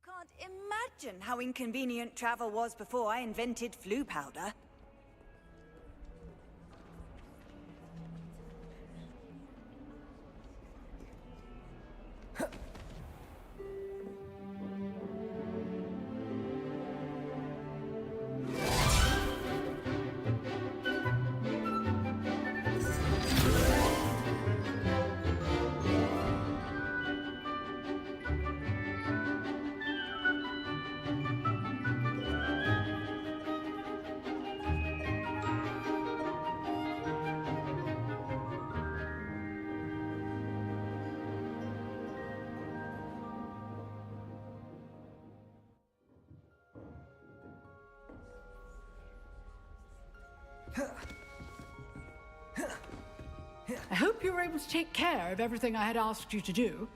Can't imagine how inconvenient travel was before I invented flu powder. I hope you were able to take care of everything I had asked you to do.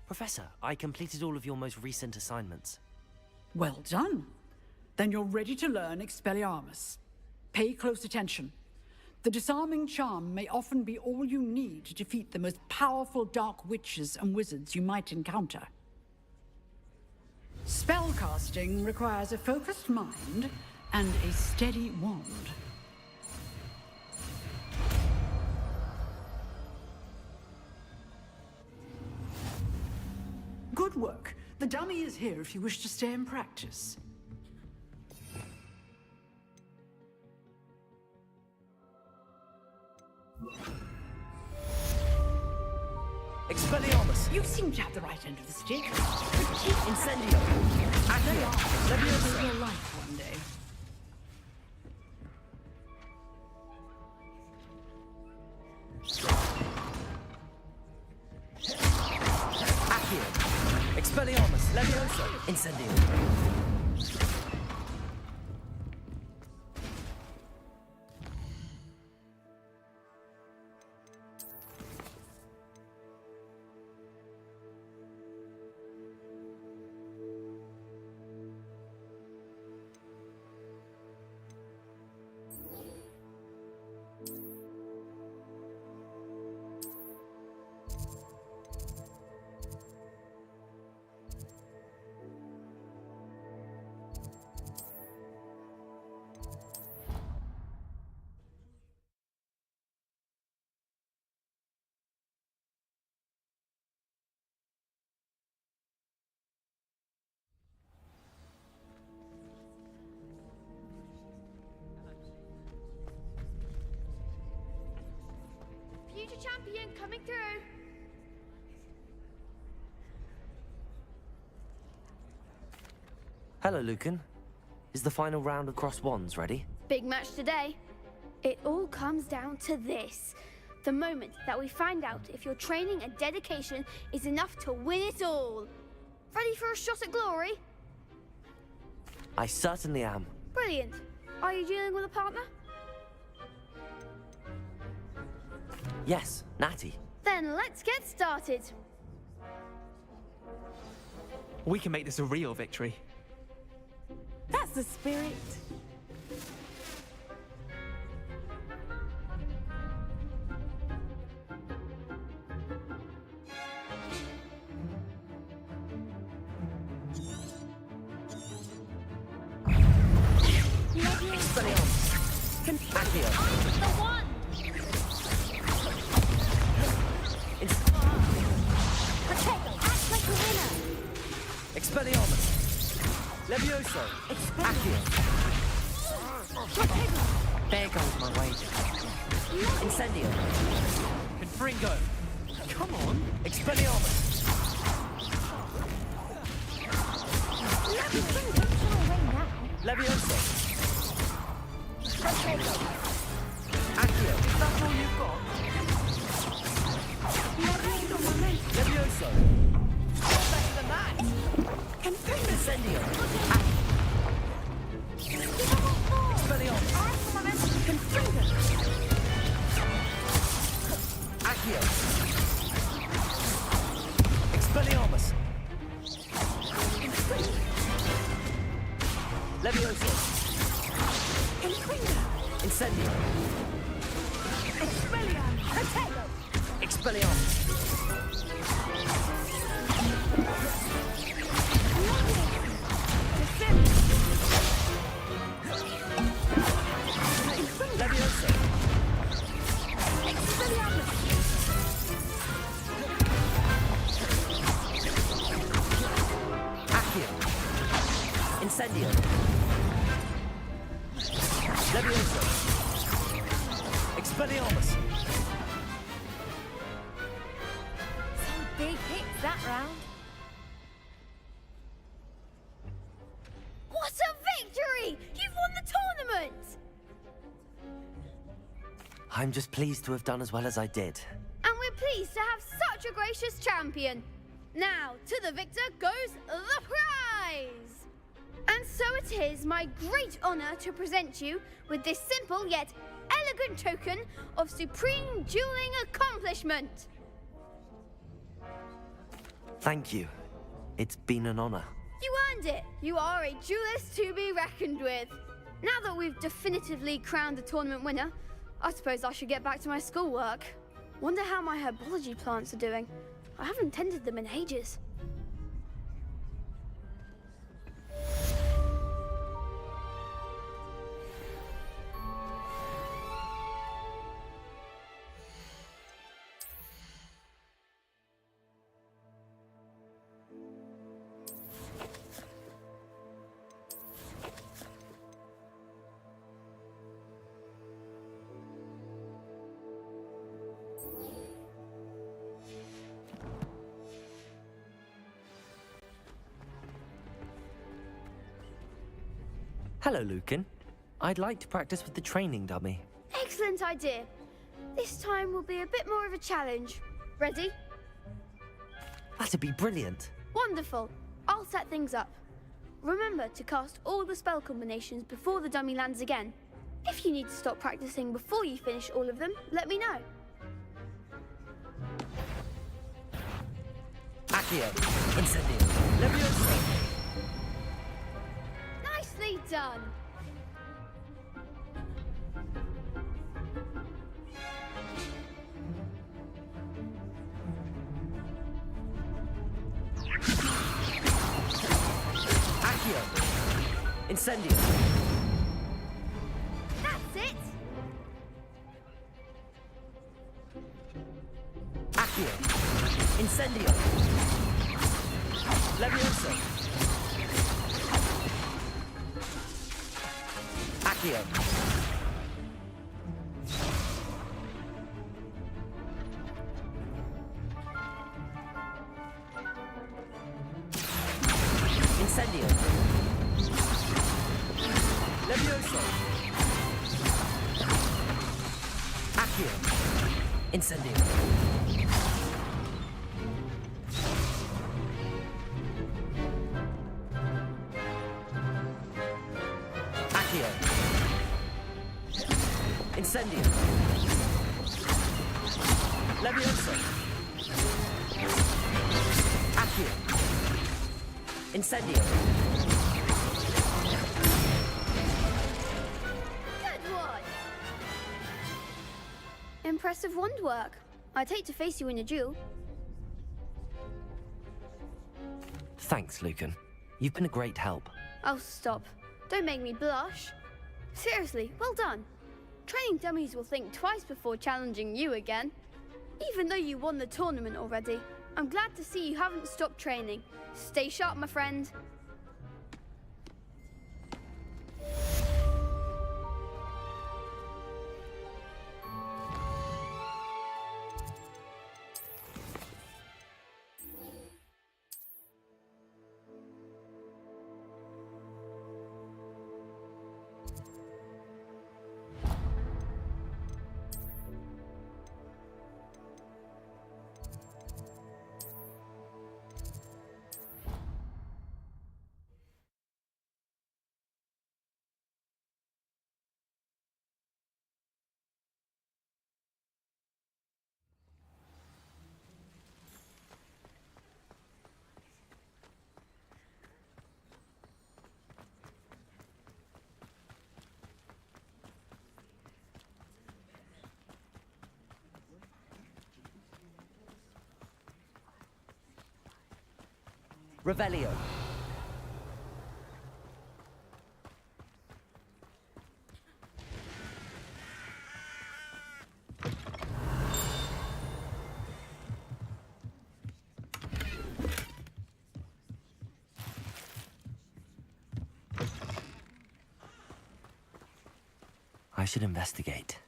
Professor, I completed all of your most recent assignments. Well done. Then you're ready to learn Expelliarmus. Pay close attention. The disarming charm may often be all you need to defeat the most powerful dark witches and wizards you might encounter. Spellcasting requires a focused mind and a steady wand. Good work. The dummy is here if you wish to stay and practice. seem to have the right end of the stick. Incendio. They are. Levioso. Save your life one day. Accio. Expelliarmus. Levioso. Incendio. Future champion coming through. Hello, Lucan. Is the final round of cross wands ready? Big match today. It all comes down to this. The moment that we find out if your training and dedication is enough to win it all. Ready for a shot at glory? I certainly am. Brilliant. Are you dealing with a partner? Yes, Natty. Then let's get started. We can make this a real victory. That's the spirit. Accio. The one! Potato, act like a winner. Expelliarmus. Levioso. Accio. There goes my wager. Incendio. Confringo. Come on. Expelliarmus. Levioso. Accio. That's all you've got? Levioso. You're better than that. Incendio. Expelliarmus. Accio. Expelliarmus. Levioso. Incendio. Expelliarmus. Levioso. Accio. Incendio. Levioso. Expelliarmus. Some big hits that round. What a victory! You've won the tournament! I'm just pleased to have done as well as I did. And we're pleased to have such a gracious champion. Now, to the victor goes the prize! And so it is my great honor to present you with this simple yet elegant token of supreme dueling accomplishment. Thank you. It's been an honor. You earned it. You are a duelist to be reckoned with. Now that we've definitively crowned the tournament winner, I suppose I should get back to my schoolwork. Wonder how my herbology plants are doing. I haven't tended them in ages. Hello, Lucan. I'd like to practice with the training dummy. Excellent idea. This time will be a bit more of a challenge. Ready? That'd be brilliant. Wonderful. I'll set things up. Remember to cast all the spell combinations before the dummy lands again. If you need to stop practicing before you finish all of them, let me know. Accio, Incendio, Levioso. Nicely done. Accio, Incendio. That's it. Accio, Incendio. Levioso. Accio. Incendio. Levioso. Accio. Incendio. Accio. Incendio. Levioso. Accio. Incendio. Good one. Impressive wand work. I'd hate to face you in a duel. Thanks, Lucan. You've been a great help. Oh, stop. Don't make me blush. Seriously, well done. Training dummies will think twice before challenging you again. Even though you won the tournament already, I'm glad to see you haven't stopped training. Stay sharp, my friend. Revelio. I should investigate.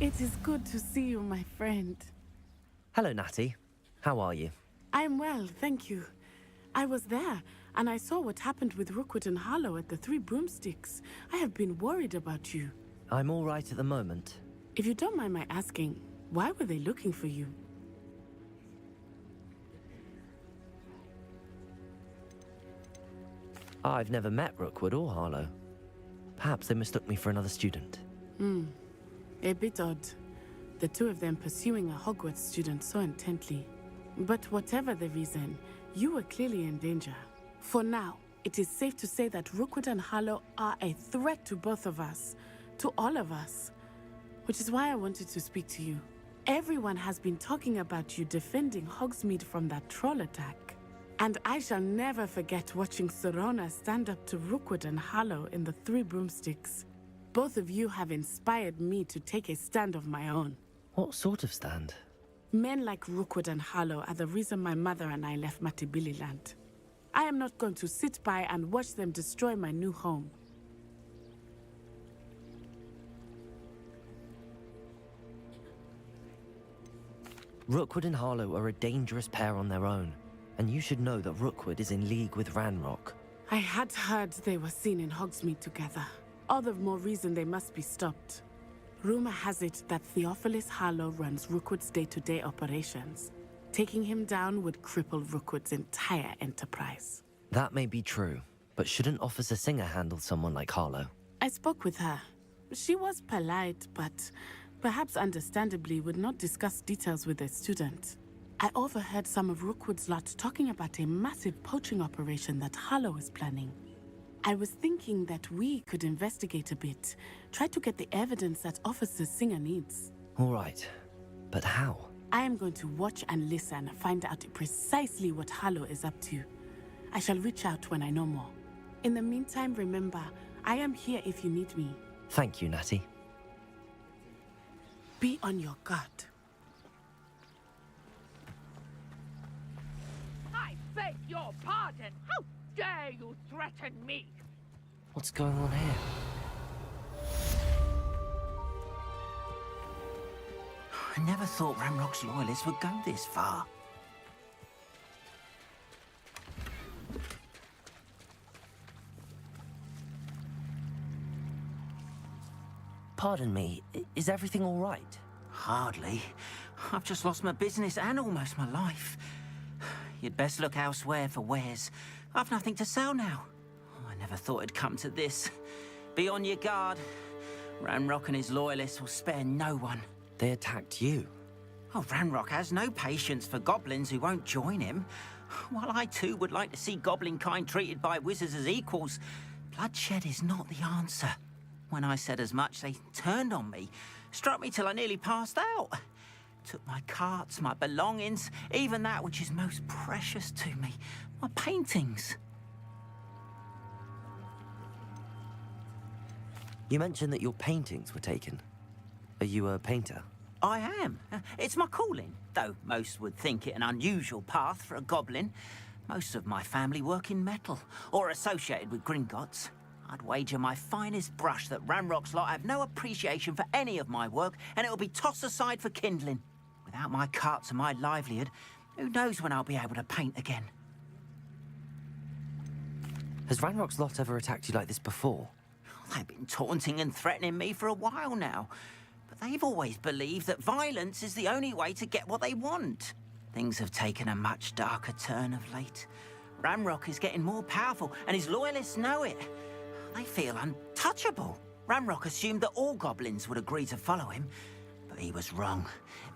It is good to see you, my friend. Hello, Natty. How are you? I'm well, thank you. I was there, and I saw what happened with Rookwood and Harlow at the Three Broomsticks. I have been worried about you. I'm all right at the moment. If you don't mind my asking, why were they looking for you? I've never met Rookwood or Harlow. Perhaps they mistook me for another student. A bit odd. The two of them pursuing a Hogwarts student so intently. But whatever the reason, you were clearly in danger. For now, it is safe to say that Rookwood and Harlow are a threat to both of us. To all of us. Which is why I wanted to speak to you. Everyone has been talking about you defending Hogsmeade from that troll attack. And I shall never forget watching Serona stand up to Rookwood and Harlow in the Three Broomsticks. Both of you have inspired me to take a stand of my own. What sort of stand? Men like Rookwood and Harlow are the reason my mother and I left Matibili Land. I am not going to sit by and watch them destroy my new home. Rookwood and Harlow are a dangerous pair on their own, and you should know that Rookwood is in league with Ranrock. I had heard they were seen in Hogsmeade together. All the more reason they must be stopped. Rumor has it that Theophilus Harlow runs Rookwood's day-to-day operations. Taking him down would cripple Rookwood's entire enterprise. That may be true, but shouldn't Officer Singer handle someone like Harlow? I spoke with her. She was polite, but perhaps understandably would not discuss details with a student. I overheard some of Rookwood's lot talking about a massive poaching operation that Harlow is planning. I was thinking that we could investigate a bit, try to get the evidence that Officer Singer needs. All right, but how? I am going to watch and listen, find out precisely what Harlow is up to. I shall reach out when I know more. In the meantime, remember, I am here if you need me. Thank you, Natty. Be on your guard. I beg your pardon. How dare you threaten me? What's going on here? I never thought Ranrock's loyalists would go this far. Pardon me, is everything all right? Hardly. I've just lost my business and almost my life. You'd best look elsewhere for wares. I've nothing to sell now. I never thought it'd come to this. Be on your guard. Ranrock and his loyalists will spare no one. They attacked you? Oh, Ranrock has no patience for goblins who won't join him. While I too would like to see goblin kind treated by wizards as equals, bloodshed is not the answer. When I said as much, they turned on me, struck me till I nearly passed out. Took my carts, my belongings, even that which is most precious to me, my paintings. You mentioned that your paintings were taken. Are you a painter? I am. It's my calling, though most would think it an unusual path for a goblin. Most of my family work in metal, or associated with Gringotts. I'd wager my finest brush that Ranrock's lot have no appreciation for any of my work, and it'll be tossed aside for kindling. Without my carts and my livelihood, who knows when I'll be able to paint again? Has Ranrock's lot ever attacked you like this before? They've been taunting and threatening me for a while now. But they've always believed that violence is the only way to get what they want. Things have taken a much darker turn of late. Ranrock is getting more powerful, and his loyalists know it. They feel untouchable. Ranrock assumed that all goblins would agree to follow him, but he was wrong.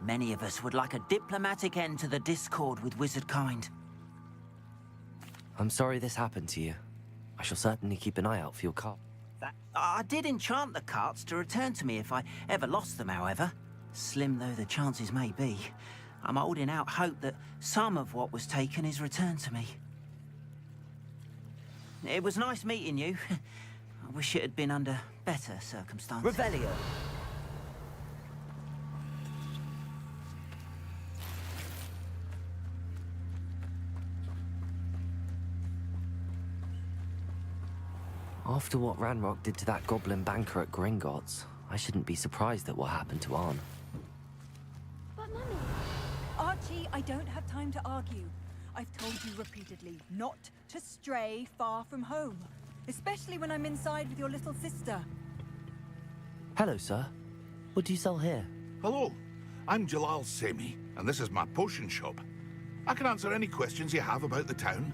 Many of us would like a diplomatic end to the discord with wizard kind. I'm sorry this happened to you. I shall certainly keep an eye out for your car. I did enchant the carts to return to me if I ever lost them, however. Slim though the chances may be, I'm holding out hope that some of what was taken is returned to me. It was nice meeting you. I wish it had been under better circumstances. Revelio! After what Ranrock did to that goblin banker at Gringotts, I shouldn't be surprised at what happened to Arn. But Mummy... Archie, I don't have time to argue. I've told you repeatedly not to stray far from home, especially when I'm inside with your little sister. Hello, sir. What do you sell here? Hello, I'm Jalal Semi, and this is my potion shop. I can answer any questions you have about the town.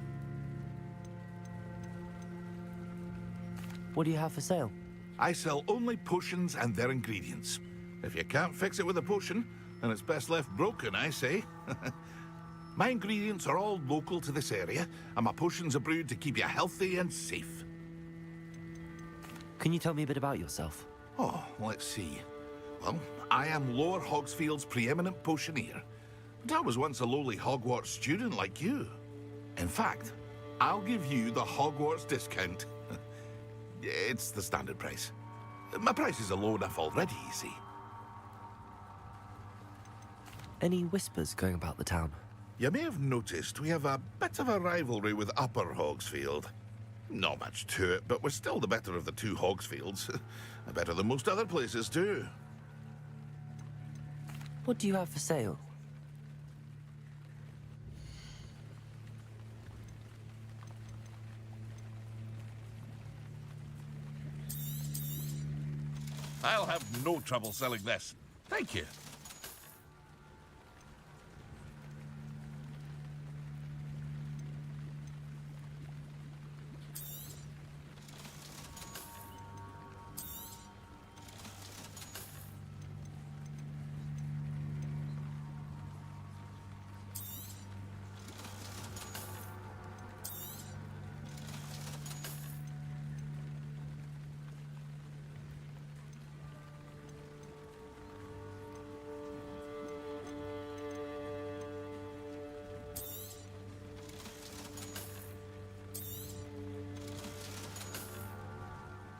What do you have for sale? I sell only potions and their ingredients. If you can't fix it with a potion, then it's best left broken, I say. My ingredients are all local to this area, and my potions are brewed to keep you healthy and safe. Can you tell me a bit about yourself? Oh, let's see. Well, I am Lower Hogsfield's preeminent potioneer, but I was once a lowly Hogwarts student like you. In fact, I'll give you the Hogwarts discount. It's the standard price. My prices are low enough already, you see. Any whispers going about the town? You may have noticed we have a bit of a rivalry with Upper Hogsfield. Not much to it, but we're still the better of the two Hogsfields. Better than most other places, too. What do you have for sale? I'll have no trouble selling this. Thank you.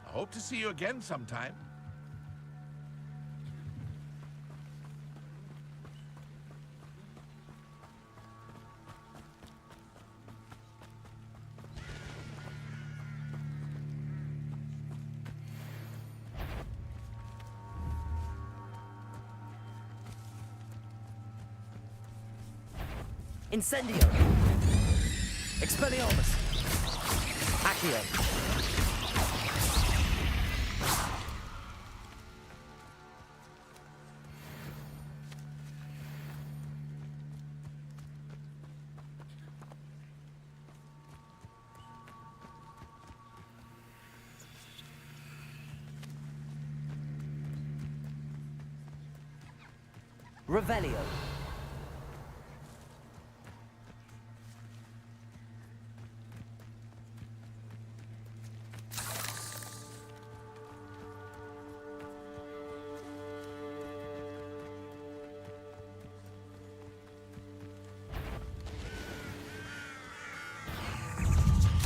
I hope to see you again sometime. Incendio! Expelliarmus! Accio! Revelio.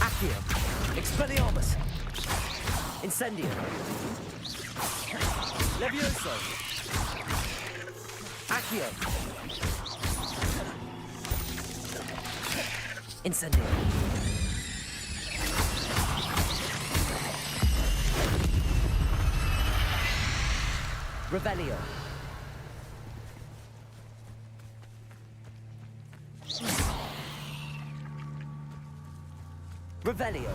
Accio. Expelliarmus. Incendio. Levioso. Accio. Incendio. Revelio. Revelio.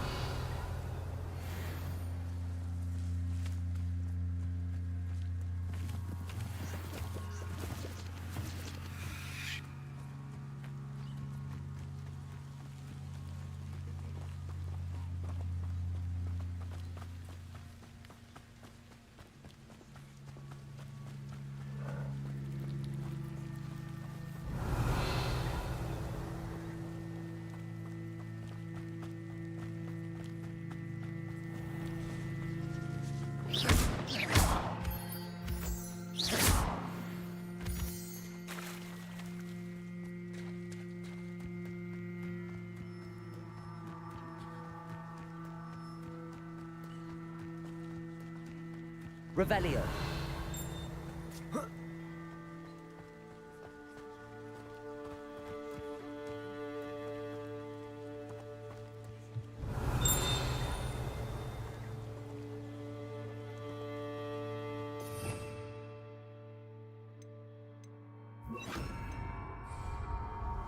Revelio.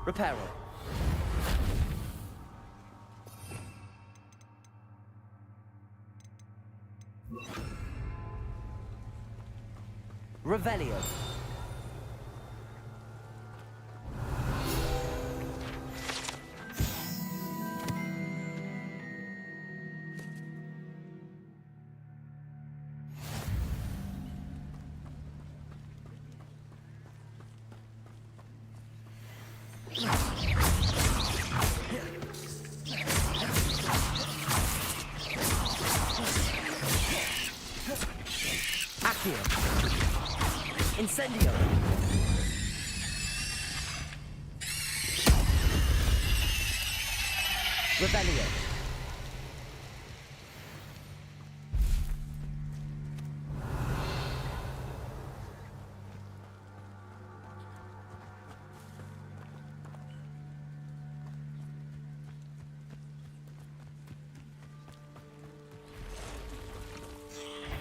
Reparo. Revelio. Accio. Incendio. Revelio.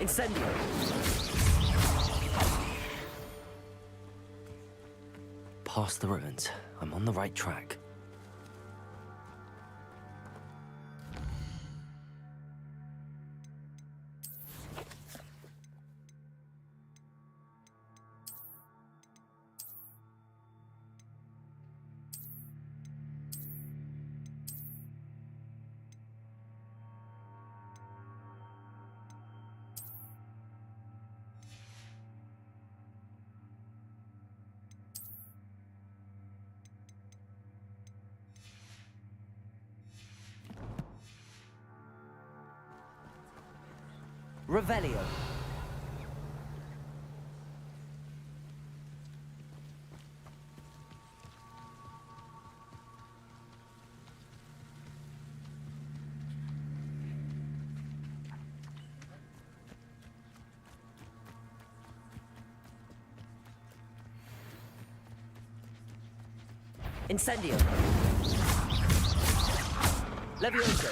Incendio. Past the ruins. I'm on the right track. Revelio. Incendio. Levioso.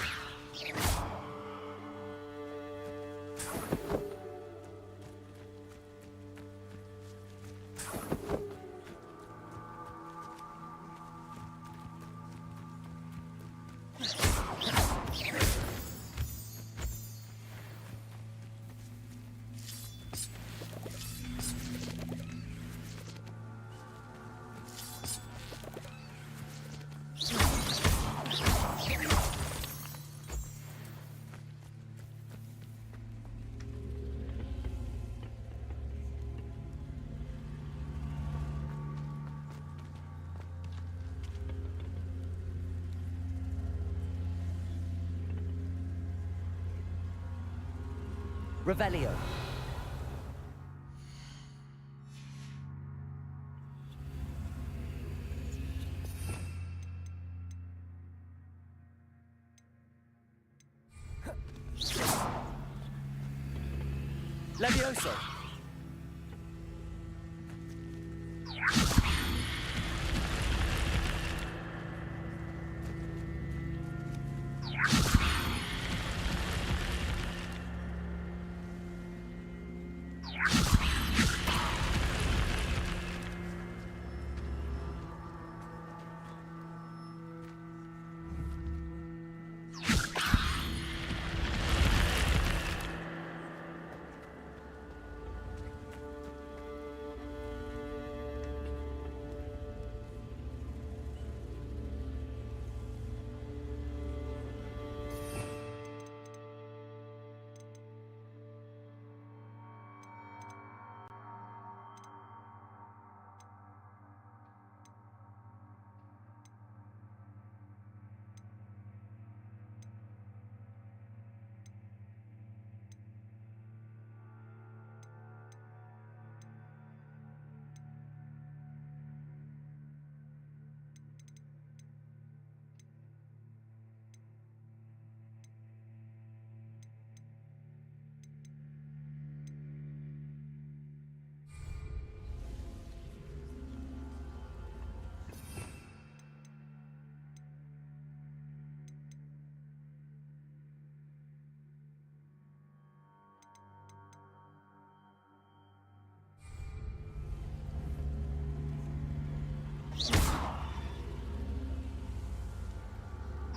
Revelio. Levioso.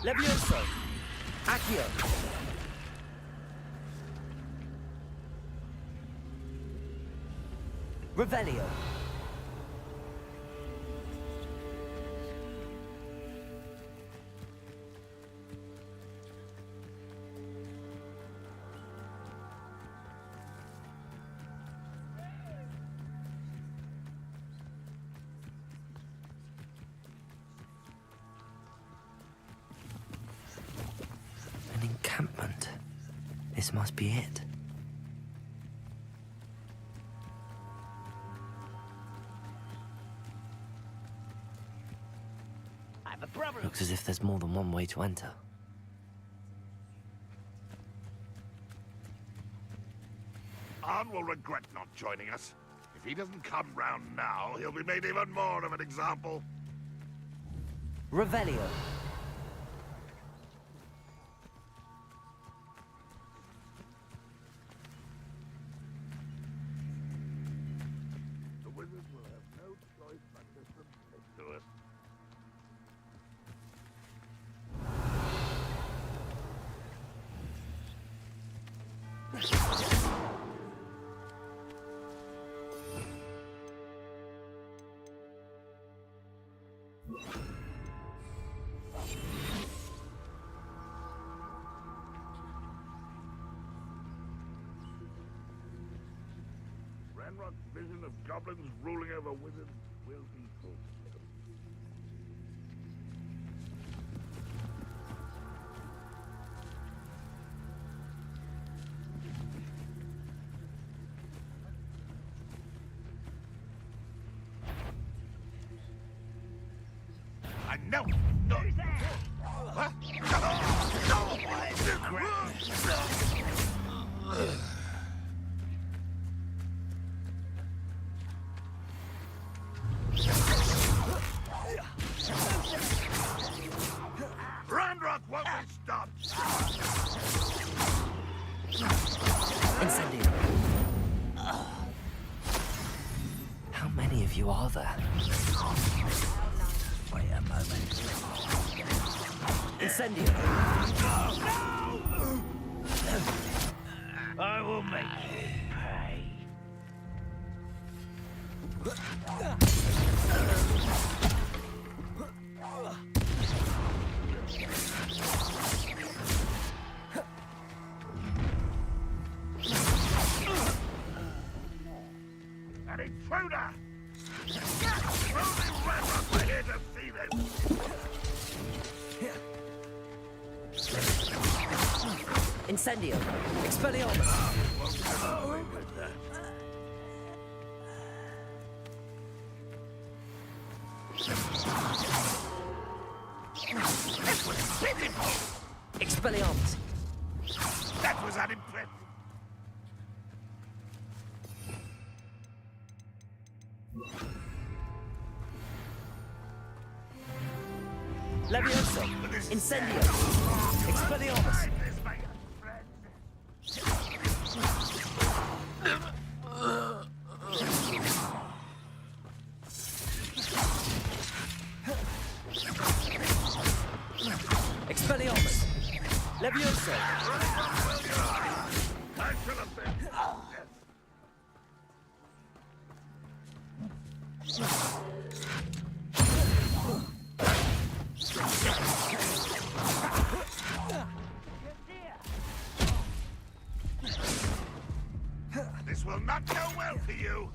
Levioso. Accio. Revelio. An encampment. This must be it. Looks as if there's more than one way to enter. Arn will regret not joining us. If he doesn't come round now, he'll be made even more of an example. Revelio. The wizards will have no choice but to submit to us. Ranrock's vision of goblins ruling over wizards will be fulfilled. No, no. What? Ramrock won't be stopped! Incendio. How many of you are there? Wait a moment. Incendio. I will make you pay. An intruder! Only Ramrock were here to see this! Incendio. Expelliarmus. This was pitiful! Expelliarmus. That was unimpressive. Levioso. Incendio. Expelliarmus. Expelliarmus. Levioso. I should have been. This will not go well for you.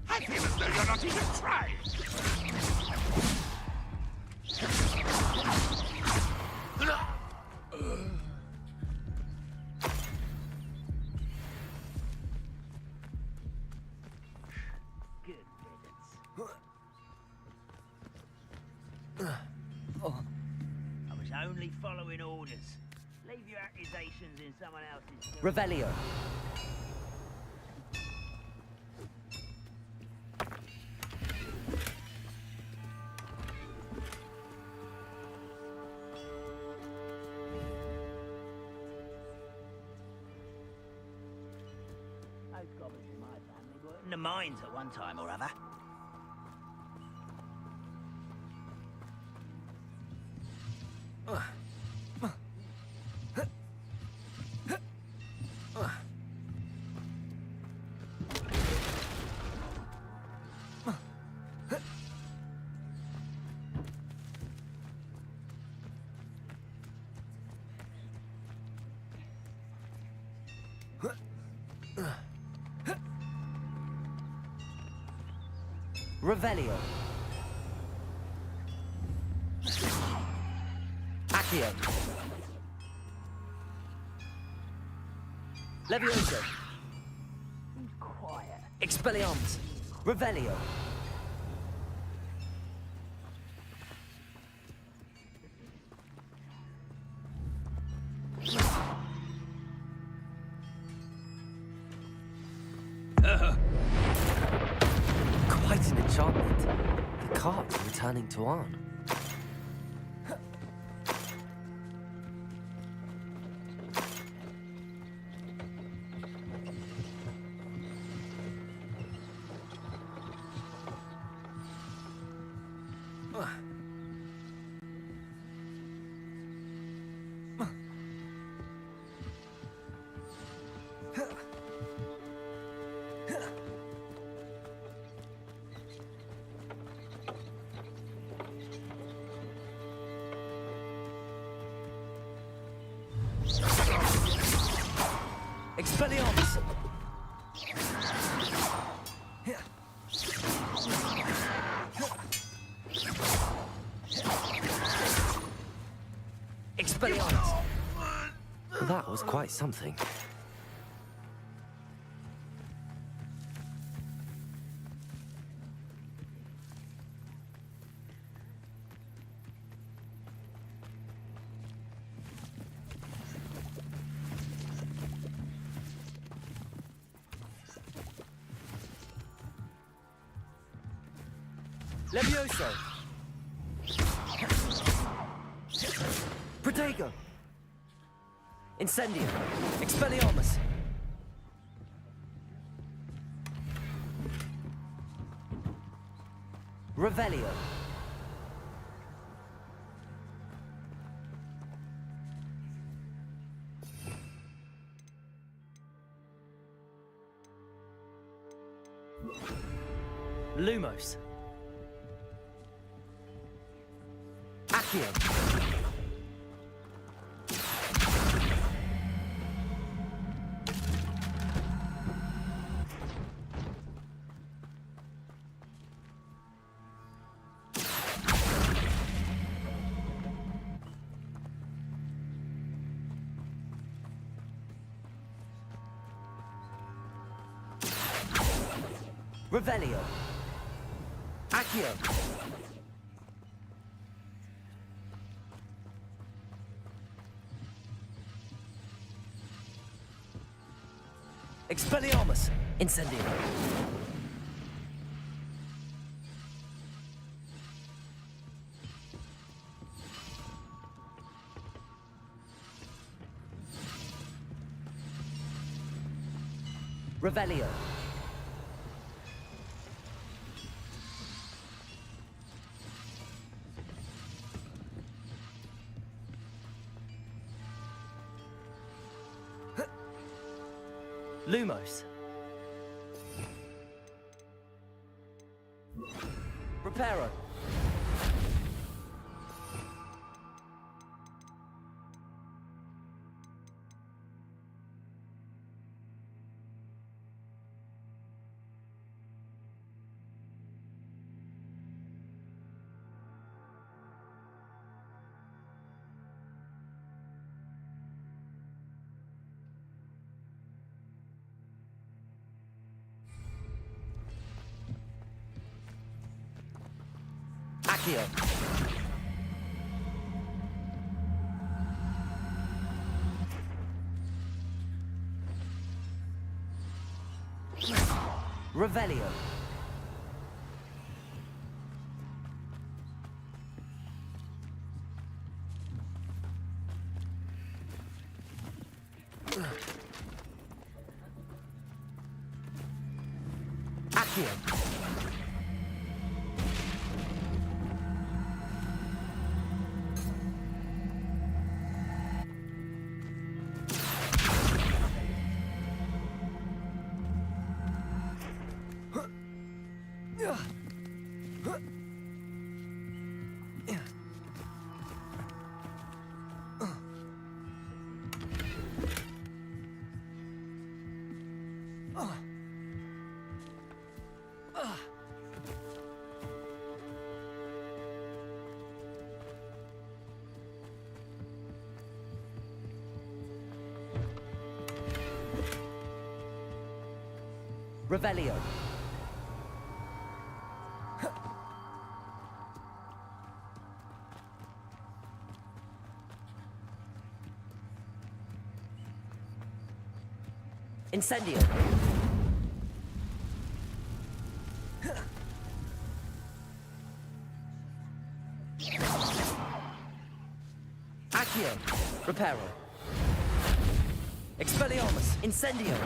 I feel as though you're not even trying. Good riddance. Oh. I was only following orders. Leave your accusations in someone else's... Revelio. Those goblins in my family were in the mines at one time or other. Revelio. Accio. Levioso. Quiet. Expelliarmus. Revelio. Quite an enchantment. The cart's returning to Arn. Expelliarmus! Expelliarmus! That was quite something. Levioso! Protego! Incendio! Expelliarmus! Revelio! Lumos! Accio! Revelio! Accio! Expelliarmus! Incendio! Revelio! Lumos. Reparo. Accio. Revelio. Accio. Revelio. Incendio. Accio. Reparo. Expelliarmus. Incendio.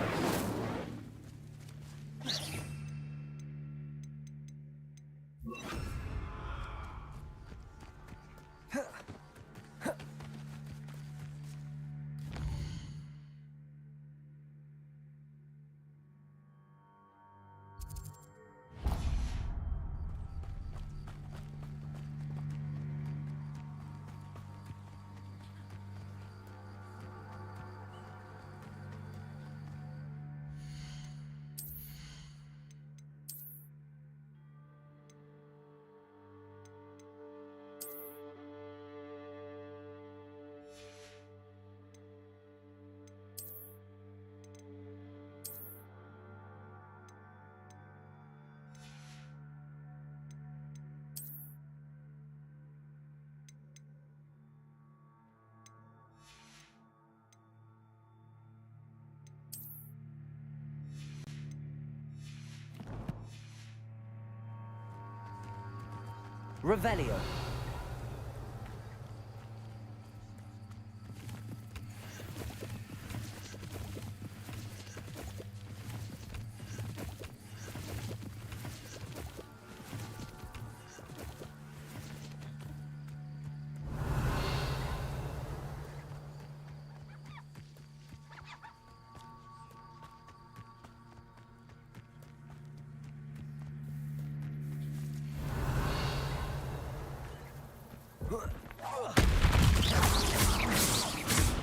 Revelio.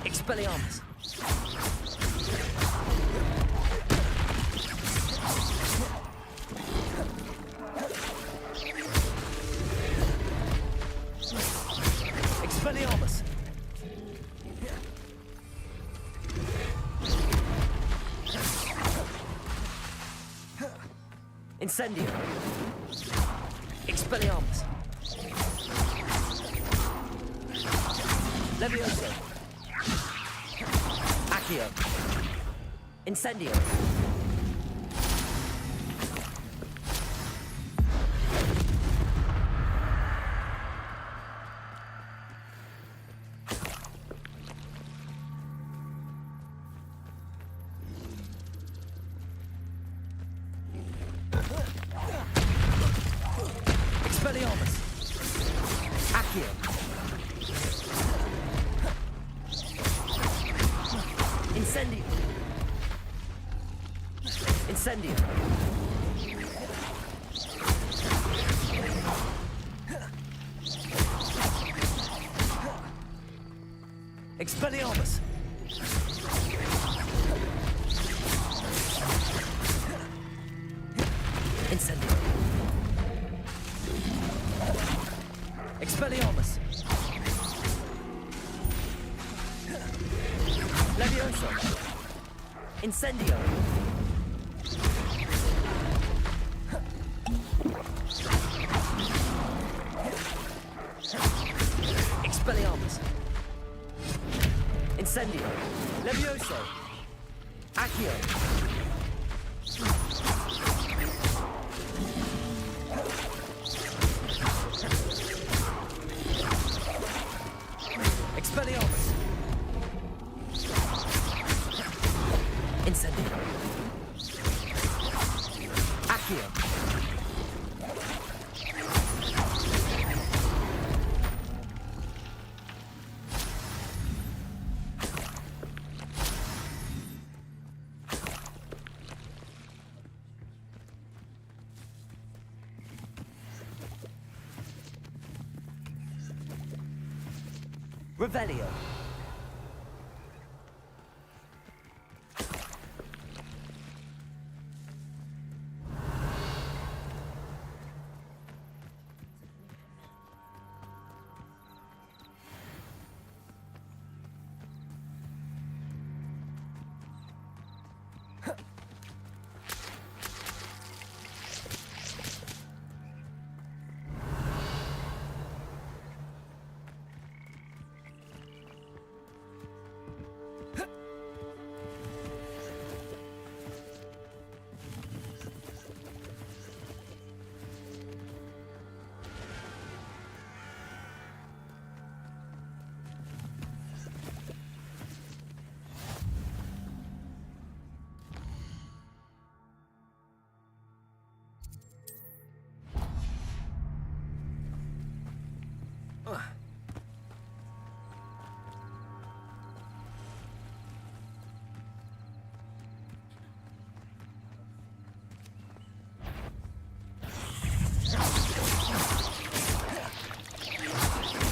Expelliarmus. Expelliarmus. Incendio. Expelliarmus. Levioso. Accio. Incendio. Expelliarmus. Accio. Incendio. Incendio. Expelliarmus. Incendio. Expelliarmus. Levioso. Incendio. Expelliarmus. Incendio. Levioso. Accio. Expelliarmus. Incendio. Accio. Revelio.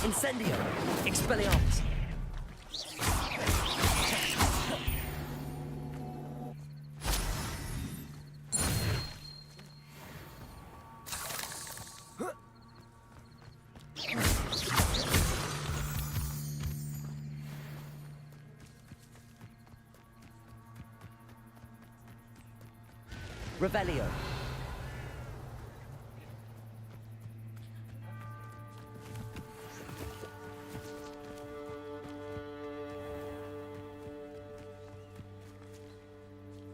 Incendio. Expelliarmus. Revelio.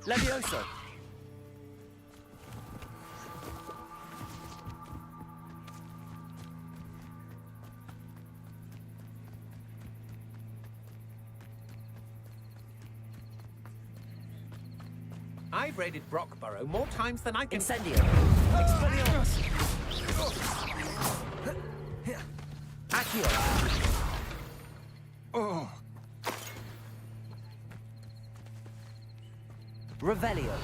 Levioso. I've raided Brockborough more times than I can... Incendio! Expelliarmus! Accio! Oh. Revelio!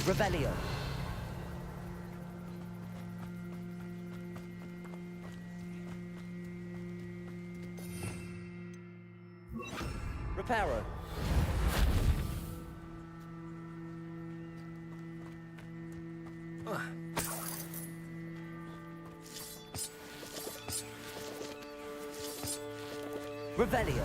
Revelio. Reparo. Revelio.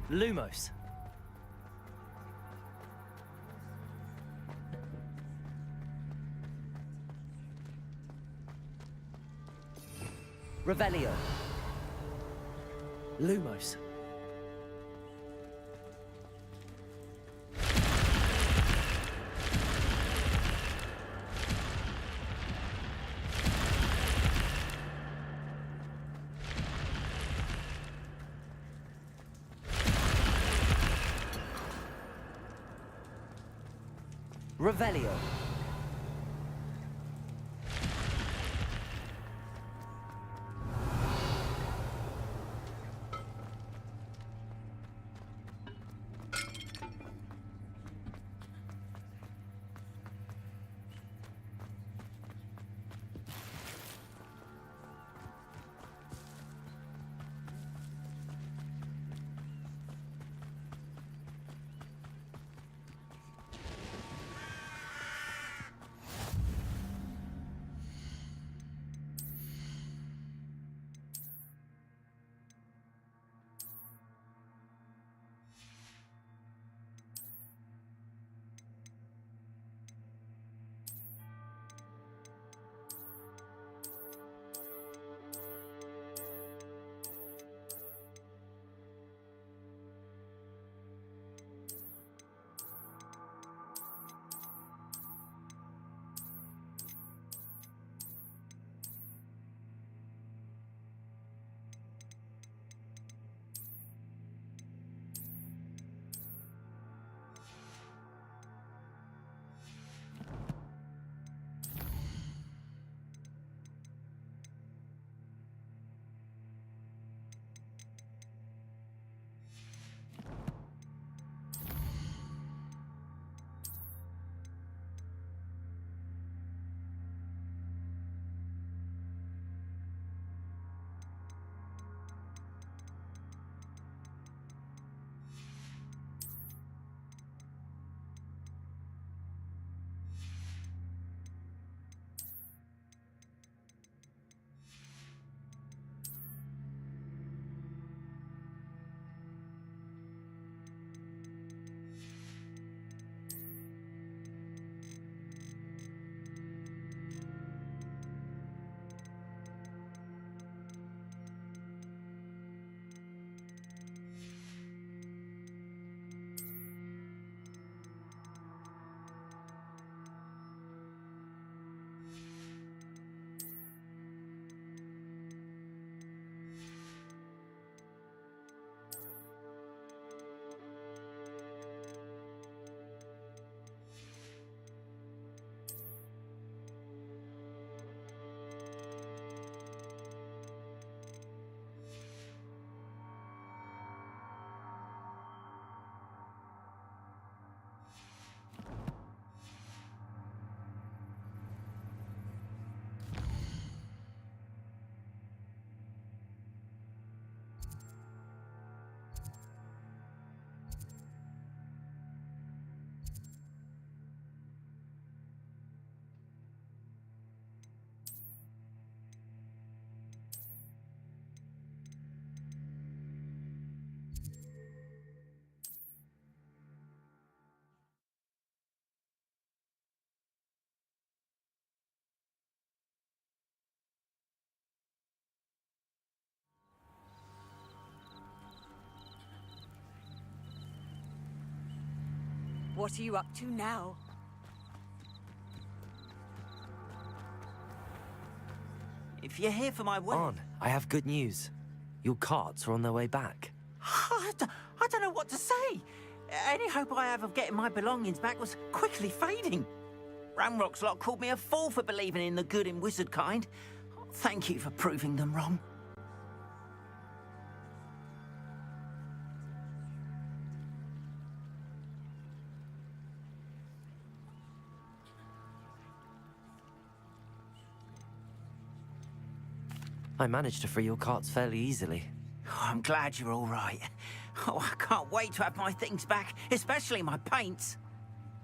Lumos. Revelio. Lumos. Revelio. What are you up to now? If you're here for my wedding... On, I have good news. Your carts are on their way back. I don't know what to say. Any hope I have of getting my belongings back was quickly fading. Ramrock's lot called me a fool for believing in the good in wizard kind. Thank you for proving them wrong. I managed to free your carts fairly easily. Oh, I'm glad you're all right. Oh, I can't wait to have my things back, especially my paints.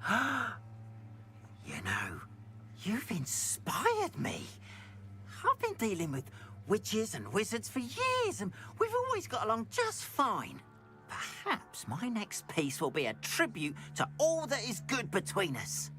You know, you've inspired me. I've been dealing with witches and wizards for years, and we've always got along just fine. Perhaps my next piece will be a tribute to all that is good between us.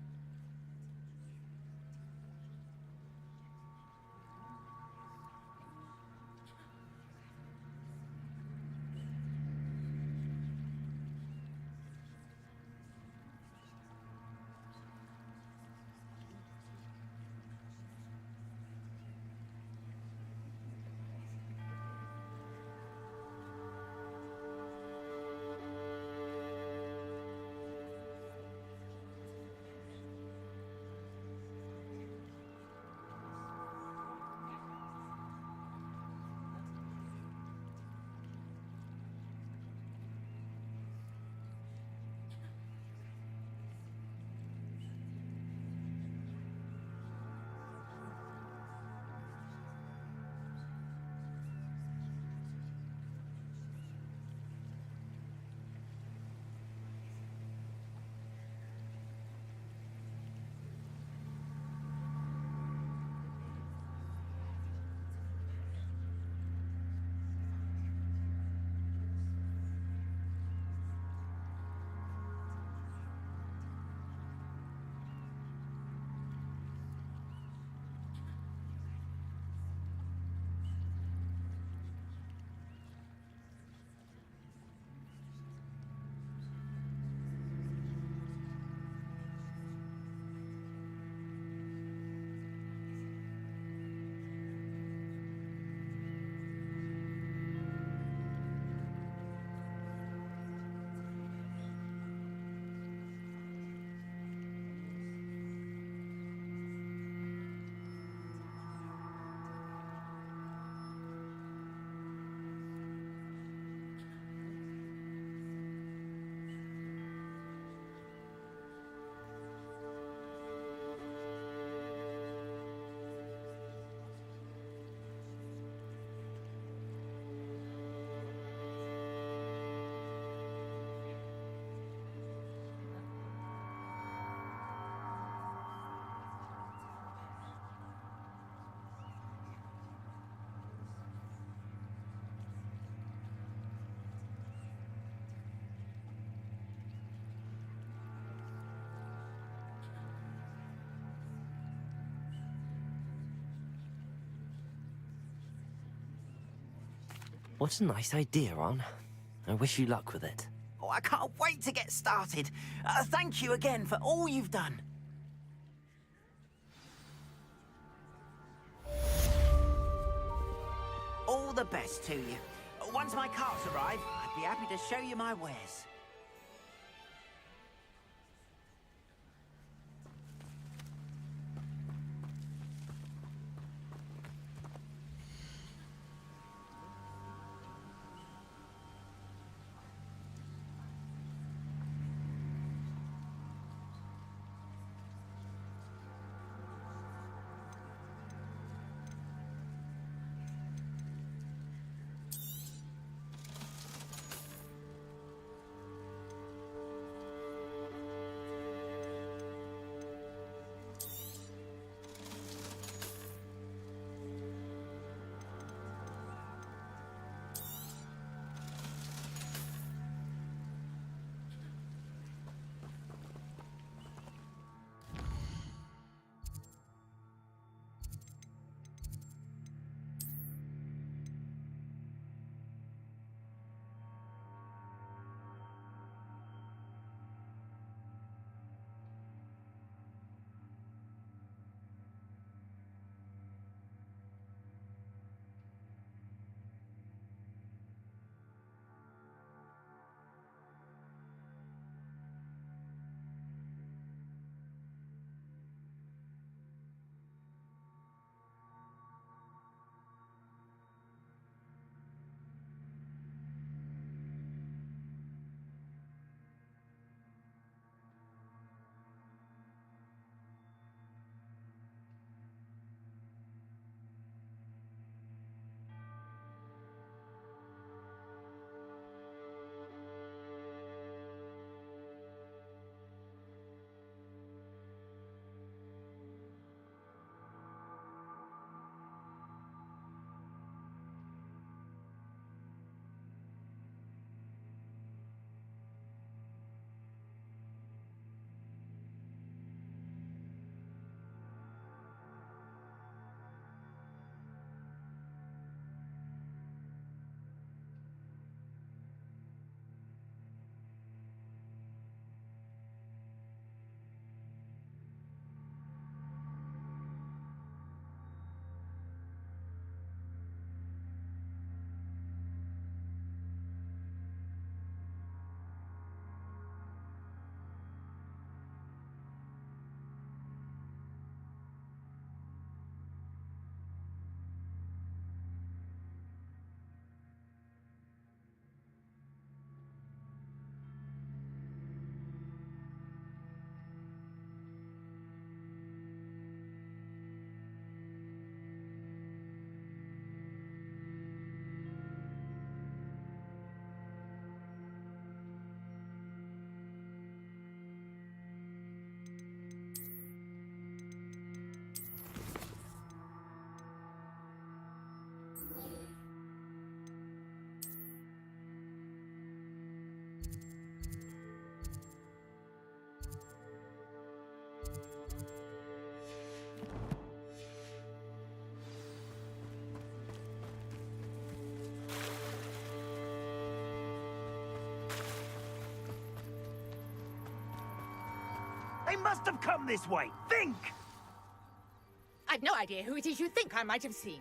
What a nice idea, Ron. I wish you luck with it. Oh, I can't wait to get started. Thank you again for all you've done. All the best to you. Once my carts arrive, I'd be happy to show you my wares. They must have come this way. Think! I've no idea who it is you think I might have seen.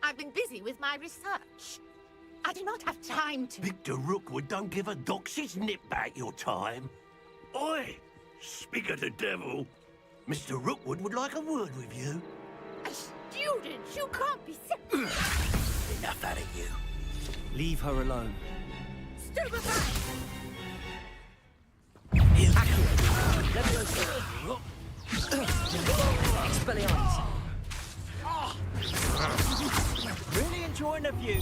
I've been busy with my research. I do not have time to... Victor Rookwood don't give a doxy's nip back your time. Oi! Speak of the devil. Mr. Rookwood would like a word with you. A student? You can't be... Enough out of you. Leave her alone. Stupefy! Expelliarmus. Really enjoying the view.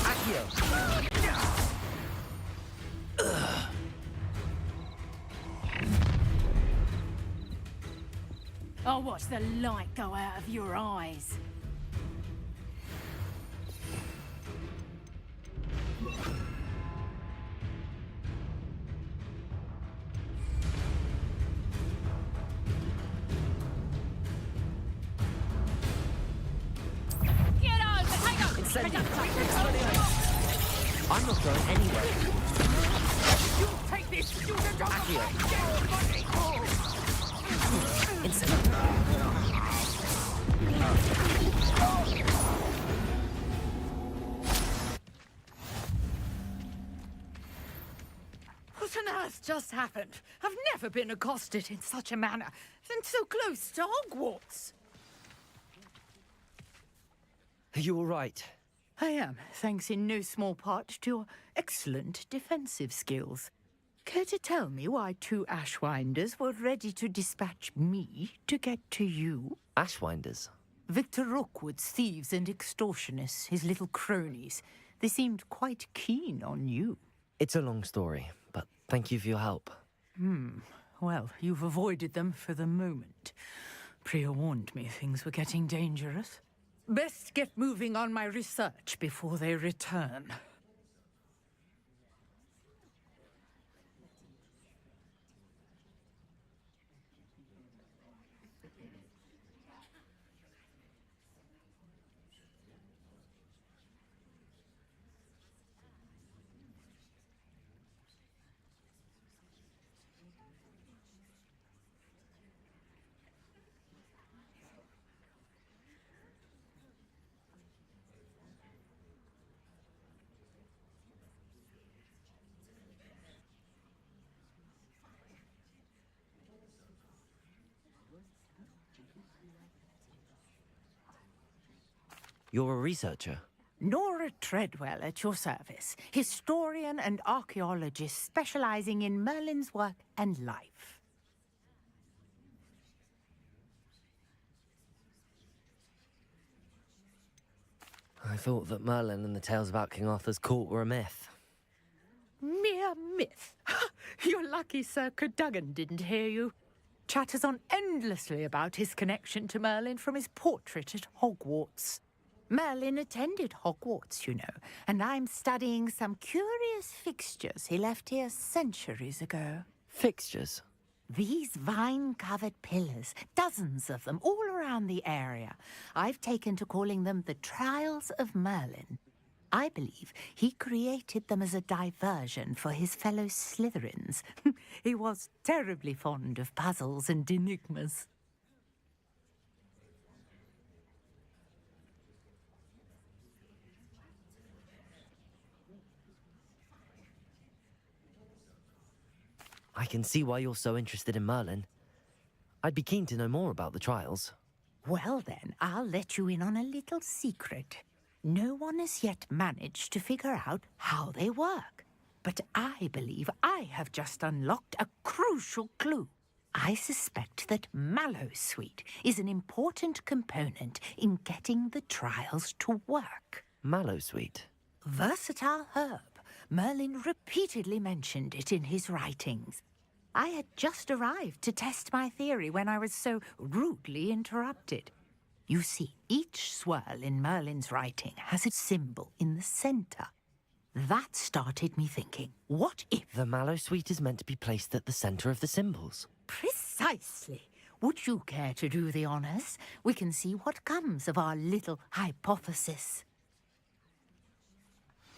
Accio. I'll watch the light go out of your eyes. Get on, potato! I'm not going anywhere. You take this student on Accio. What on earth just happened? I've never been accosted in such a manner, and so close to Hogwarts. Are you all right? I am, thanks in no small part to your excellent defensive skills. Care to tell me why two Ashwinders were ready to dispatch me to get to you? Ashwinders? Victor Rookwood's thieves and extortionists, his little cronies. They seemed quite keen on you. It's a long story, but thank you for your help. Well, you've avoided them for the moment. Priya warned me things were getting dangerous. Best get moving on my research before they return. You're a researcher? Nora Treadwell at your service, historian and archaeologist specializing in Merlin's work and life. I thought that Merlin and the tales about King Arthur's court were a myth. Mere myth. You're lucky Sir Cadogan didn't hear you. Chatters on endlessly about his connection to Merlin from his portrait at Hogwarts. Merlin attended Hogwarts, you know, and I'm studying some curious fixtures he left here centuries ago. Fixtures? These vine-covered pillars, dozens of them, all around the area. I've taken to calling them the Trials of Merlin. I believe he created them as a diversion for his fellow Slytherins. He was terribly fond of puzzles and enigmas. I can see why you're so interested in Merlin. I'd be keen to know more about the trials. Well then, I'll let you in on a little secret. No one has yet managed to figure out how they work. But I believe I have just unlocked a crucial clue. I suspect that Mallowsweet is an important component in getting the trials to work. Mallowsweet? Versatile herb. Merlin repeatedly mentioned it in his writings. I had just arrived to test my theory when I was so rudely interrupted. You see, each swirl in Merlin's writing has a symbol in the center. That started me thinking, what if... The Mallowsweet is meant to be placed at the center of the symbols. Precisely. Would you care to do the honors? We can see what comes of our little hypothesis.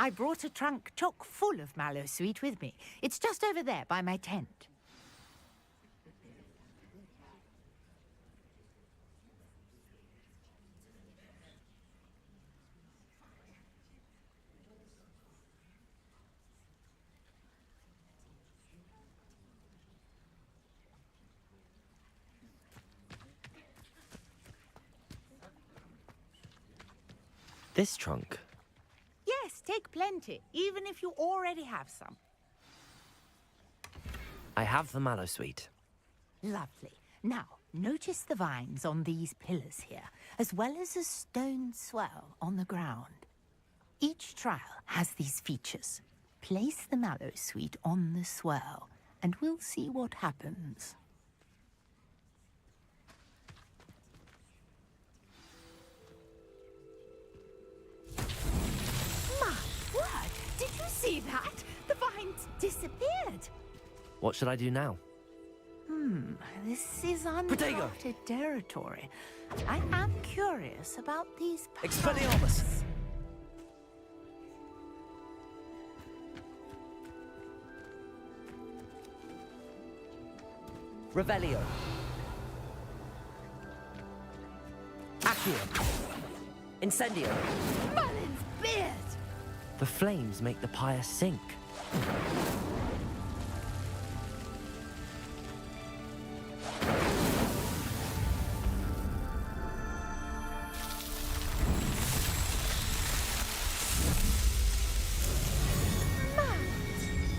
I brought a trunk chock full of mallow sweet with me. It's just over there by my tent. This trunk? Yes, take plenty, even if you already have some. I have the mallow sweet. Lovely. Now, notice the vines on these pillars here, as well as a stone swell on the ground. Each trial has these features. Place the mallow sweet on the swell, and we'll see what happens. My word! Did you see that? The vines disappeared. What should I do now? This is uncharted territory. I am curious about these Expelliarmus! Revelio. Accio. Incendio. Merlin's beard! The flames make the pyre sink.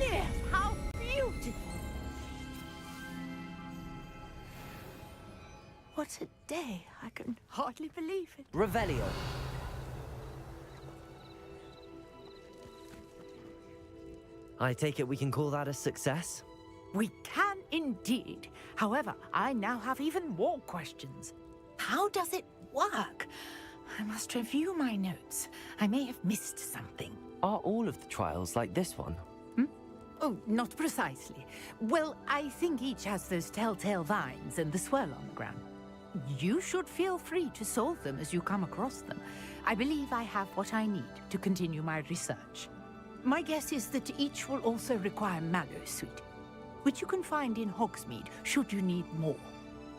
Yes, how beautiful! What a day! I can hardly believe it. Revelio. I take it we can call that a success? We can indeed. However, I now have even more questions. How does it work? I must review my notes. I may have missed something. Are all of the trials like this one? Oh, not precisely. Well, I think each has those telltale vines and the swirl on the ground. You should feel free to solve them as you come across them. I believe I have what I need to continue my research. My guess is that each will also require mallow sweet, which you can find in Hogsmeade should you need more.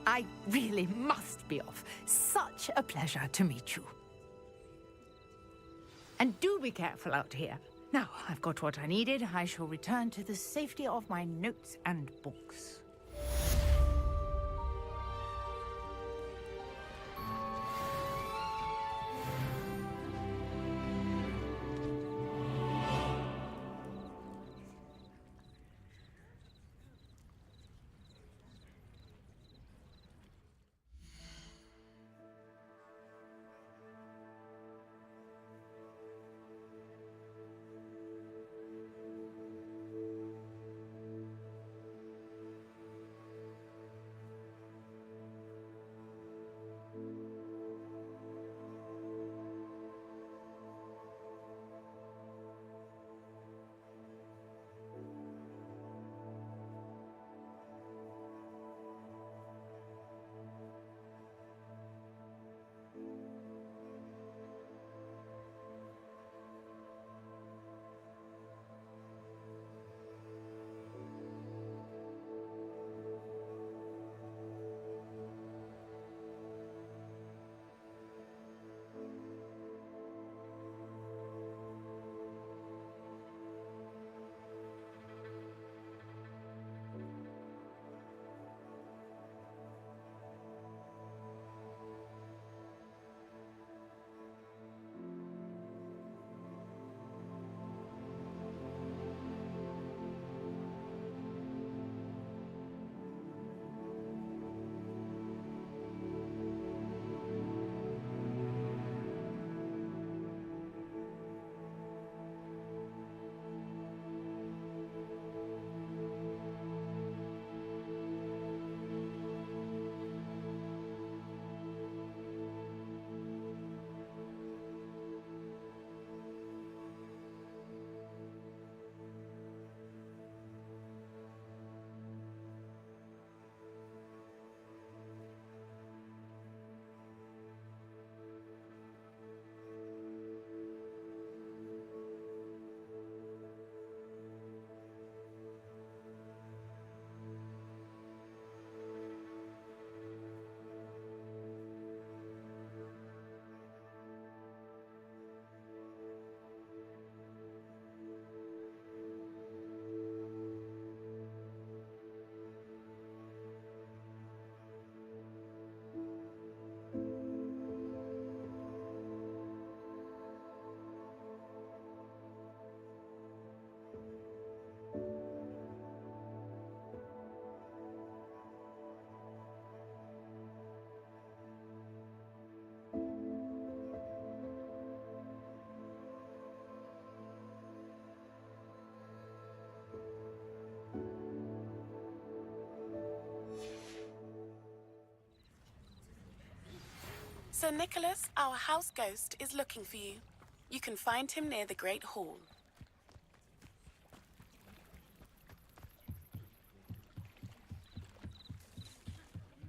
I really must be off. Such a pleasure to meet you. And do be careful out here. Now, I've got what I needed. I shall return to the safety of my notes and books. Sir Nicholas, our house ghost, is looking for you. You can find him near the Great Hall.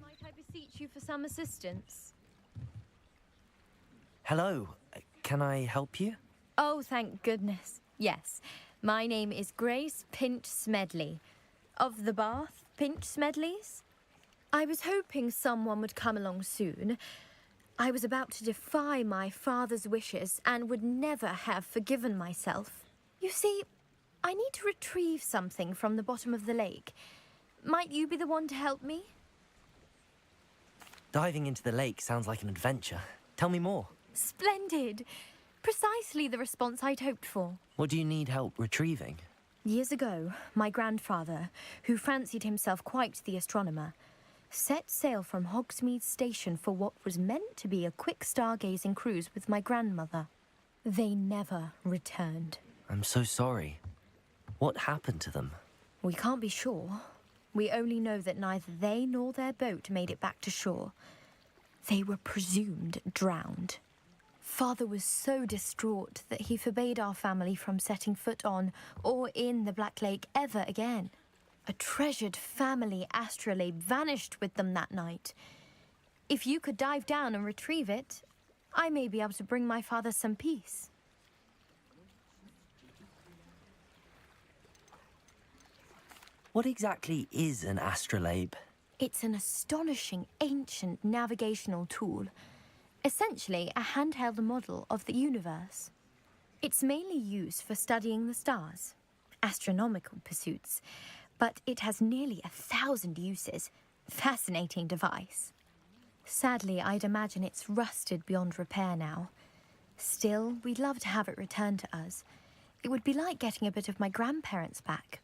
Might I beseech you for some assistance? Hello, can I help you? Oh, thank goodness. Yes. My name is Grace Pinch Smedley, of the Bath Pinch Smedleys. I was hoping someone would come along soon. I was about to defy my father's wishes and would never have forgiven myself. You see, I need to retrieve something from the bottom of the lake. Might you be the one to help me? Diving into the lake sounds like an adventure. Tell me more. Splendid! Precisely the response I'd hoped for. What do you need help retrieving? Years ago, my grandfather, who fancied himself quite the astronomer, set sail from Hogsmeade Station for what was meant to be a quick stargazing cruise with my grandmother. They never returned. I'm so sorry. What happened to them? We can't be sure. We only know that neither they nor their boat made it back to shore. They were presumed drowned. Father was so distraught that he forbade our family from setting foot on or in the Black Lake ever again. A treasured family astrolabe vanished with them that night. If you could dive down and retrieve it, I may be able to bring my father some peace. What exactly is an astrolabe? It's an astonishing ancient navigational tool. Essentially, a handheld model of the universe. It's mainly used for studying the stars, astronomical pursuits, but it has nearly 1,000 uses. Fascinating device. Sadly, I'd imagine it's rusted beyond repair now. Still, we'd love to have it returned to us. It would be like getting a bit of my grandparents back.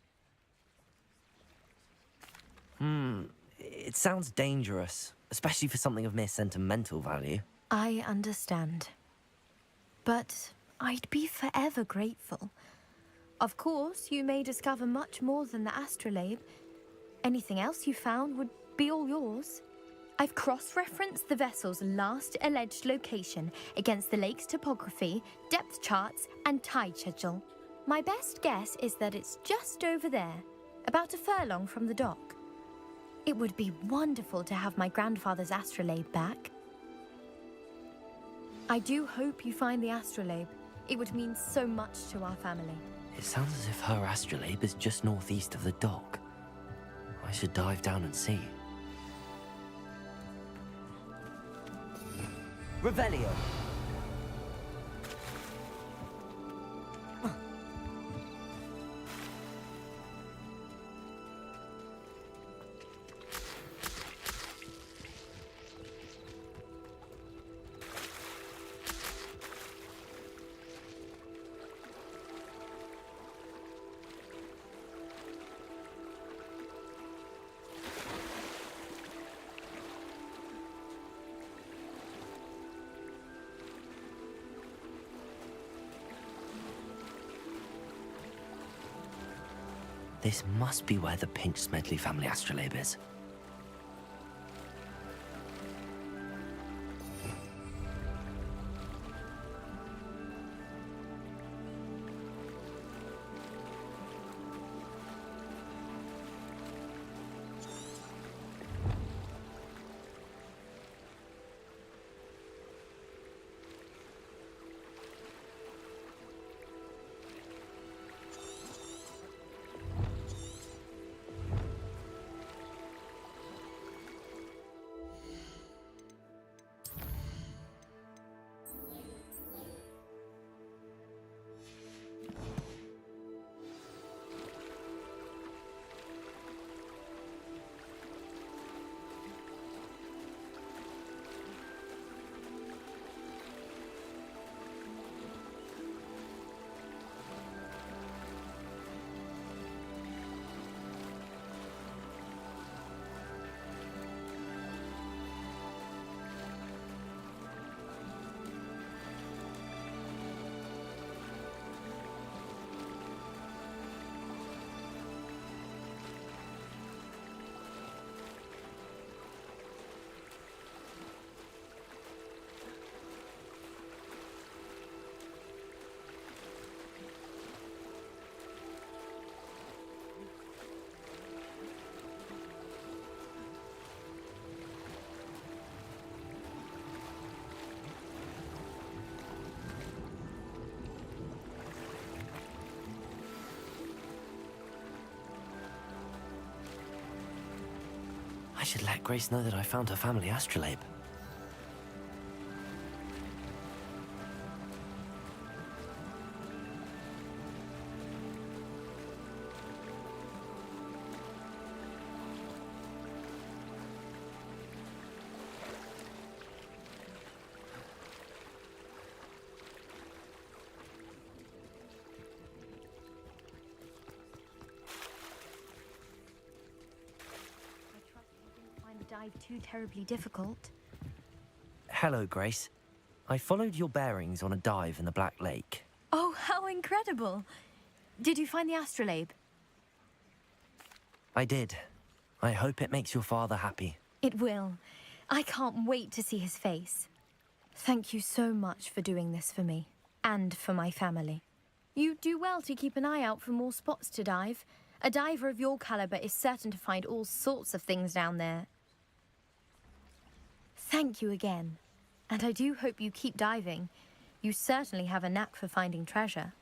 It sounds dangerous, especially for something of mere sentimental value. I understand. But I'd be forever grateful. Of course, you may discover much more than the astrolabe. Anything else you found would be all yours. I've cross-referenced the vessel's last alleged location against the lake's topography, depth charts, and tide schedule. My best guess is that it's just over there, about a furlong from the dock. It would be wonderful to have my grandfather's astrolabe back. I do hope you find the astrolabe. It would mean so much to our family. It sounds as if her astrolabe is just northeast of the dock. I should dive down and see. Revelio. This must be where the Pinch Smedley family astrolabe is. I should let Grace know that I found her family astrolabe. Dive too terribly difficult. Hello, Grace. I followed your bearings on a dive in the Black Lake. Oh, how incredible! Did you find the astrolabe? I did. I hope it makes your father happy. It will. I can't wait to see his face. Thank you so much for doing this for me, and for my family. You do well to keep an eye out for more spots to dive. A diver of your caliber is certain to find all sorts of things down there. Thank you again, and I do hope you keep diving. You certainly have a knack for finding treasure.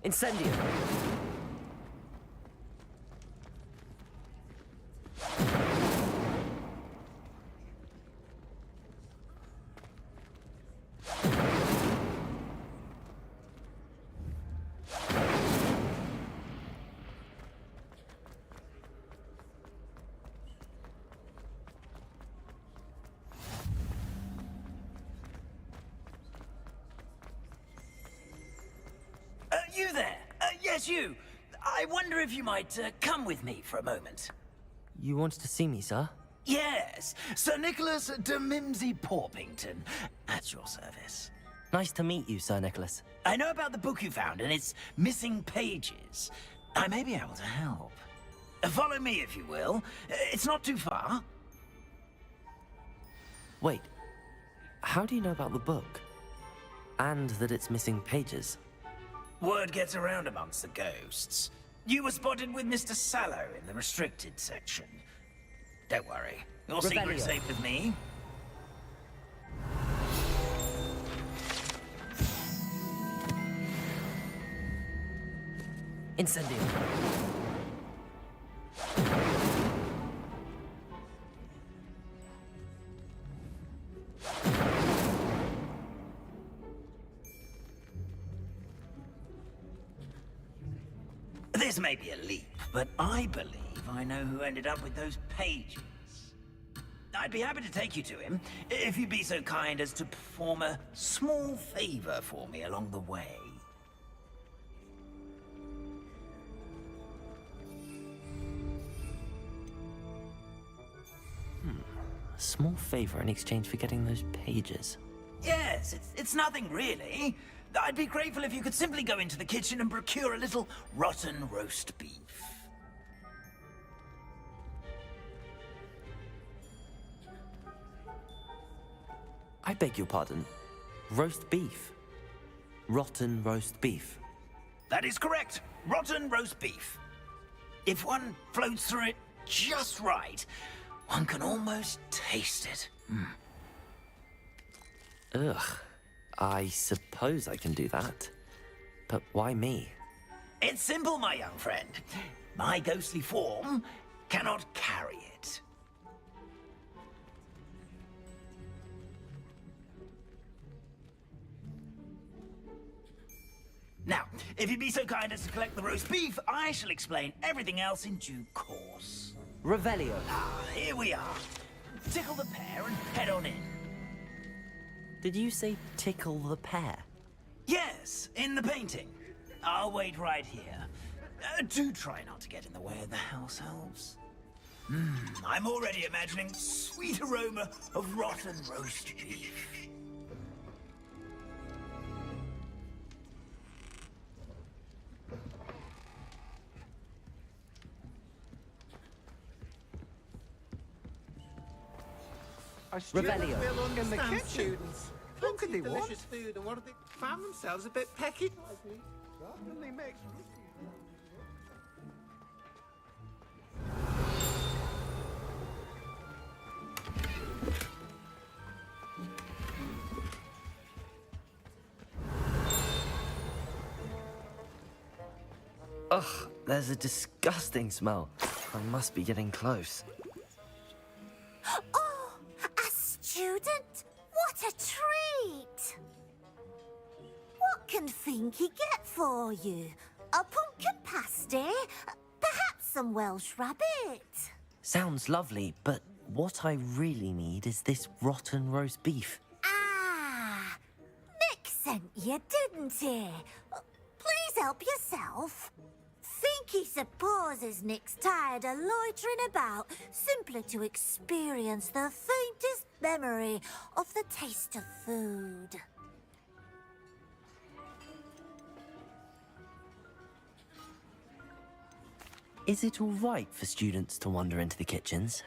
Incendio! You there? Yes, you. I wonder if you might come with me for a moment. You wanted to see me, sir? Yes, Sir Nicholas de Mimsy Porpington, at your service. Nice to meet you, Sir Nicholas. I know about the book you found and its missing pages. I may be able to help. Follow me, if you will. It's not too far. Wait, how do you know about the book? And that it's missing pages? Word gets around amongst the ghosts. You were spotted with Mr. Sallow in the restricted section. Don't worry, your secret's safe with me. Incendio. This may be a leap, but I believe I know who ended up with those pages. I'd be happy to take you to him, if you'd be so kind as to perform a small favor for me along the way. A small favor in exchange for getting those pages. Yes, it's nothing really. I'd be grateful if you could simply go into the kitchen and procure a little rotten roast beef. I beg your pardon. Roast beef. Rotten roast beef. That is correct. Rotten roast beef. If one floats through it just right, one can almost taste it. Ugh. I suppose I can do that. But why me? It's simple, my young friend. My ghostly form cannot carry it. Now, if you'd be so kind as to collect the roast beef, I shall explain everything else in due course. Revelio. Ah, here we are. Tickle the pear and head on in. Did you say tickle the pear? Yes, in the painting. I'll wait right here. Do try not to get in the way of the house elves. I'm already imagining sweet aroma of rotten roast beef. Revelio. In the kitchen. Students. What could they want? Food and what do they found themselves a bit pecky. Certainly makes. Ugh, there's a disgusting smell. I must be getting close. Oh, a student? What a treat! What can Finky get for you? A pumpkin pasty? Perhaps some Welsh rabbit? Sounds lovely, but what I really need is this rotten roast beef. Ah, Nick sent you, didn't he? Please help yourself. Finky supposes Nick's tired of loitering about simply to experience the faintest memory of the taste of food. Is it all right for students to wander into the kitchens?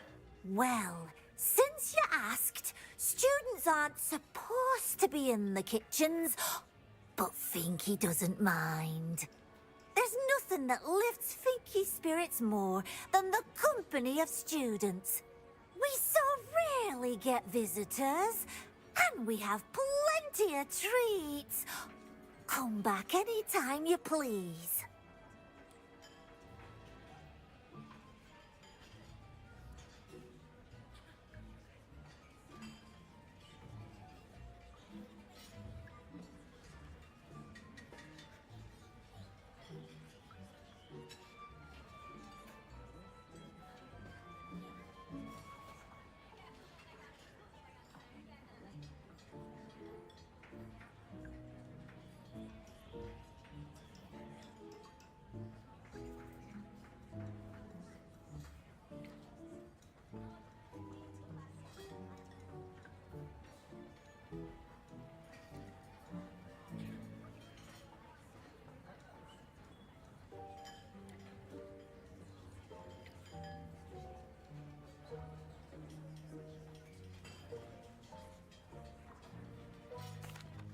Well, since you asked, students aren't supposed to be in the kitchens, but Finky doesn't mind. There's nothing that lifts Finky's spirits more than the company of students. We so rarely get visitors, and we have plenty of treats. Come back any time you please.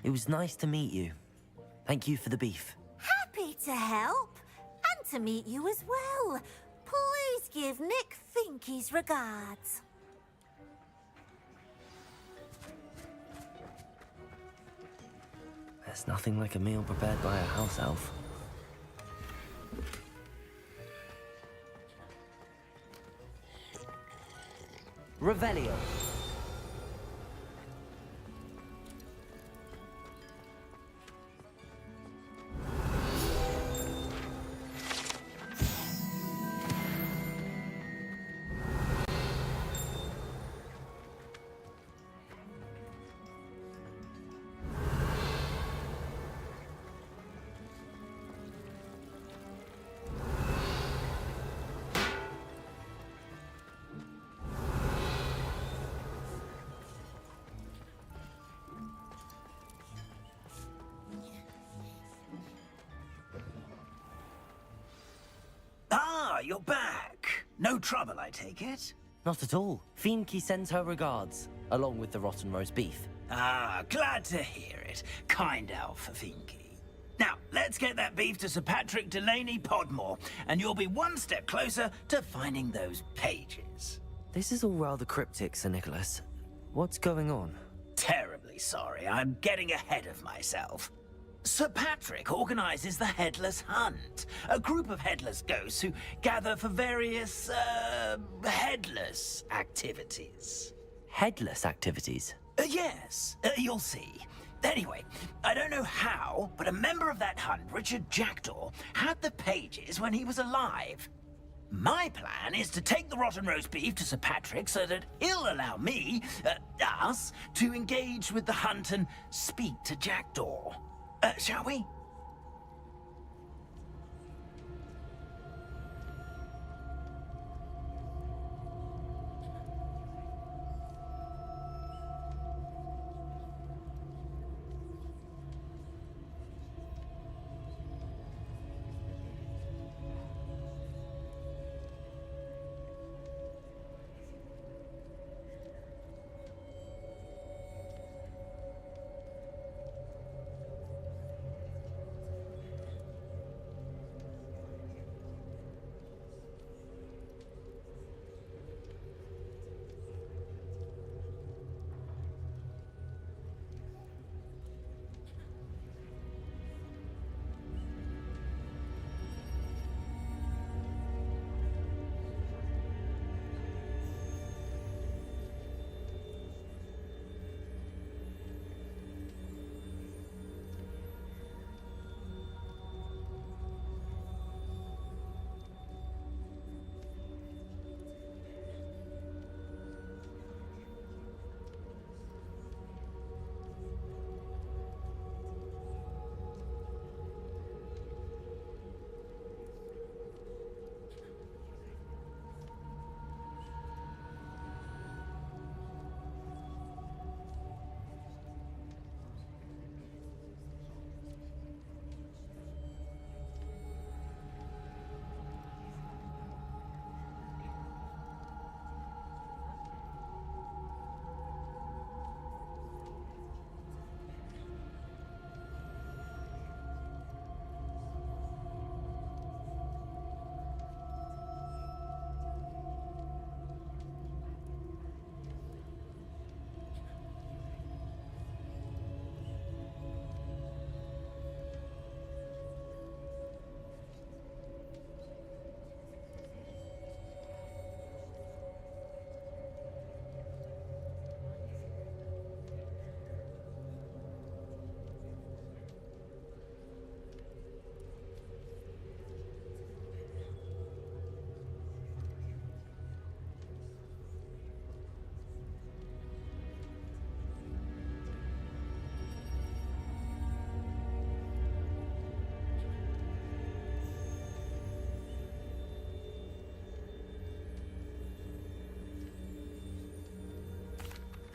It was nice to meet you. Thank you for the beef. Happy to help. And to meet you as well. Please give Nick Finky's regards. There's nothing like a meal prepared by a house elf. Revelio. Ah, you're back. No trouble, I take it? Not at all. Finky sends her regards, along with the rotten roast beef. Ah, glad to hear it. Kind elf, Finky. Now, let's get that beef to Sir Patrick Delaney Podmore, and you'll be one step closer to finding those pages. This is all rather cryptic, Sir Nicholas. What's going on? Terribly sorry, I'm getting ahead of myself. Sir Patrick organizes the Headless Hunt, a group of headless ghosts who gather for various, headless activities. Headless activities? Yes, you'll see. Anyway, I don't know how, but a member of that hunt, Richard Jackdaw, had the pages when he was alive. My plan is to take the rotten roast beef to Sir Patrick so that he'll allow me, us, to engage with the hunt and speak to Jackdaw. Shall we?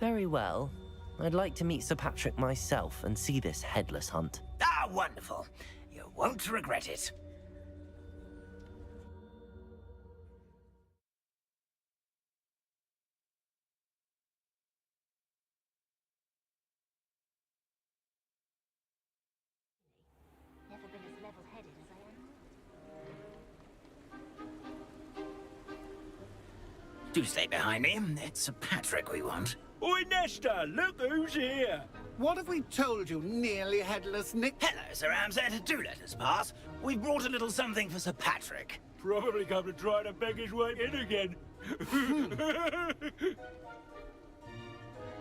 Very well. I'd like to meet Sir Patrick myself and see this headless hunt. Ah, wonderful. You won't regret it. Never been as level-headed as I am. Do stay behind me. It's Sir Patrick we want. Oi, Nesta, look who's here. What have we told you, nearly headless Nick? Hello, Sir Ramsed. Do let us pass. We've brought a little something for Sir Patrick. Probably come to try to beg his way in again.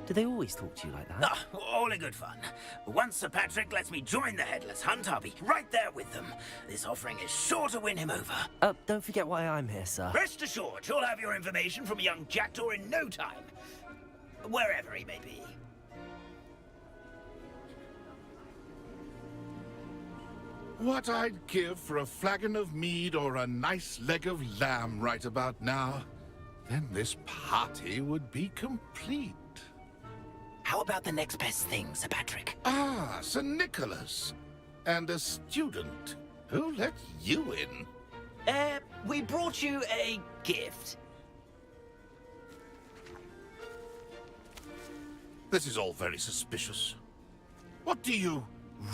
Do they always talk to you like that? Ah, all in good fun. Once Sir Patrick lets me join the Headless Hunt, I'll be right there with them. This offering is sure to win him over. Don't forget why I'm here, sir. Rest assured, you'll have your information from young Jackdaw in no time. Wherever he may be. What I'd give for a flagon of mead or a nice leg of lamb right about now. Then this party would be complete. How about the next best thing, Sir Patrick? Ah, Sir Nicholas. And a student. Who let you in? We brought you a gift. This is all very suspicious. What do you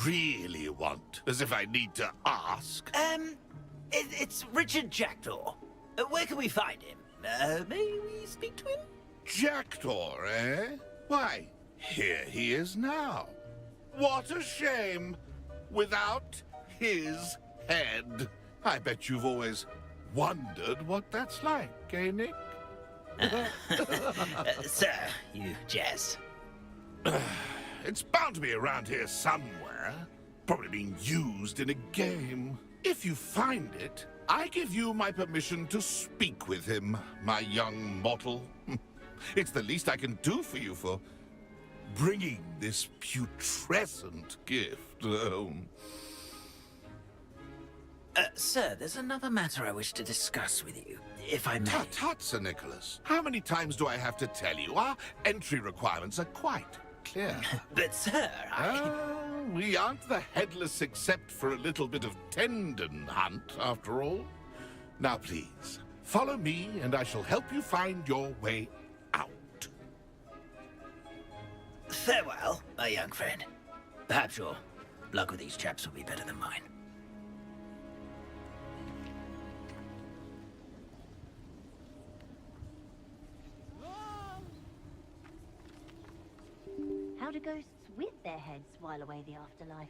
really want? As if I need to ask. It's Richard Jackdaw. Where can we find him? May we speak to him? Jackdaw, eh? Why, here he is now. What a shame. Without his head. I bet you've always wondered what that's like, eh, Nick? Sir, you jest. It's bound to be around here somewhere. Probably being used in a game. If you find it, I give you my permission to speak with him, my young mortal. It's the least I can do for you for bringing this putrescent gift home. Sir, there's another matter I wish to discuss with you, if I may. Tut, Sir Nicholas. How many times do I have to tell you? Our entry requirements are quite clear. But, sir, we aren't the headless except for a little bit of tendon hunt, after all. Now, please, follow me, and I shall help you find your way out. Farewell, my young friend. Perhaps your luck with these chaps will be better than mine. How do ghosts with their heads while away the afterlife?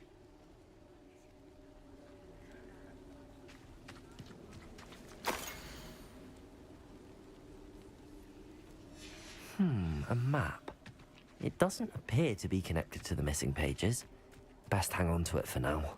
A map. It doesn't appear to be connected to the missing pages. Best hang on to it for now.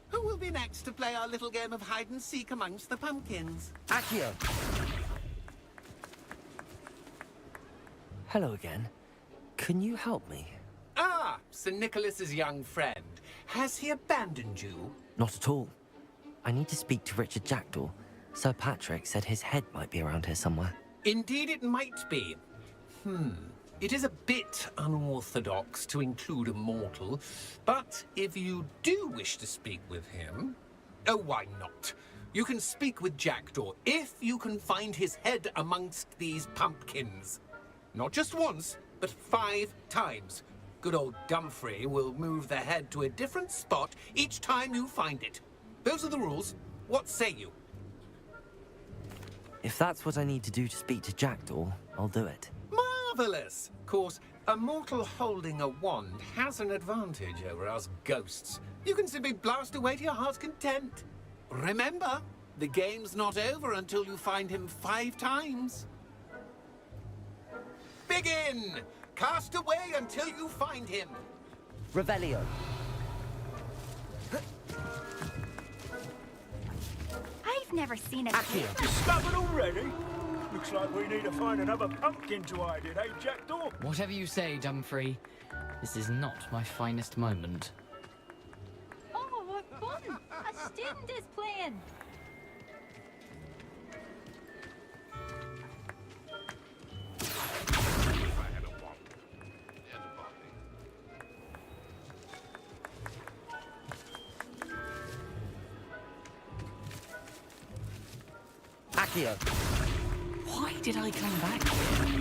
Who will be next to play our little game of hide and seek amongst the pumpkins? Accio! Hello again. Can you help me? Ah, Sir Nicholas's young friend. Has he abandoned you? Not at all. I need to speak to Richard Jackdaw. Sir Patrick said his head might be around here somewhere. Indeed it might be. It is a bit unorthodox to include a mortal, but if you do wish to speak with him... Oh, why not? You can speak with Jackdaw if you can find his head amongst these pumpkins. Not just once, but 5 times. Good old Dumfrey will move the head to a different spot each time you find it. Those are the rules. What say you? If that's what I need to do to speak to Jackdaw, I'll do it. Marvellous! Of course, a mortal holding a wand has an advantage over us ghosts. You can simply blast away to your heart's content. Remember, the game's not over until you find him 5 times. Begin! Cast away until you find him. Revelio. I've never seen a Discovered already? Looks like we need to find another pumpkin to hide in, eh, Jackdaw? Whatever you say, Dumfrey. This is not my finest moment. Oh, what fun! A student is playing. Accio. Why did I come back here?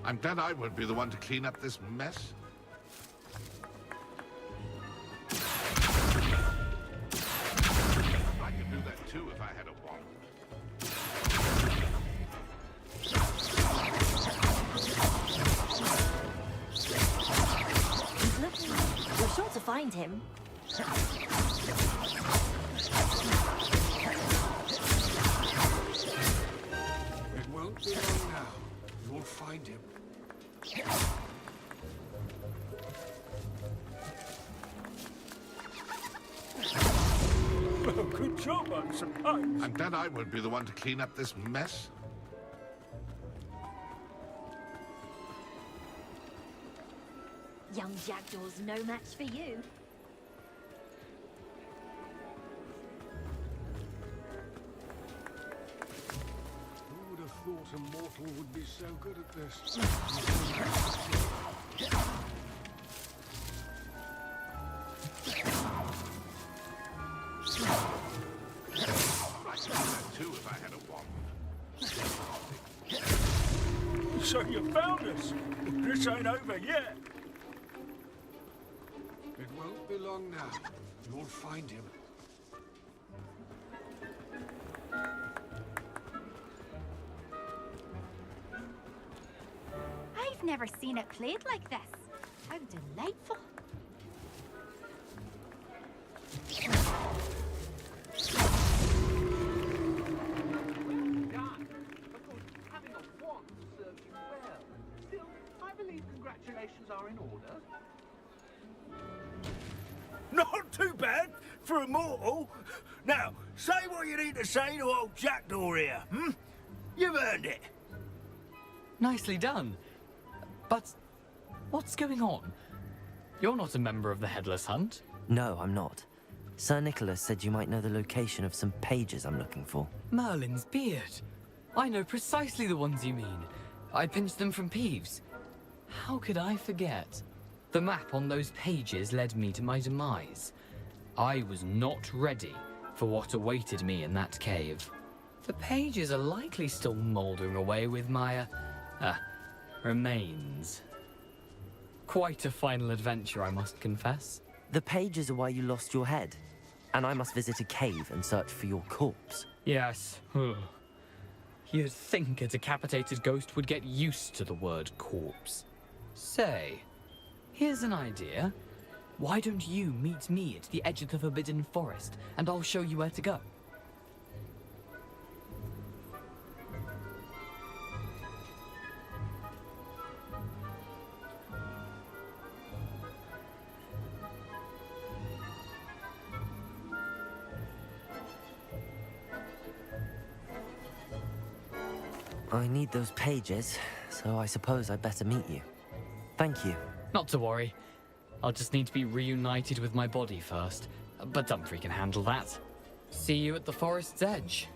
I'm glad I would be the one to clean up this mess. I could do that too if I had a wand. He's looking. We're sure to find him. It won't be long now. You'll find him. Well, good job, I suppose. I'm glad I would be the one to clean up this mess. Young Jackdaw's no match for you. Who would have thought a mortal would be so good at this? I could do that too if I had a wand. So you found us. This ain't over yet. It won't be long now. You'll find him. I've never seen it played like this. How delightful. Done. Of course, having a wand serves you well. Still, I believe congratulations are in order. Not too bad for a mortal. Now, say what you need to say to old Jackdaw here, You've earned it. Nicely done. But what's going on? You're not a member of the Headless Hunt. No, I'm not. Sir Nicholas said you might know the location of some pages I'm looking for. Merlin's beard. I know precisely the ones you mean. I pinched them from Peeves. How could I forget? The map on those pages led me to my demise. I was not ready for what awaited me in that cave. The pages are likely still mouldering away with my, remains. Quite a final adventure, I must confess. The pages are why you lost your head, and I must visit a cave and search for your corpse. Yes. You'd think a decapitated ghost would get used to the word corpse. Say, here's an idea. Why don't you meet me at the edge of the Forbidden Forest, and I'll show you where to go? I need those pages, so I suppose I'd better meet you. Thank you. Not to worry. I'll just need to be reunited with my body first. But Dumfries can handle that. See you at the forest's edge.